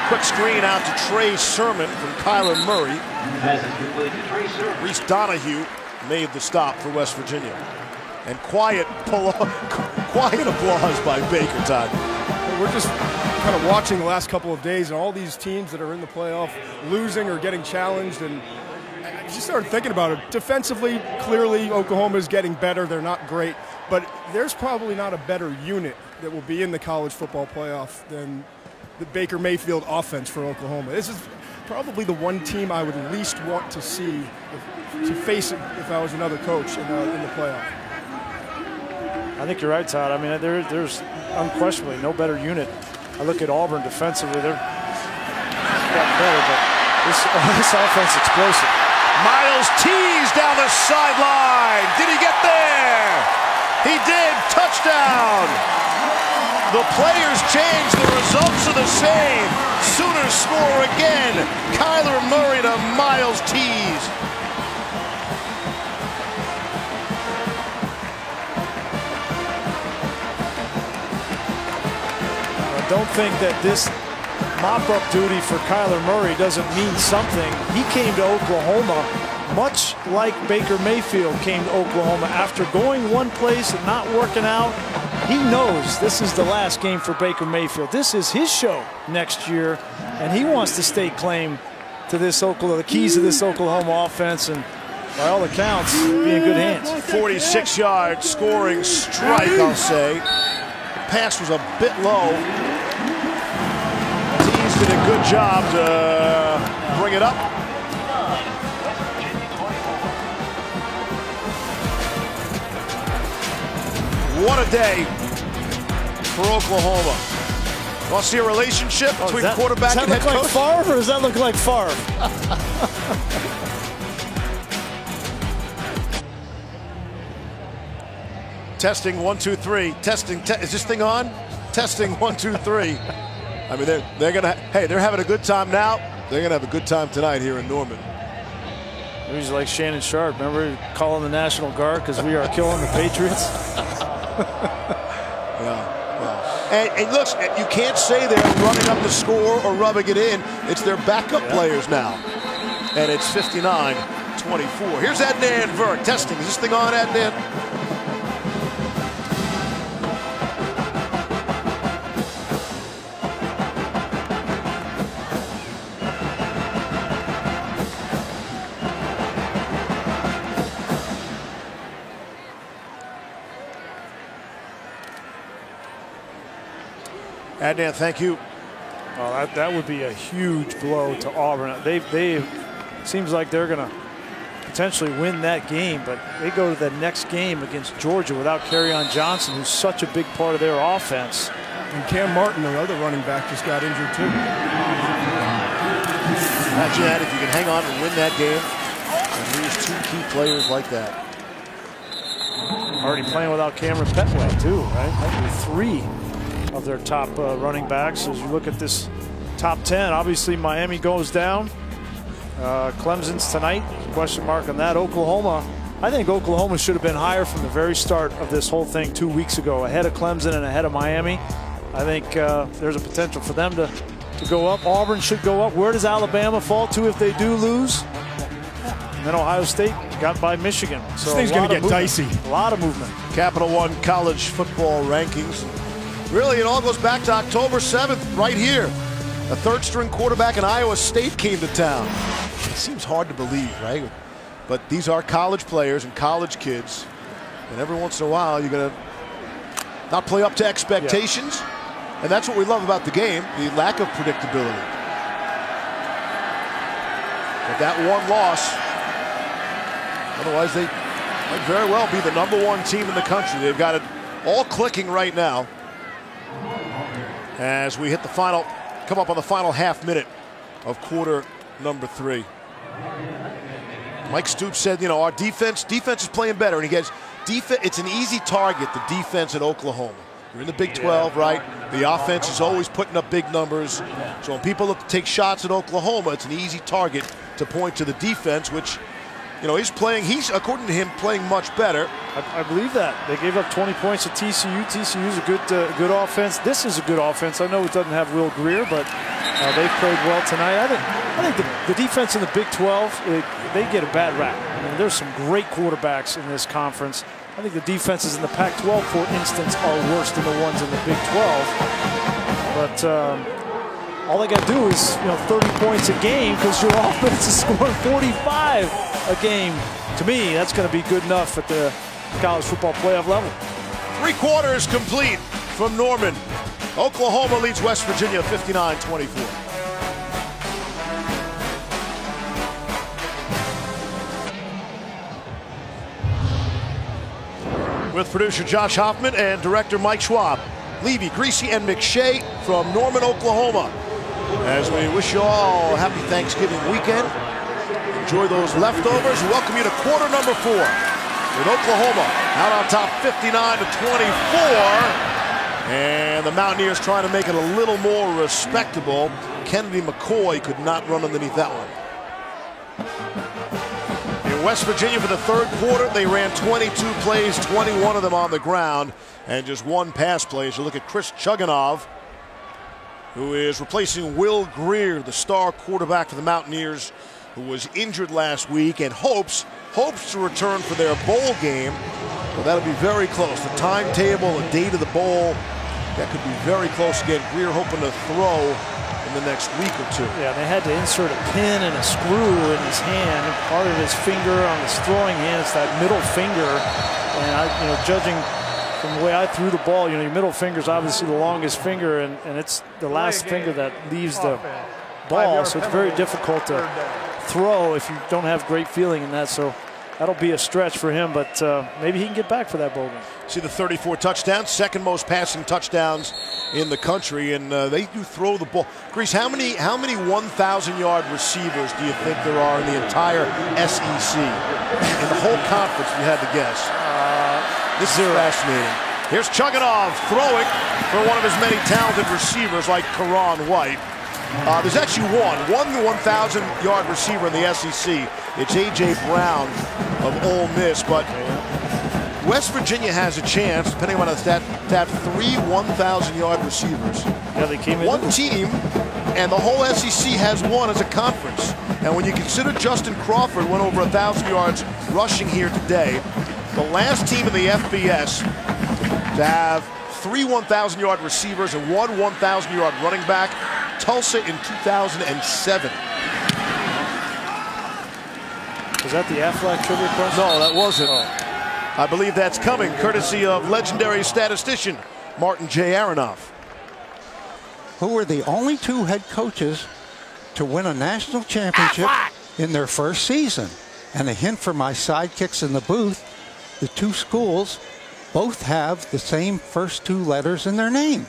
Quick screen out to Trey Sermon from Kyler Murray. Reese Donahue made the stop for West Virginia. And quiet applause by Baker, Todd. We're just kind of watching the last couple of days and all these teams that are in the playoff losing or getting challenged, and I just started thinking about it. Defensively, clearly Oklahoma is getting better. They're not great, but there's probably not a better unit that will be in the college football playoff than the Baker Mayfield offense for Oklahoma. This is probably the one team I would least want to see to face it if I was another coach in the playoff. I think you're right, Todd. I mean, there's unquestionably no better unit. I look at Auburn defensively; they're got better, but this offense explosive. Miles tees down the sideline. Did he get there? He did. Touchdown. The players change, the results are the same. Sooners score again. Kyler Murray to Miles Tees. I don't think that this mop-up duty for Kyler Murray doesn't mean something. He came to Oklahoma much like Baker Mayfield came to Oklahoma after going one place and not working out. He knows this is the last game for Baker Mayfield. This is his show next year, and he wants to stake claim to this the keys of this Oklahoma offense, and by all accounts, be in good hands. 46-yard scoring strike, I'll say. The pass was a bit low. Tees did a good job to bring it up. What a day for Oklahoma. Want to see a relationship between quarterback and head coach? Does that look like Favre, or does that look like Favre? Testing 1 2 3. Testing. Is this thing on? Testing 1 2 3. I mean, they're gonna. Hey, they're having a good time now. They're gonna have a good time tonight here in Norman. He's like Shannon Sharp. Remember calling the National Guard because we are killing the Patriots? Yeah. And look, you can't say they're running up the score or rubbing it in. It's their backup players now. And it's 59-24. Here's Adnan Virk testing. Is this thing on, Adnan? Adnan, thank you. Oh, that would be a huge blow to Auburn. They seems like they're going to potentially win that game, but they go to the next game against Georgia without Kerryon Johnson, who's such a big part of their offense. And Cam Martin, their other running back, just got injured too. Imagine that if you can hang on and win that game and lose two key players like that. Already playing without Cameron Petway too, right? That would be 3 of their top running backs. As you look at this top 10, obviously Miami goes down. Clemson's tonight, question mark on that. Oklahoma, I think Oklahoma should have been higher from the very start of this whole thing 2 weeks ago, ahead of Clemson and ahead of Miami. I think there's a potential for them to go up. Auburn should go up. Where does Alabama fall to if they do lose? And then Ohio State got by Michigan. So this thing's going to get dicey. A lot of movement. Capital One college football rankings. Really, it all goes back to October 7th, right here. A third-string quarterback in Iowa State came to town. It seems hard to believe, right? But these are college players and college kids. And every once in a while, you're going to not play up to expectations. Yeah. And that's what we love about the game, the lack of predictability. But that one loss, otherwise they might very well be the #1 team in the country. They've got it all clicking right now. As we hit the final, come up on the final half minute of quarter number 3. Mike Stoops said, you know, our defense is playing better. And he gets, it's an easy target, the defense at Oklahoma. You're in the Big 12, right? The offense is always putting up big numbers. So when people look to take shots at Oklahoma, it's an easy target to point to the defense, which, you know, he's, according to him, playing much better. I believe that. They gave up 20 points to TCU. TCU's a good offense. This is a good offense. I know it doesn't have Will Greer, but they played well tonight. I think the defense in the Big 12, they get a bad rap. I mean, there's some great quarterbacks in this conference. I think the defenses in the Pac-12, for instance, are worse than the ones in the Big 12. But all they got to do is, 30 points a game, because your offense is scoring 45 a game. To me, that's going to be good enough at the college football playoff level. 3 quarters complete from Norman. Oklahoma leads West Virginia 59-24. With producer Josh Hoffman and director Mike Schwab, Levy, Greasy, and McShay from Norman, Oklahoma. As we wish you all a happy Thanksgiving weekend. Enjoy those leftovers. We welcome you to quarter number 4 with Oklahoma out on top 59-24. And the Mountaineers trying to make it a little more respectable. Kennedy McCoy could not run underneath that one. In West Virginia for the third quarter, they ran 22 plays, 21 of them on the ground, and just 1 pass play. As you look at Chris Chugunov, who is replacing Will Greer, the star quarterback for the Mountaineers, who was injured last week and hopes to return for their bowl game. Well, that'll be very close. The timetable, the date of the bowl, that could be very close again. Greer hoping to throw in in the next week or two. Yeah, they had to insert a pin and a screw in his hand. Part of his finger on his throwing hand is that middle finger. And judging from the way I threw the ball, your middle finger is obviously the longest finger, and it's the last finger that leaves the ball. So it's very difficult to throw if you don't have great feeling in that. So that'll be a stretch for him, but maybe he can get back for that bowl game. See the 34 touchdowns, second most passing touchdowns in the country, and they do throw the ball. Grease, how many 1,000-yard receivers do you think there are in the entire SEC? In the whole conference, if you had to guess. This is fascinating. Here's Chugunov throwing for one of his many talented receivers like Karan White. There's actually one 1,000-yard receiver in the SEC. It's A.J. Brown of Ole Miss, but West Virginia has a chance, depending on that, to have 3 1,000-yard receivers. Yeah, they came in. One team, and the whole SEC has one as a conference. And when you consider Justin Crawford went over 1,000 yards rushing here today, the last team in the FBS to have 3 1,000-yard receivers and 1 1,000-yard running back, Tulsa in 2007. Was that the Aflac trivia question? No, that wasn't. I believe that's coming, courtesy of legendary statistician Martin J. Aronoff. Who were the only 2 head coaches to win a national championship in their first season. And a hint for my sidekicks in the booth, the 2 schools both have the same first 2 letters in their name.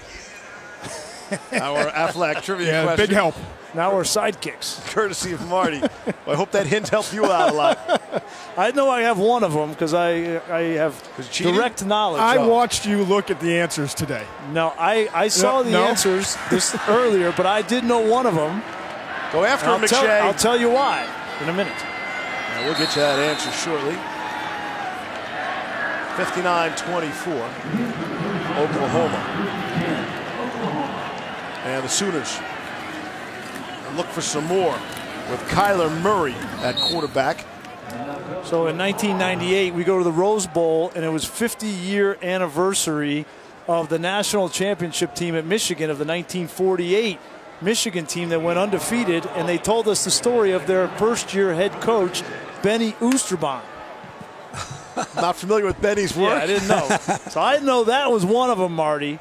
Our Aflac trivia question. Big help. Now we're sidekicks. Courtesy of Marty. I hope that hint helped you out a lot. I know I have one of them because I have direct knowledge. I watched you look at the answers today. No, I saw the answers this earlier, but I did know one of them. Go after him, McShay. I'll tell you why in a minute. Now we'll get you that answer shortly. 59-24, Oklahoma. And the Sooners look for some more with Kyler Murray at quarterback. So in 1998, we go to the Rose Bowl, and it was 50-year anniversary of the national championship team at Michigan of the 1948 Michigan team that went undefeated, and they told us the story of their first-year head coach, Benny Oosterbaan. Not familiar with Benny's work. Yeah, I didn't know. So I didn't know that was one of them, Marty.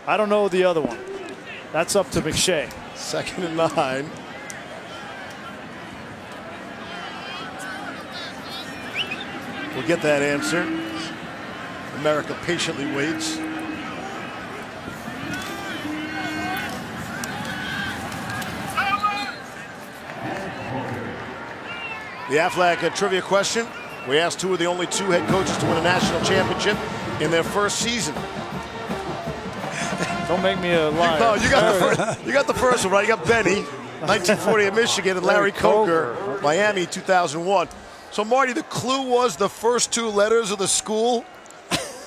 I don't know the other one. That's up to McShay. 2nd and 9. We'll get that answer. America patiently waits. The Aflac trivia question. We asked who are the only 2 head coaches to win a national championship in their first season. Don't make me a liar. No, you got the first one right. You got Benny, 1940 at Michigan, and Larry Coker, Miami, 2001. So, Marty, the clue was the first 2 letters of the school.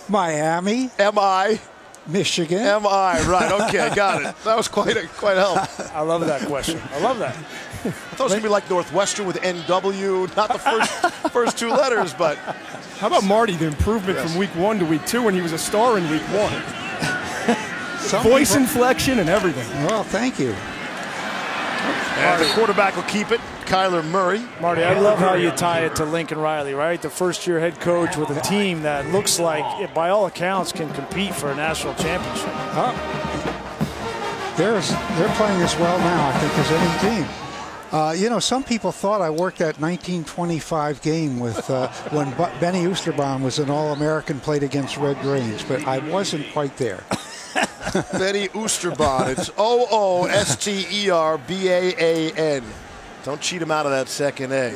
Miami. M-I. Michigan. M-I, right. Okay, got it. That was quite help. I love that question. I love that. I thought it was going to be like Northwestern with N-W, not the first 2 letters, but. How about Marty, the improvement from week 1 to week 2 when he was a star in week 1? Voice inflection and everything. Well, thank you. And the quarterback will keep it, Kyler Murray. Marty, I love how you tie it to Lincoln Riley, right? The first-year head coach with a team that looks like, by all accounts, can compete for a national championship. They're playing as well now, I think, as any team. Some people thought I worked that 1925 game with when Benny Oosterbaan was an All-American, played against Red Grange, but I wasn't quite there. Benny Oosterbaan. It's O-O-S-T-E-R-B-A-A-N. Don't cheat him out of that second A.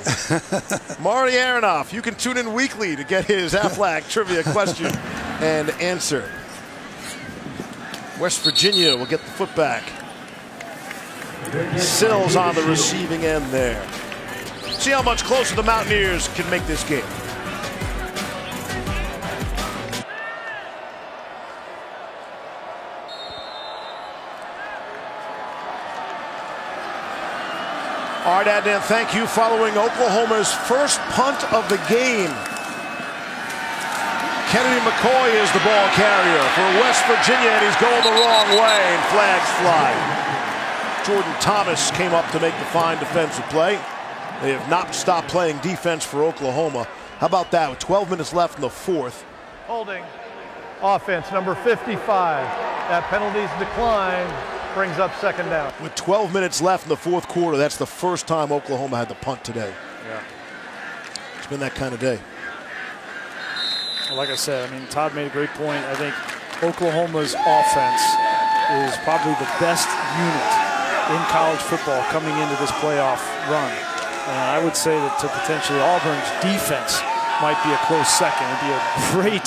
Marty Aronoff, you can tune in weekly to get his Aflac trivia question and answer. West Virginia will get the foot back. Sills on the receiving end there. See how much closer the Mountaineers can make this game. All right, Adnan, thank you. Following Oklahoma's first punt of the game. Kennedy McCoy is the ball carrier for West Virginia, and he's going the wrong way, and flags fly. Jordan Thomas came up to make the fine defensive play. They have not stopped playing defense for Oklahoma. How about that? With 12 minutes left in the fourth. Holding. Offense, number 55. That penalty's declined. Brings up second down. With 12 minutes left in the fourth quarter, that's the first time Oklahoma had to punt today. Yeah. It's been that kind of day. Like I said, I mean, Todd made a great point. I think Oklahoma's offense is probably the best unit in college football coming into this playoff run. And I would say that to potentially Auburn's defense might be a close second. It'd be a great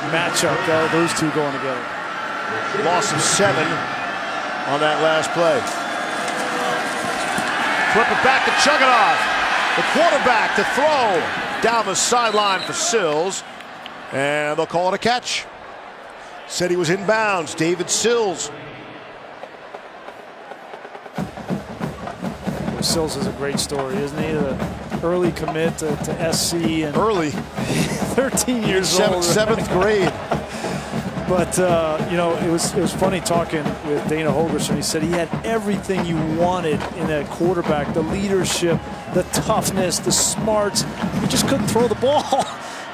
matchup, those two going together. Loss of 7 on that last play. Flip it back to Chugunov. The quarterback to throw down the sideline for Sills. And they'll call it a catch. Said he was inbounds. David Sills. Sills is a great story, isn't he? The early commit to SC and early, 13 years old, seventh grade. But you know, it was funny talking with Dana Holgorsen. He said he had everything you wanted in a quarterback: the leadership, the toughness, the smarts. He just couldn't throw the ball.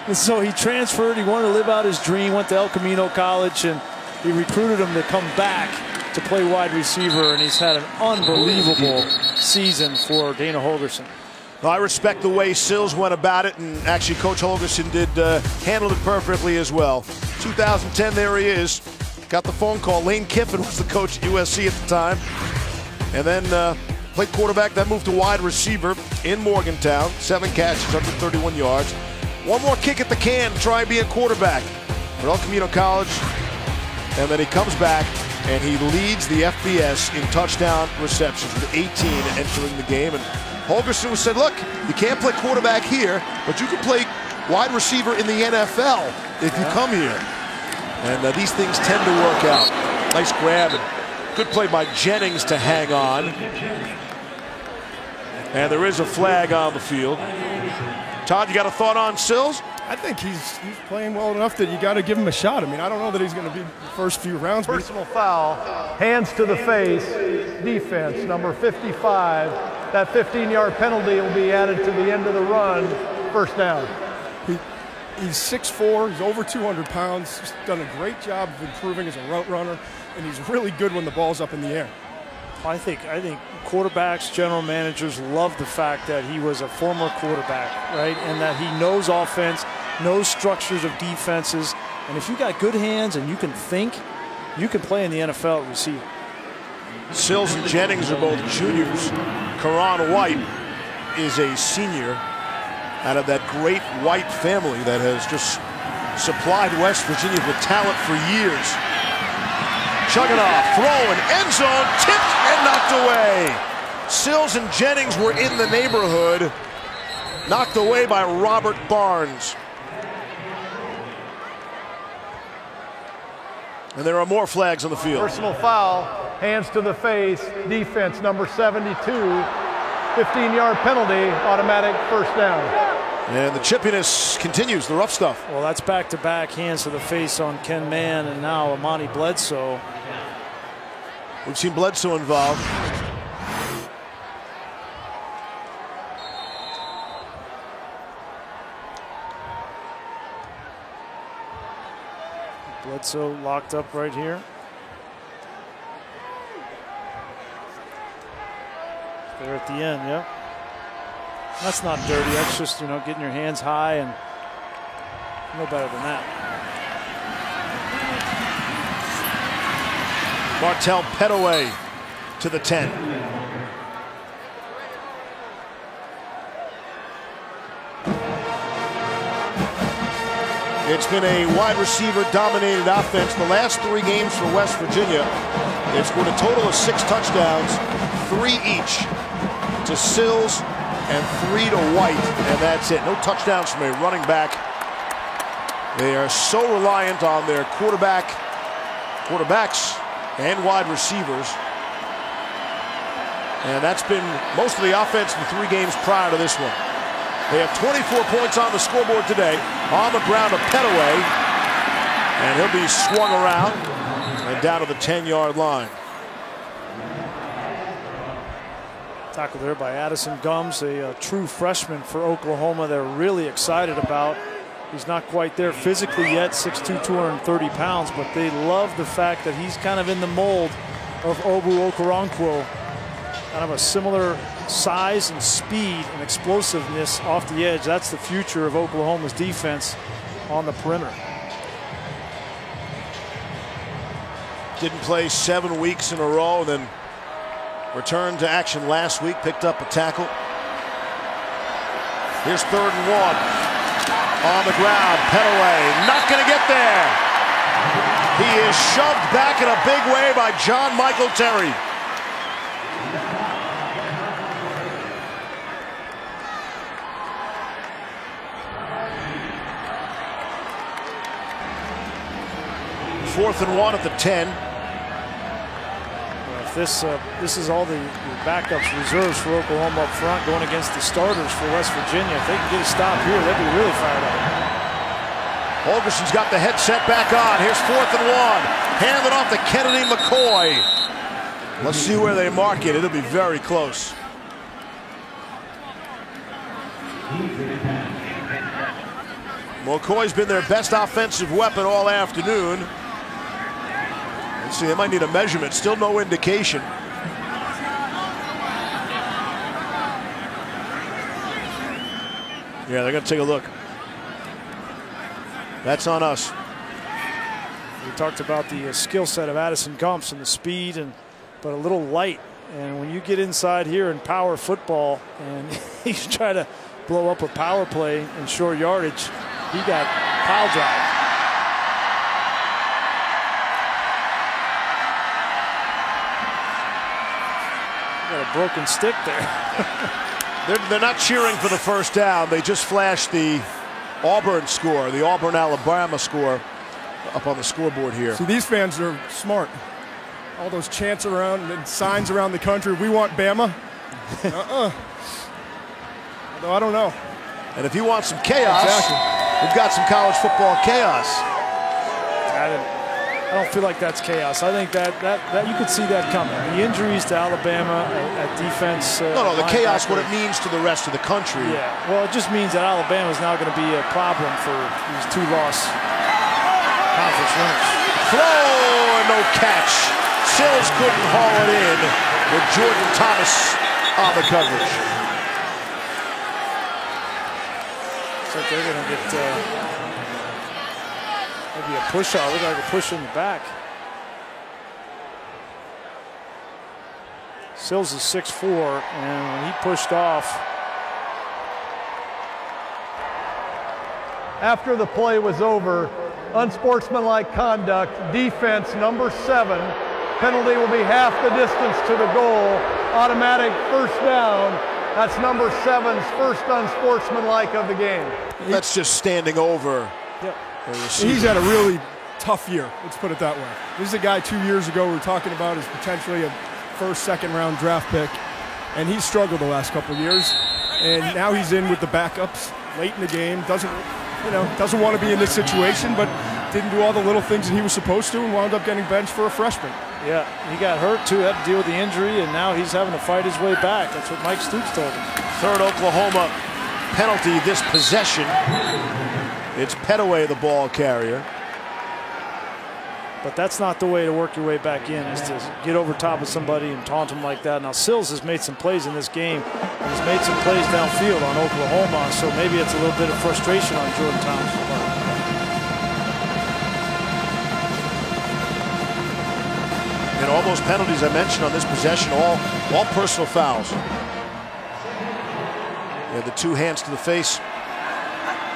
And so he transferred. He wanted to live out his dream. Went to El Camino College, and he recruited him to come back to play wide receiver. And he's had an unbelievable season for Dana Holgorsen. I respect the way Sills went about it, and actually Coach Holgorsen did handle it perfectly as well. 2010, there he is. Got the phone call. Lane Kiffin was the coach at USC at the time. And then played quarterback, then moved to wide receiver in Morgantown. 7 catches, 131 yards. One more kick at the can to try and be a quarterback at El Camino College. And then he comes back and he leads the FBS in touchdown receptions with 18 entering the game. And Holgorsen said, look, you can't play quarterback here, but you can play wide receiver in the NFL if you come here. And these things tend to work out. Nice grab and good play by Jennings to hang on. And there is a flag on the field. Todd, you got a thought on Sills? I think he's playing well enough that you got to give him a shot. I mean, I don't know that he's going to be the first few rounds. Personal foul, hands to the face, defense, number 55. That 15-yard penalty will be added to the end of the run, first down. He's 6'4", he's over 200 pounds. He's done a great job of improving as a route runner, and he's really good when the ball's up in the air. I think quarterbacks, general managers love the fact that he was a former quarterback, right? And that he knows offense, knows structures of defenses. And if you got good hands and you can think, you can play in the NFL at receiver. Sills and Jennings are both juniors. Karan White is a senior out of that great White family that has just supplied West Virginia with talent for years. Chugunov, throwing, end zone, tipped and knocked away. Sills and Jennings were in the neighborhood, knocked away by Robert Barnes. And there are more flags on the field. Personal foul, hands to the face, defense, number 72. 15-yard penalty, automatic first down. And the chippiness continues, the rough stuff. Well, that's back-to-back hands to the face on Ken Mann and now Amani Bledsoe. We've seen Bledsoe involved. Bledsoe locked up right here. There at the end, yeah. That's not dirty. That's just, you know, getting your hands high and no better than that. Martell Pettaway to the 10. It's been a wide receiver dominated offense the last 3 games for West Virginia. They've scored a total of 6 touchdowns, 3 each to Sills and 3 to White, and that's it. No touchdowns from a running back. They are so reliant on their quarterbacks and wide receivers. And that's been most of the offense in the 3 games prior to this one. They have 24 points on the scoreboard today. On the ground to Pettaway. And he'll be swung around and down to the 10-yard line. Tackle there by Addison Gums, a true freshman for Oklahoma. They're really excited about. He's not quite there physically yet, 6'2", 230 pounds, but they love the fact that he's kind of in the mold of Obu Okoronkwo. Kind of a similar size and speed and explosiveness off the edge. That's the future of Oklahoma's defense on the perimeter. Didn't play 7 weeks in a row, and then returned to action last week, picked up a tackle. Here's 3rd and 1. On the ground, Pettaway not going to get there. He is shoved back in a big way by John Michael Terry. Fourth and 1 at the 10. If this is all the backups, reserves for Oklahoma up front going against the starters for West Virginia. If they can get a stop here, they'd be really fired up. Holgerson's got the headset back on. Here's 4th and 1. Handed off to Kennedy McCoy. Let's see where they mark it. It'll be very close. McCoy's been their best offensive weapon all afternoon. Let's see, they might need a measurement. Still no indication. Yeah, they're going to take a look. That's on us. We talked about the skill set of Addison Gumps and the speed, but a little light. And when you get inside here in power football and he's trying to blow up a power play in short yardage, he got pile drive. Got a broken stick there. They're not cheering for the first down. They just flashed the Auburn score, the Auburn-Alabama score up on the scoreboard here. See, these fans are smart. All those chants around and signs around the country, we want Bama. Although I don't know. And if you want some chaos, exactly. We've got some college football chaos. I don't feel like that's chaos. I think that you could see that coming. The injuries to Alabama at defense. No, the chaos, what it means to the rest of the country. Yeah, well, it just means that Alabama is now going to be a problem for these 2-loss conference winners. Throw and no catch. Sills couldn't haul it in with Jordan Thomas on the coverage. Looks like they're going to get maybe a push out. Look like a push in the back. Sills is 6'4", and when he pushed off. After the play was over, unsportsmanlike conduct, defense number 7. Penalty will be half the distance to the goal. Automatic first down. That's number 7's first unsportsmanlike of the game. That's just standing over. Yep. He's had a really tough year, let's put it that way. This is a guy 2 years ago we were talking about as potentially a first, second round draft pick, and he's struggled the last couple of years. And now he's in with the backups late in the game. Doesn't want to be in this situation, but didn't do all the little things that he was supposed to and wound up getting benched for a freshman. Yeah, he got hurt too, had to deal with the injury, and now he's having to fight his way back. That's what Mike Stoops told him. Third Oklahoma penalty this possession. It's Pettaway, the ball carrier. But that's not the way to work your way back in, is to get over top of somebody and taunt him like that. Now, Sills has made some plays in this game. He's made some plays downfield on Oklahoma, so maybe it's a little bit of frustration on Jordan Thomas' part. And all those penalties I mentioned on this possession, all personal fouls. Yeah, the 2 hands to the face.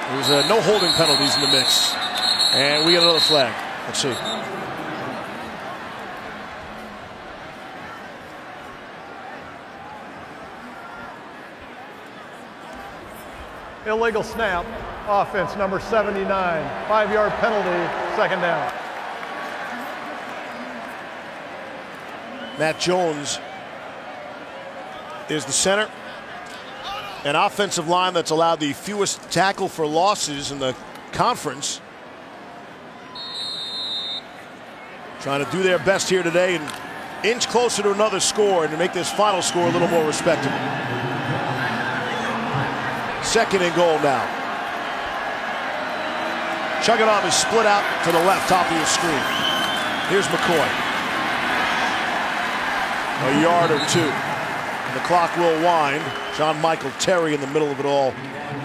There's no holding penalties in the mix. And we get another flag. Let's see. Illegal snap, offense number 79. 5-yard penalty, second down. Matt Jones is the center. An offensive line that's allowed the fewest tackle for losses in the conference. Trying to do their best here today and inch closer to another score and to make this final score a little more respectable. Second and goal now. Chugunov is split out to the left, top of your screen. Here's McCoy. A yard or two. And the clock will wind. John Michael Terry in the middle of it all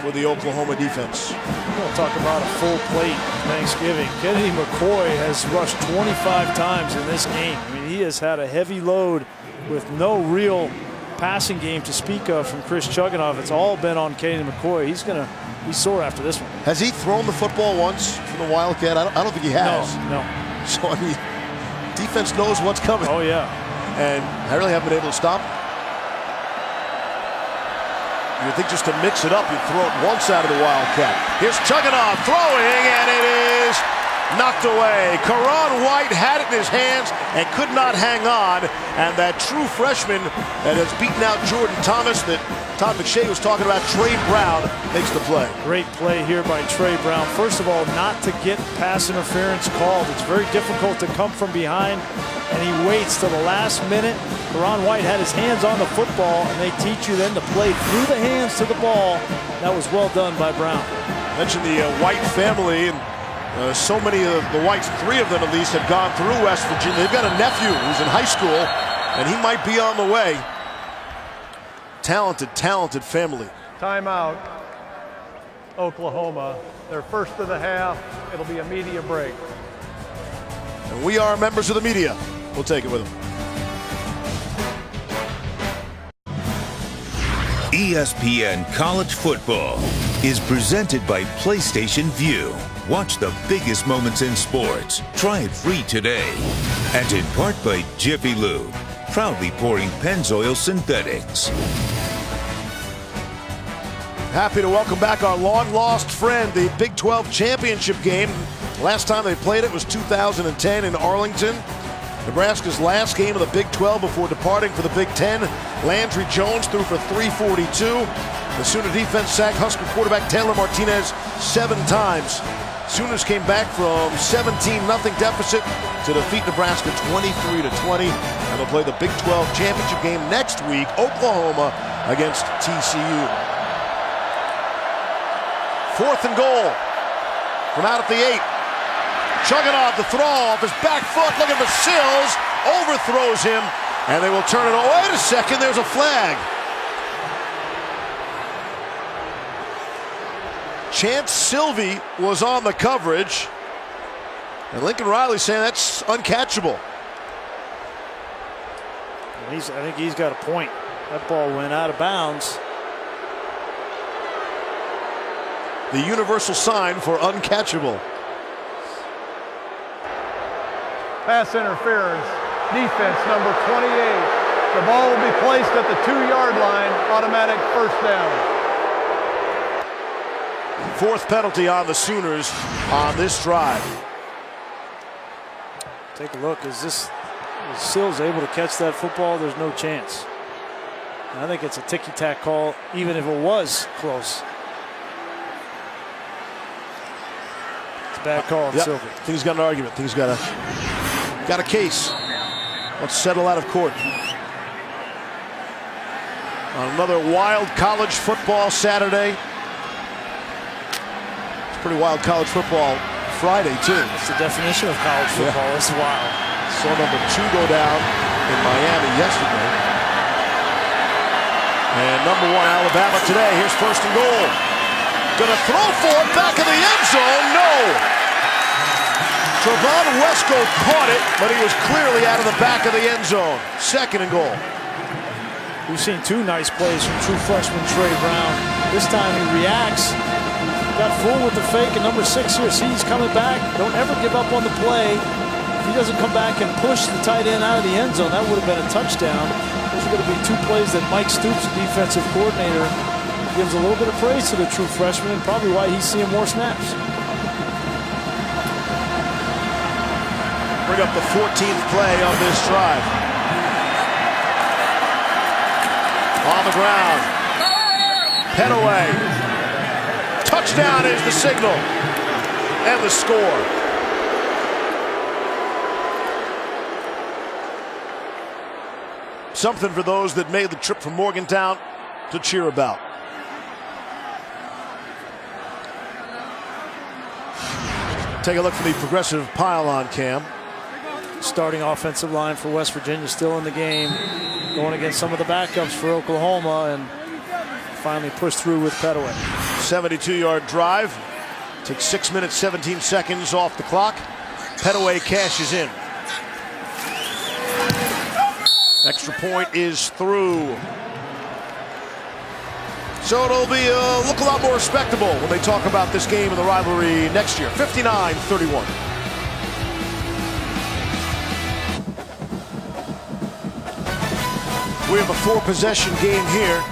for the Oklahoma defense. We'll talk about a full plate Thanksgiving. Kennedy McCoy has rushed 25 times in this game. I mean, he has had a heavy load with no real passing game to speak of from Chris Chugunov. It's all been on Kennedy McCoy. He's going to be sore after this one. Has he thrown the football once from the Wildcat? I don't think he has. No. So, I mean, defense knows what's coming. Oh, yeah. And I really haven't been able to stop him. You think just to mix it up, you'd throw it one side of the Wildcat. Here's Chugunov throwing, and it is knocked away. Karan White had it in his hands and could not hang on. And that true freshman that has beaten out Jordan Thomas that Todd McShay was talking about, Trey Brown, makes the play. Great play here by Trey Brown. First of all, not to get pass interference called. It's very difficult to come from behind, and he waits till the last minute. Karan White had his hands on the football, and they teach you then to play through the hands to the ball. That was well done by Brown. Mentioned the White family, and so many of the Whites, 3 of them at least, have gone through West Virginia. They've got a nephew who's in high school, and he might be on the way. Talented family. Timeout, Oklahoma. Their first of the half. It'll be a media break. And we are members of the media. We'll take it with them. ESPN College Football is presented by PlayStation Vue. Watch the biggest moments in sports. Try it free today. And in part by Jiffy Lube, proudly pouring Pennzoil Synthetics. Happy to welcome back our long-lost friend, the Big 12 championship game. Last time they played it was 2010 in Arlington. Nebraska's last game of the Big 12 before departing for the Big 10. Landry Jones threw for 342. The Sooner defense sacked Husker quarterback Taylor Martinez 7 times. Sooners came back from 17-0 deficit to defeat Nebraska 23-20. And they'll play the Big 12 championship game next week, Oklahoma against TCU. 4th and goal from out at the 8. Chugunov the throw off his back foot, looking for Sills, overthrows him, and they will turn it. Oh, wait a second, there's a flag. Chance Sylvie was on the coverage, and Lincoln Riley saying that's uncatchable. I think he's got a point. That ball went out of bounds. The universal sign for uncatchable. Pass interference, defense number 28. The ball will be placed at the 2-yard line, automatic first down. 4th penalty on the Sooners on this drive. Take a look. Is Sills able to catch that football? There's no chance. I think it's a ticky-tack call, even if it was close. It's a bad call on Yep. Sylvie. I think he's got an argument. I think he's got a case. Let's settle out of court. On another wild college football Saturday. It's pretty wild college football Friday, too. It's the definition of college football. It's wild. Saw number 2 go down in Miami yesterday. And number 1 Alabama today. Here's 1st and goal. Gonna throw for it, back in the end zone. No! Trevon Wesco caught it, but he was clearly out of the back of the end zone. 2nd and goal. We've seen 2 nice plays from true freshman Trey Brown. This time he reacts. Got fooled with the fake, and number 6 here sees coming back. Don't ever give up on the play. If he doesn't come back and push the tight end out of the end zone, that would have been a touchdown. Those are going to be 2 plays that Mike Stoops, defensive coordinator, gives a little bit of praise to the true freshman, and probably why he's seeing more snaps. Bring up the 14th play on this drive. On the ground. Head away. Touchdown is the signal. And the score. something for those that made the trip from Morgantown to cheer about. Take a look from the Progressive pylon cam. Starting offensive line for West Virginia still in the game, going against some of the backups for Oklahoma, and finally pushed through with Pettaway. 72-yard drive. Takes 6 minutes, 17 seconds off the clock. Pettaway cashes in. Extra point is through. So it'll be look a lot more respectable when they talk about this game and the rivalry next year. 59-31. We have a 4-possession game here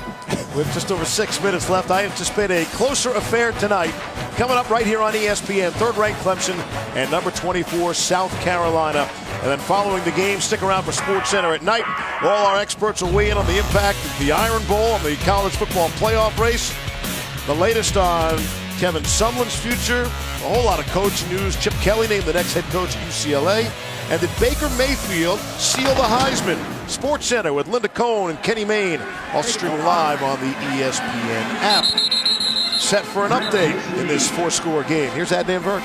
with just over 6 minutes left. I anticipate a closer affair tonight. Coming up right here on ESPN, 3rd-ranked Clemson and number 24 South Carolina. And then following the game, stick around for SportsCenter at night. All our experts will weigh in on the impact of the Iron Bowl and the college football playoff race. The latest on Kevin Sumlin's future. A whole lot of coaching news. Chip Kelly named the next head coach at UCLA. And did Baker Mayfield seal the Heisman? SportsCenter with Linda Cohn and Kenny Mayne. All streaming live on the ESPN app. Set for an update in this 4-score game. Here's Adnan Virk.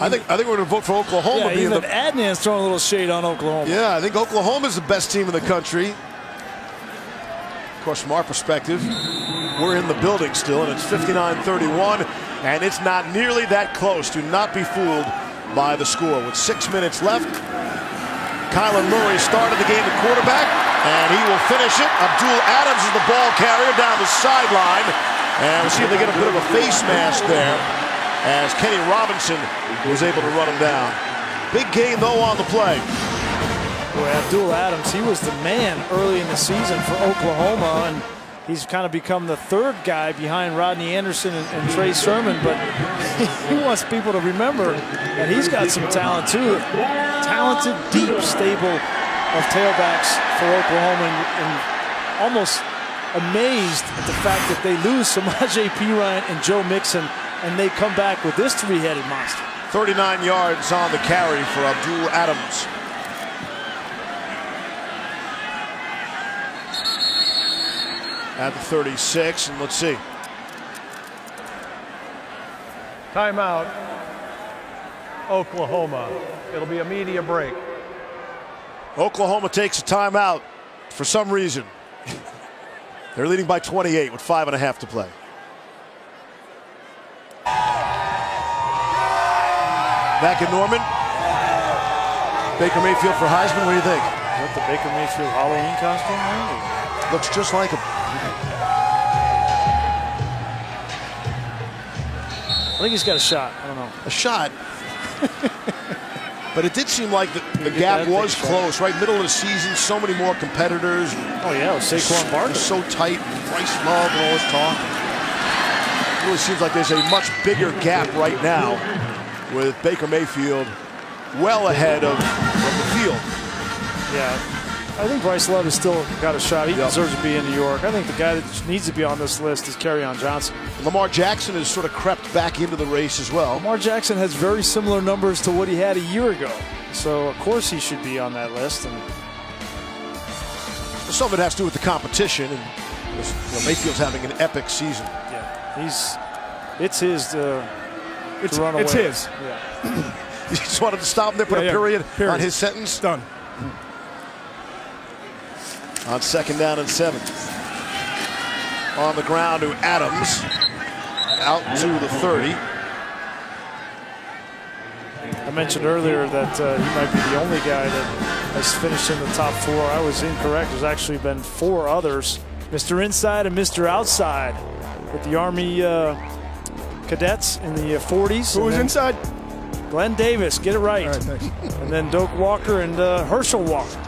I think we're going to vote for Oklahoma. Yeah, even Adnan's throwing a little shade on Oklahoma. Yeah, I think Oklahoma's the best team in the country. Of course, from our perspective, we're in the building still, and it's 59-31, and it's not nearly that close. Do not be fooled by the score. With 6 minutes left, Kyler Murray started the game at quarterback, and he will finish it. Abdul Adams is the ball carrier down the sideline, and we'll see if they get a bit of a face mask there, as Kenny Robinson was able to run him down. Big gain, though, on the play. Boy, Abdul Adams, he was the man early in the season for Oklahoma, and he's kind of become the 3rd guy behind Rodney Anderson and Trey Sermon, but he wants people to remember that he's got some talent, too. Talented, deep stable of tailbacks for Oklahoma, and almost amazed at the fact that they lose Samaje Perine and Joe Mixon, and they come back with this 3-headed monster. 39 yards on the carry for Abdul Adams. At the 36, and let's see. Timeout, Oklahoma. It'll be a media break. Oklahoma takes a timeout for some reason. They're leading by 28 with 5.5 to play. Back in Norman. Baker Mayfield for Heisman. What do you think? Is that the Baker Mayfield Halloween costume? Right? Looks just like him. I think he's got a shot. I don't know. A shot. But it did seem like the gap was close. Right, middle of the season, so many more competitors. Oh yeah, it was Saquon Barkley. So tight. Bryce Love and all this talk. It really seems like there's a much bigger gap right now, with Baker Mayfield well ahead of the field. Yeah, I think Bryce Love has still got a shot. He deserves to be in New York. I think the guy that needs to be on this list is Kerryon Johnson. Lamar Jackson has sort of crept back into the race as well. Lamar Jackson has very similar numbers to what he had a year ago. So, of course, he should be on that list. And some of it has to do with the competition. And Mayfield's having an epic season. Yeah, it's his to run away. It's his. Yeah. You just wanted to stop him there, put a period on his sentence? Done. On 2nd down and 7. On the ground to Adams. Out to the 30. I mentioned earlier that he might be the only guy that has finished in the top 4. I was incorrect. There's actually been 4 others. Mr. Inside and Mr. Outside with the Army cadets in the 40s. Who was inside? Glenn Davis, get it right. All right, thanks. And then Doak Walker and Herschel Walker.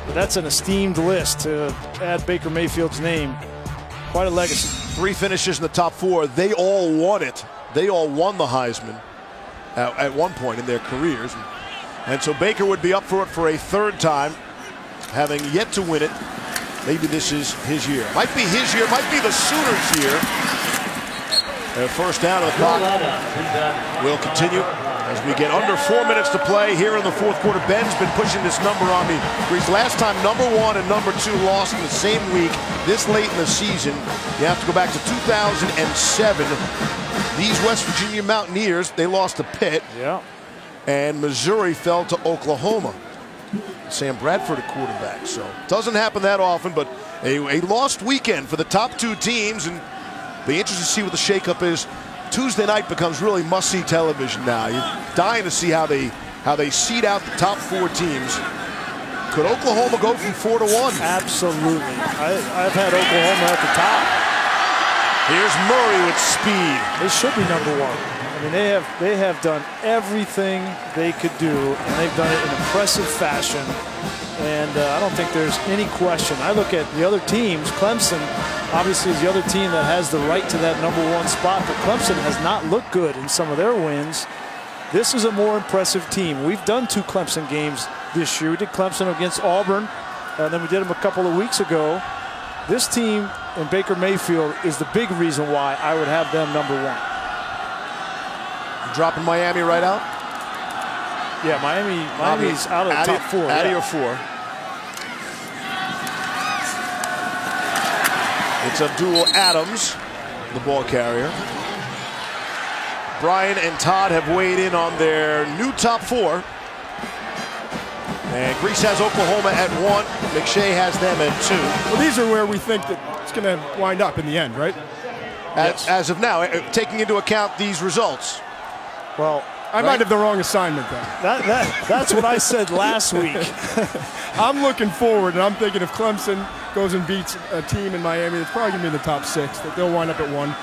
But that's an esteemed list to add Baker Mayfield's name. Quite a legacy. 3 finishes in the top 4. They all won it. They all won the Heisman at one point in their careers. And so Baker would be up for it for a 3rd time, having yet to win it. Maybe this is his year. Might be his year. Might be the Sooners' year. First down of the clock will continue as we get under 4 minutes to play here in the 4th quarter. Ben's been pushing this number on me. Last time number 1 and number 2 lost in the same week this late in the season. You have to go back to 2007. These West Virginia Mountaineers, they lost to Pitt. Yeah. And Missouri fell to Oklahoma. Sam Bradford at quarterback. So it doesn't happen that often, but a lost weekend for the top 2 teams, and be interested to see what the shakeup is. Tuesday night becomes really must-see television now. You're dying to see how they seed out the top 4 teams. Could Oklahoma go from 4 to 1? Absolutely. I've had Oklahoma at the top. Here's Murray with speed. They should be number 1. I mean, they have done everything they could do, and they've done it in impressive fashion. And I don't think there's any question. I look at the other teams. Clemson, obviously, is the other team that has the right to that number 1 spot, but Clemson has not looked good in some of their wins. This is a more impressive team. We've done 2 Clemson games this year. We did Clemson against Auburn, and then we did them a couple of weeks ago. This team and Baker Mayfield is the big reason why I would have them number 1. You dropping Miami right out? Yeah, Miami's out of the top 4. Out of your 4. It's Abdul Adams, the ball carrier. Brian and Todd have weighed in on their new top 4. And Grease has Oklahoma at 1. McShay has them at 2. Well, these are where we think that it's going to wind up in the end, right? As of now, taking into account these results. Well, I might have the wrong assignment then. That's what I said last week. I'm looking forward, and I'm thinking if Clemson goes and beats a team in Miami, it's probably going to be in the top 6. That they'll wind up at 1,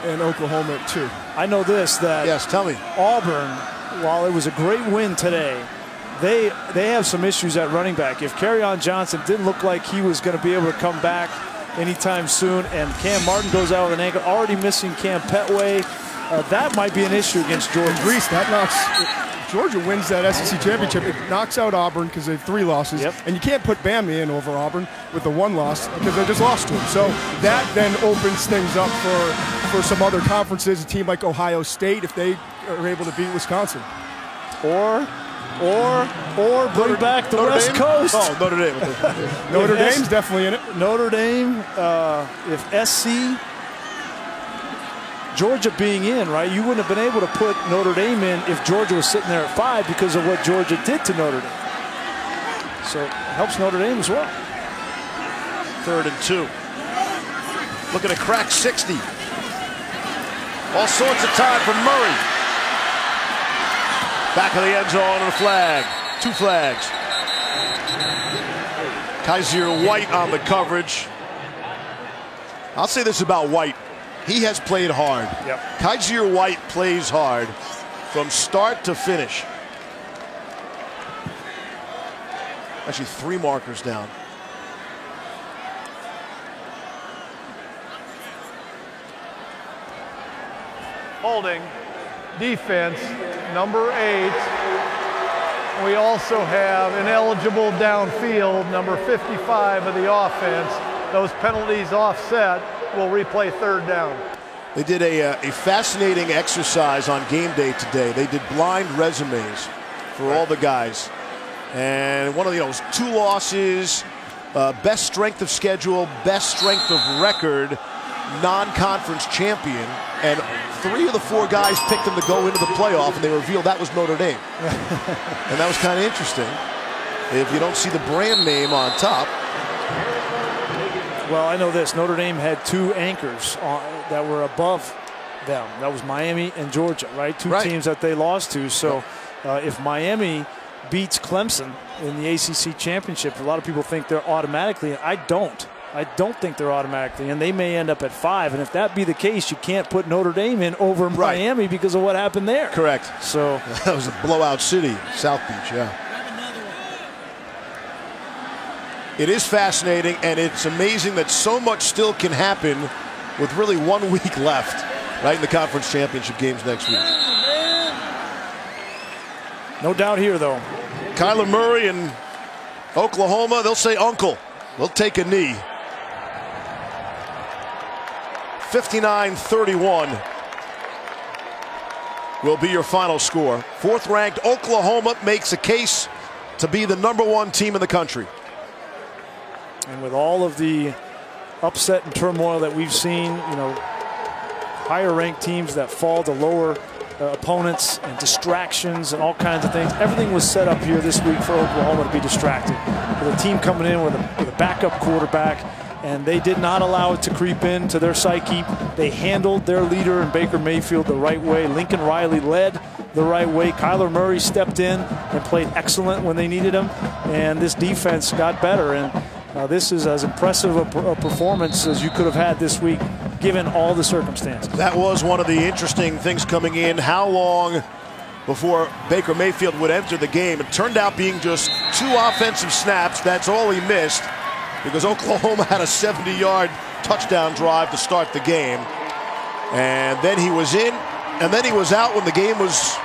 and Oklahoma at 2. I know this, that yes, tell me. Auburn, while it was a great win today, they have some issues at running back. If Kerryon Johnson didn't look like he was going to be able to come back anytime soon, and Cam Martin goes out with an ankle, already missing Cam Petway, that might be an issue against Georgia. Grease, that knocks. Georgia wins that SEC championship. It knocks out Auburn because they have 3 losses. Yep. And you can't put Bama in over Auburn with the 1 loss because they just lost to him. So that then opens things up for some other conferences, a team like Ohio State, if they are able to beat Wisconsin. Or bring back the West Coast. Oh, Notre Dame. Notre Dame's definitely in it. Notre Dame, if SC, Georgia being in, right, you wouldn't have been able to put Notre Dame in if Georgia was sitting there at 5 because of what Georgia did to Notre Dame. So it helps Notre Dame as well. 3rd and 2. Looking to crack 60. All sorts of time for Murray. Back of the end zone and a flag. 2 flags. Kaiser White on the coverage. I'll say this about White. He has played hard. Yep. Kaiser White plays hard from start to finish. Actually, 3 markers down. Holding defense, number 8. We also have ineligible downfield, number 55 of the offense. Those penalties offset. Will replay 3rd down. They did a fascinating exercise on game day today. They did blind resumes for all the guys. And one of the 2 losses, best strength of schedule, best strength of record, non-conference champion. And 3 of the 4 guys picked them to go into the playoff, and they revealed that was Notre Dame. And that was kind of interesting. If you don't see the brand name on top. Well, I know this. Notre Dame had 2 anchors that were above them. That was Miami and Georgia, right? 2 teams that they lost to. So if Miami beats Clemson in the ACC championship, a lot of people think they're automatically. I don't think they're automatically, and they may end up at 5. And if that be the case, you can't put Notre Dame in over Miami because of what happened there. Correct. So that was a blowout city, South Beach, yeah. It is fascinating, and it's amazing that so much still can happen with really 1 week left, right in the conference championship games next week. No doubt here, though. Kyler Murray and Oklahoma, they'll say uncle. They'll take a knee. 59-31 will be your final score. Fourth-ranked Oklahoma makes a case to be the #1 team in the country. And with all of the upset and turmoil that we've seen, higher-ranked teams that fall to lower opponents and distractions and all kinds of things, everything was set up here this week for Oklahoma to be distracted. With a team coming in with a backup quarterback, and they did not allow it to creep into their psyche. They handled their leader in Baker Mayfield the right way. Lincoln Riley led the right way. Kyler Murray stepped in and played excellent when they needed him, and this defense got better. And this is as impressive a performance as you could have had this week, given all the circumstances. That was one of the interesting things coming in. How long before Baker Mayfield would enter the game? It turned out being just 2 offensive snaps. That's all he missed, because Oklahoma had a 70-yard touchdown drive to start the game. And then he was in, and then he was out when the game was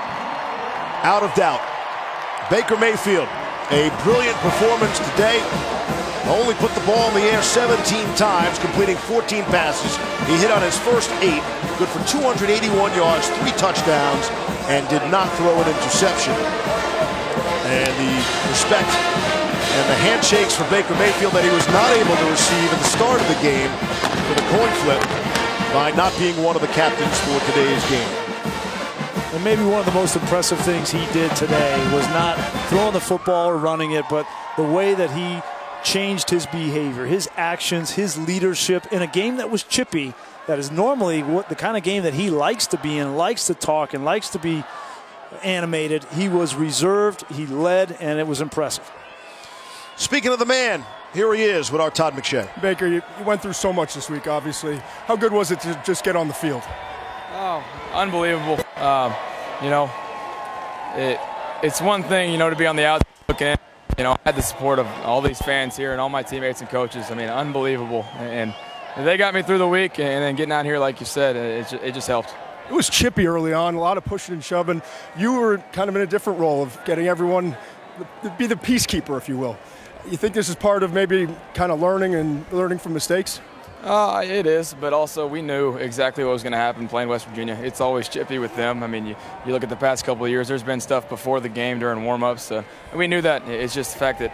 out of doubt. Baker Mayfield, a brilliant performance today. Only put the ball in the air 17 times, completing 14 passes. He hit on his first 8, good for 281 yards, 3 touchdowns, and did not throw an interception. And the respect and the handshakes for Baker Mayfield that he was not able to receive at the start of the game for the coin flip by not being one of the captains for today's game. And maybe one of the most impressive things he did today was not throwing the football or running it, but the way that he changed his behavior, his actions, his leadership in a game that was chippy, that is normally the kind of game that he likes to be in, likes to talk, and likes to be animated. He was reserved, he led, and it was impressive. Speaking of the man, here he is with our Todd McShay. Baker, you went through so much this week, obviously. How good was it to just get on the field? Oh, unbelievable. It's one thing, to be on the outside looking in. I had the support of all these fans here and all my teammates and coaches. I mean, unbelievable. And they got me through the week, and then getting out here, like you said, it just helped. It was chippy early on, a lot of pushing and shoving. You were kind of in a different role of getting everyone to be the peacekeeper, if you will. You think this is part of maybe kind of learning from mistakes? It is, but also we knew exactly what was going to happen playing West Virginia. It's always chippy with them. I mean, you look at the past couple of years, there's been stuff before the game during warm-ups. And we knew that. It's just the fact that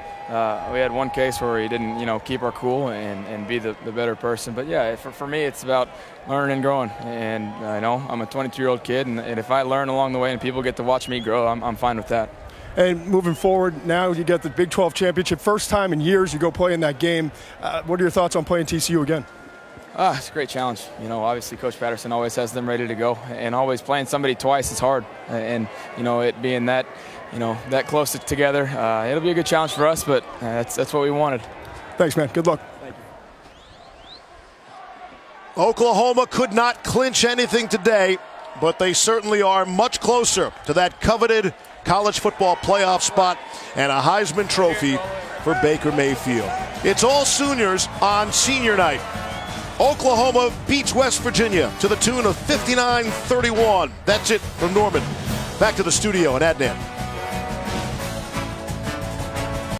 we had one case where we didn't, keep our cool and be the better person. But, yeah, for me, it's about learning and growing. And, I'm a 22-year-old kid, and if I learn along the way and people get to watch me grow, I'm fine with that. And moving forward, now you get the Big 12 championship. First time in years you go play in that game. What are your thoughts on playing TCU again? It's a great challenge. Obviously Coach Patterson always has them ready to go, and always playing somebody twice is hard. And, it being that, that close together, it'll be a good challenge for us, but that's what we wanted. Thanks, man. Good luck. Thank you. Oklahoma could not clinch anything today, but they certainly are much closer to that coveted college football playoff spot and a Heisman Trophy for Baker Mayfield. It's all Sooners on senior night. Oklahoma beats West Virginia to the tune of 59-31. That's it from Norman. Back to the studio in Adnan.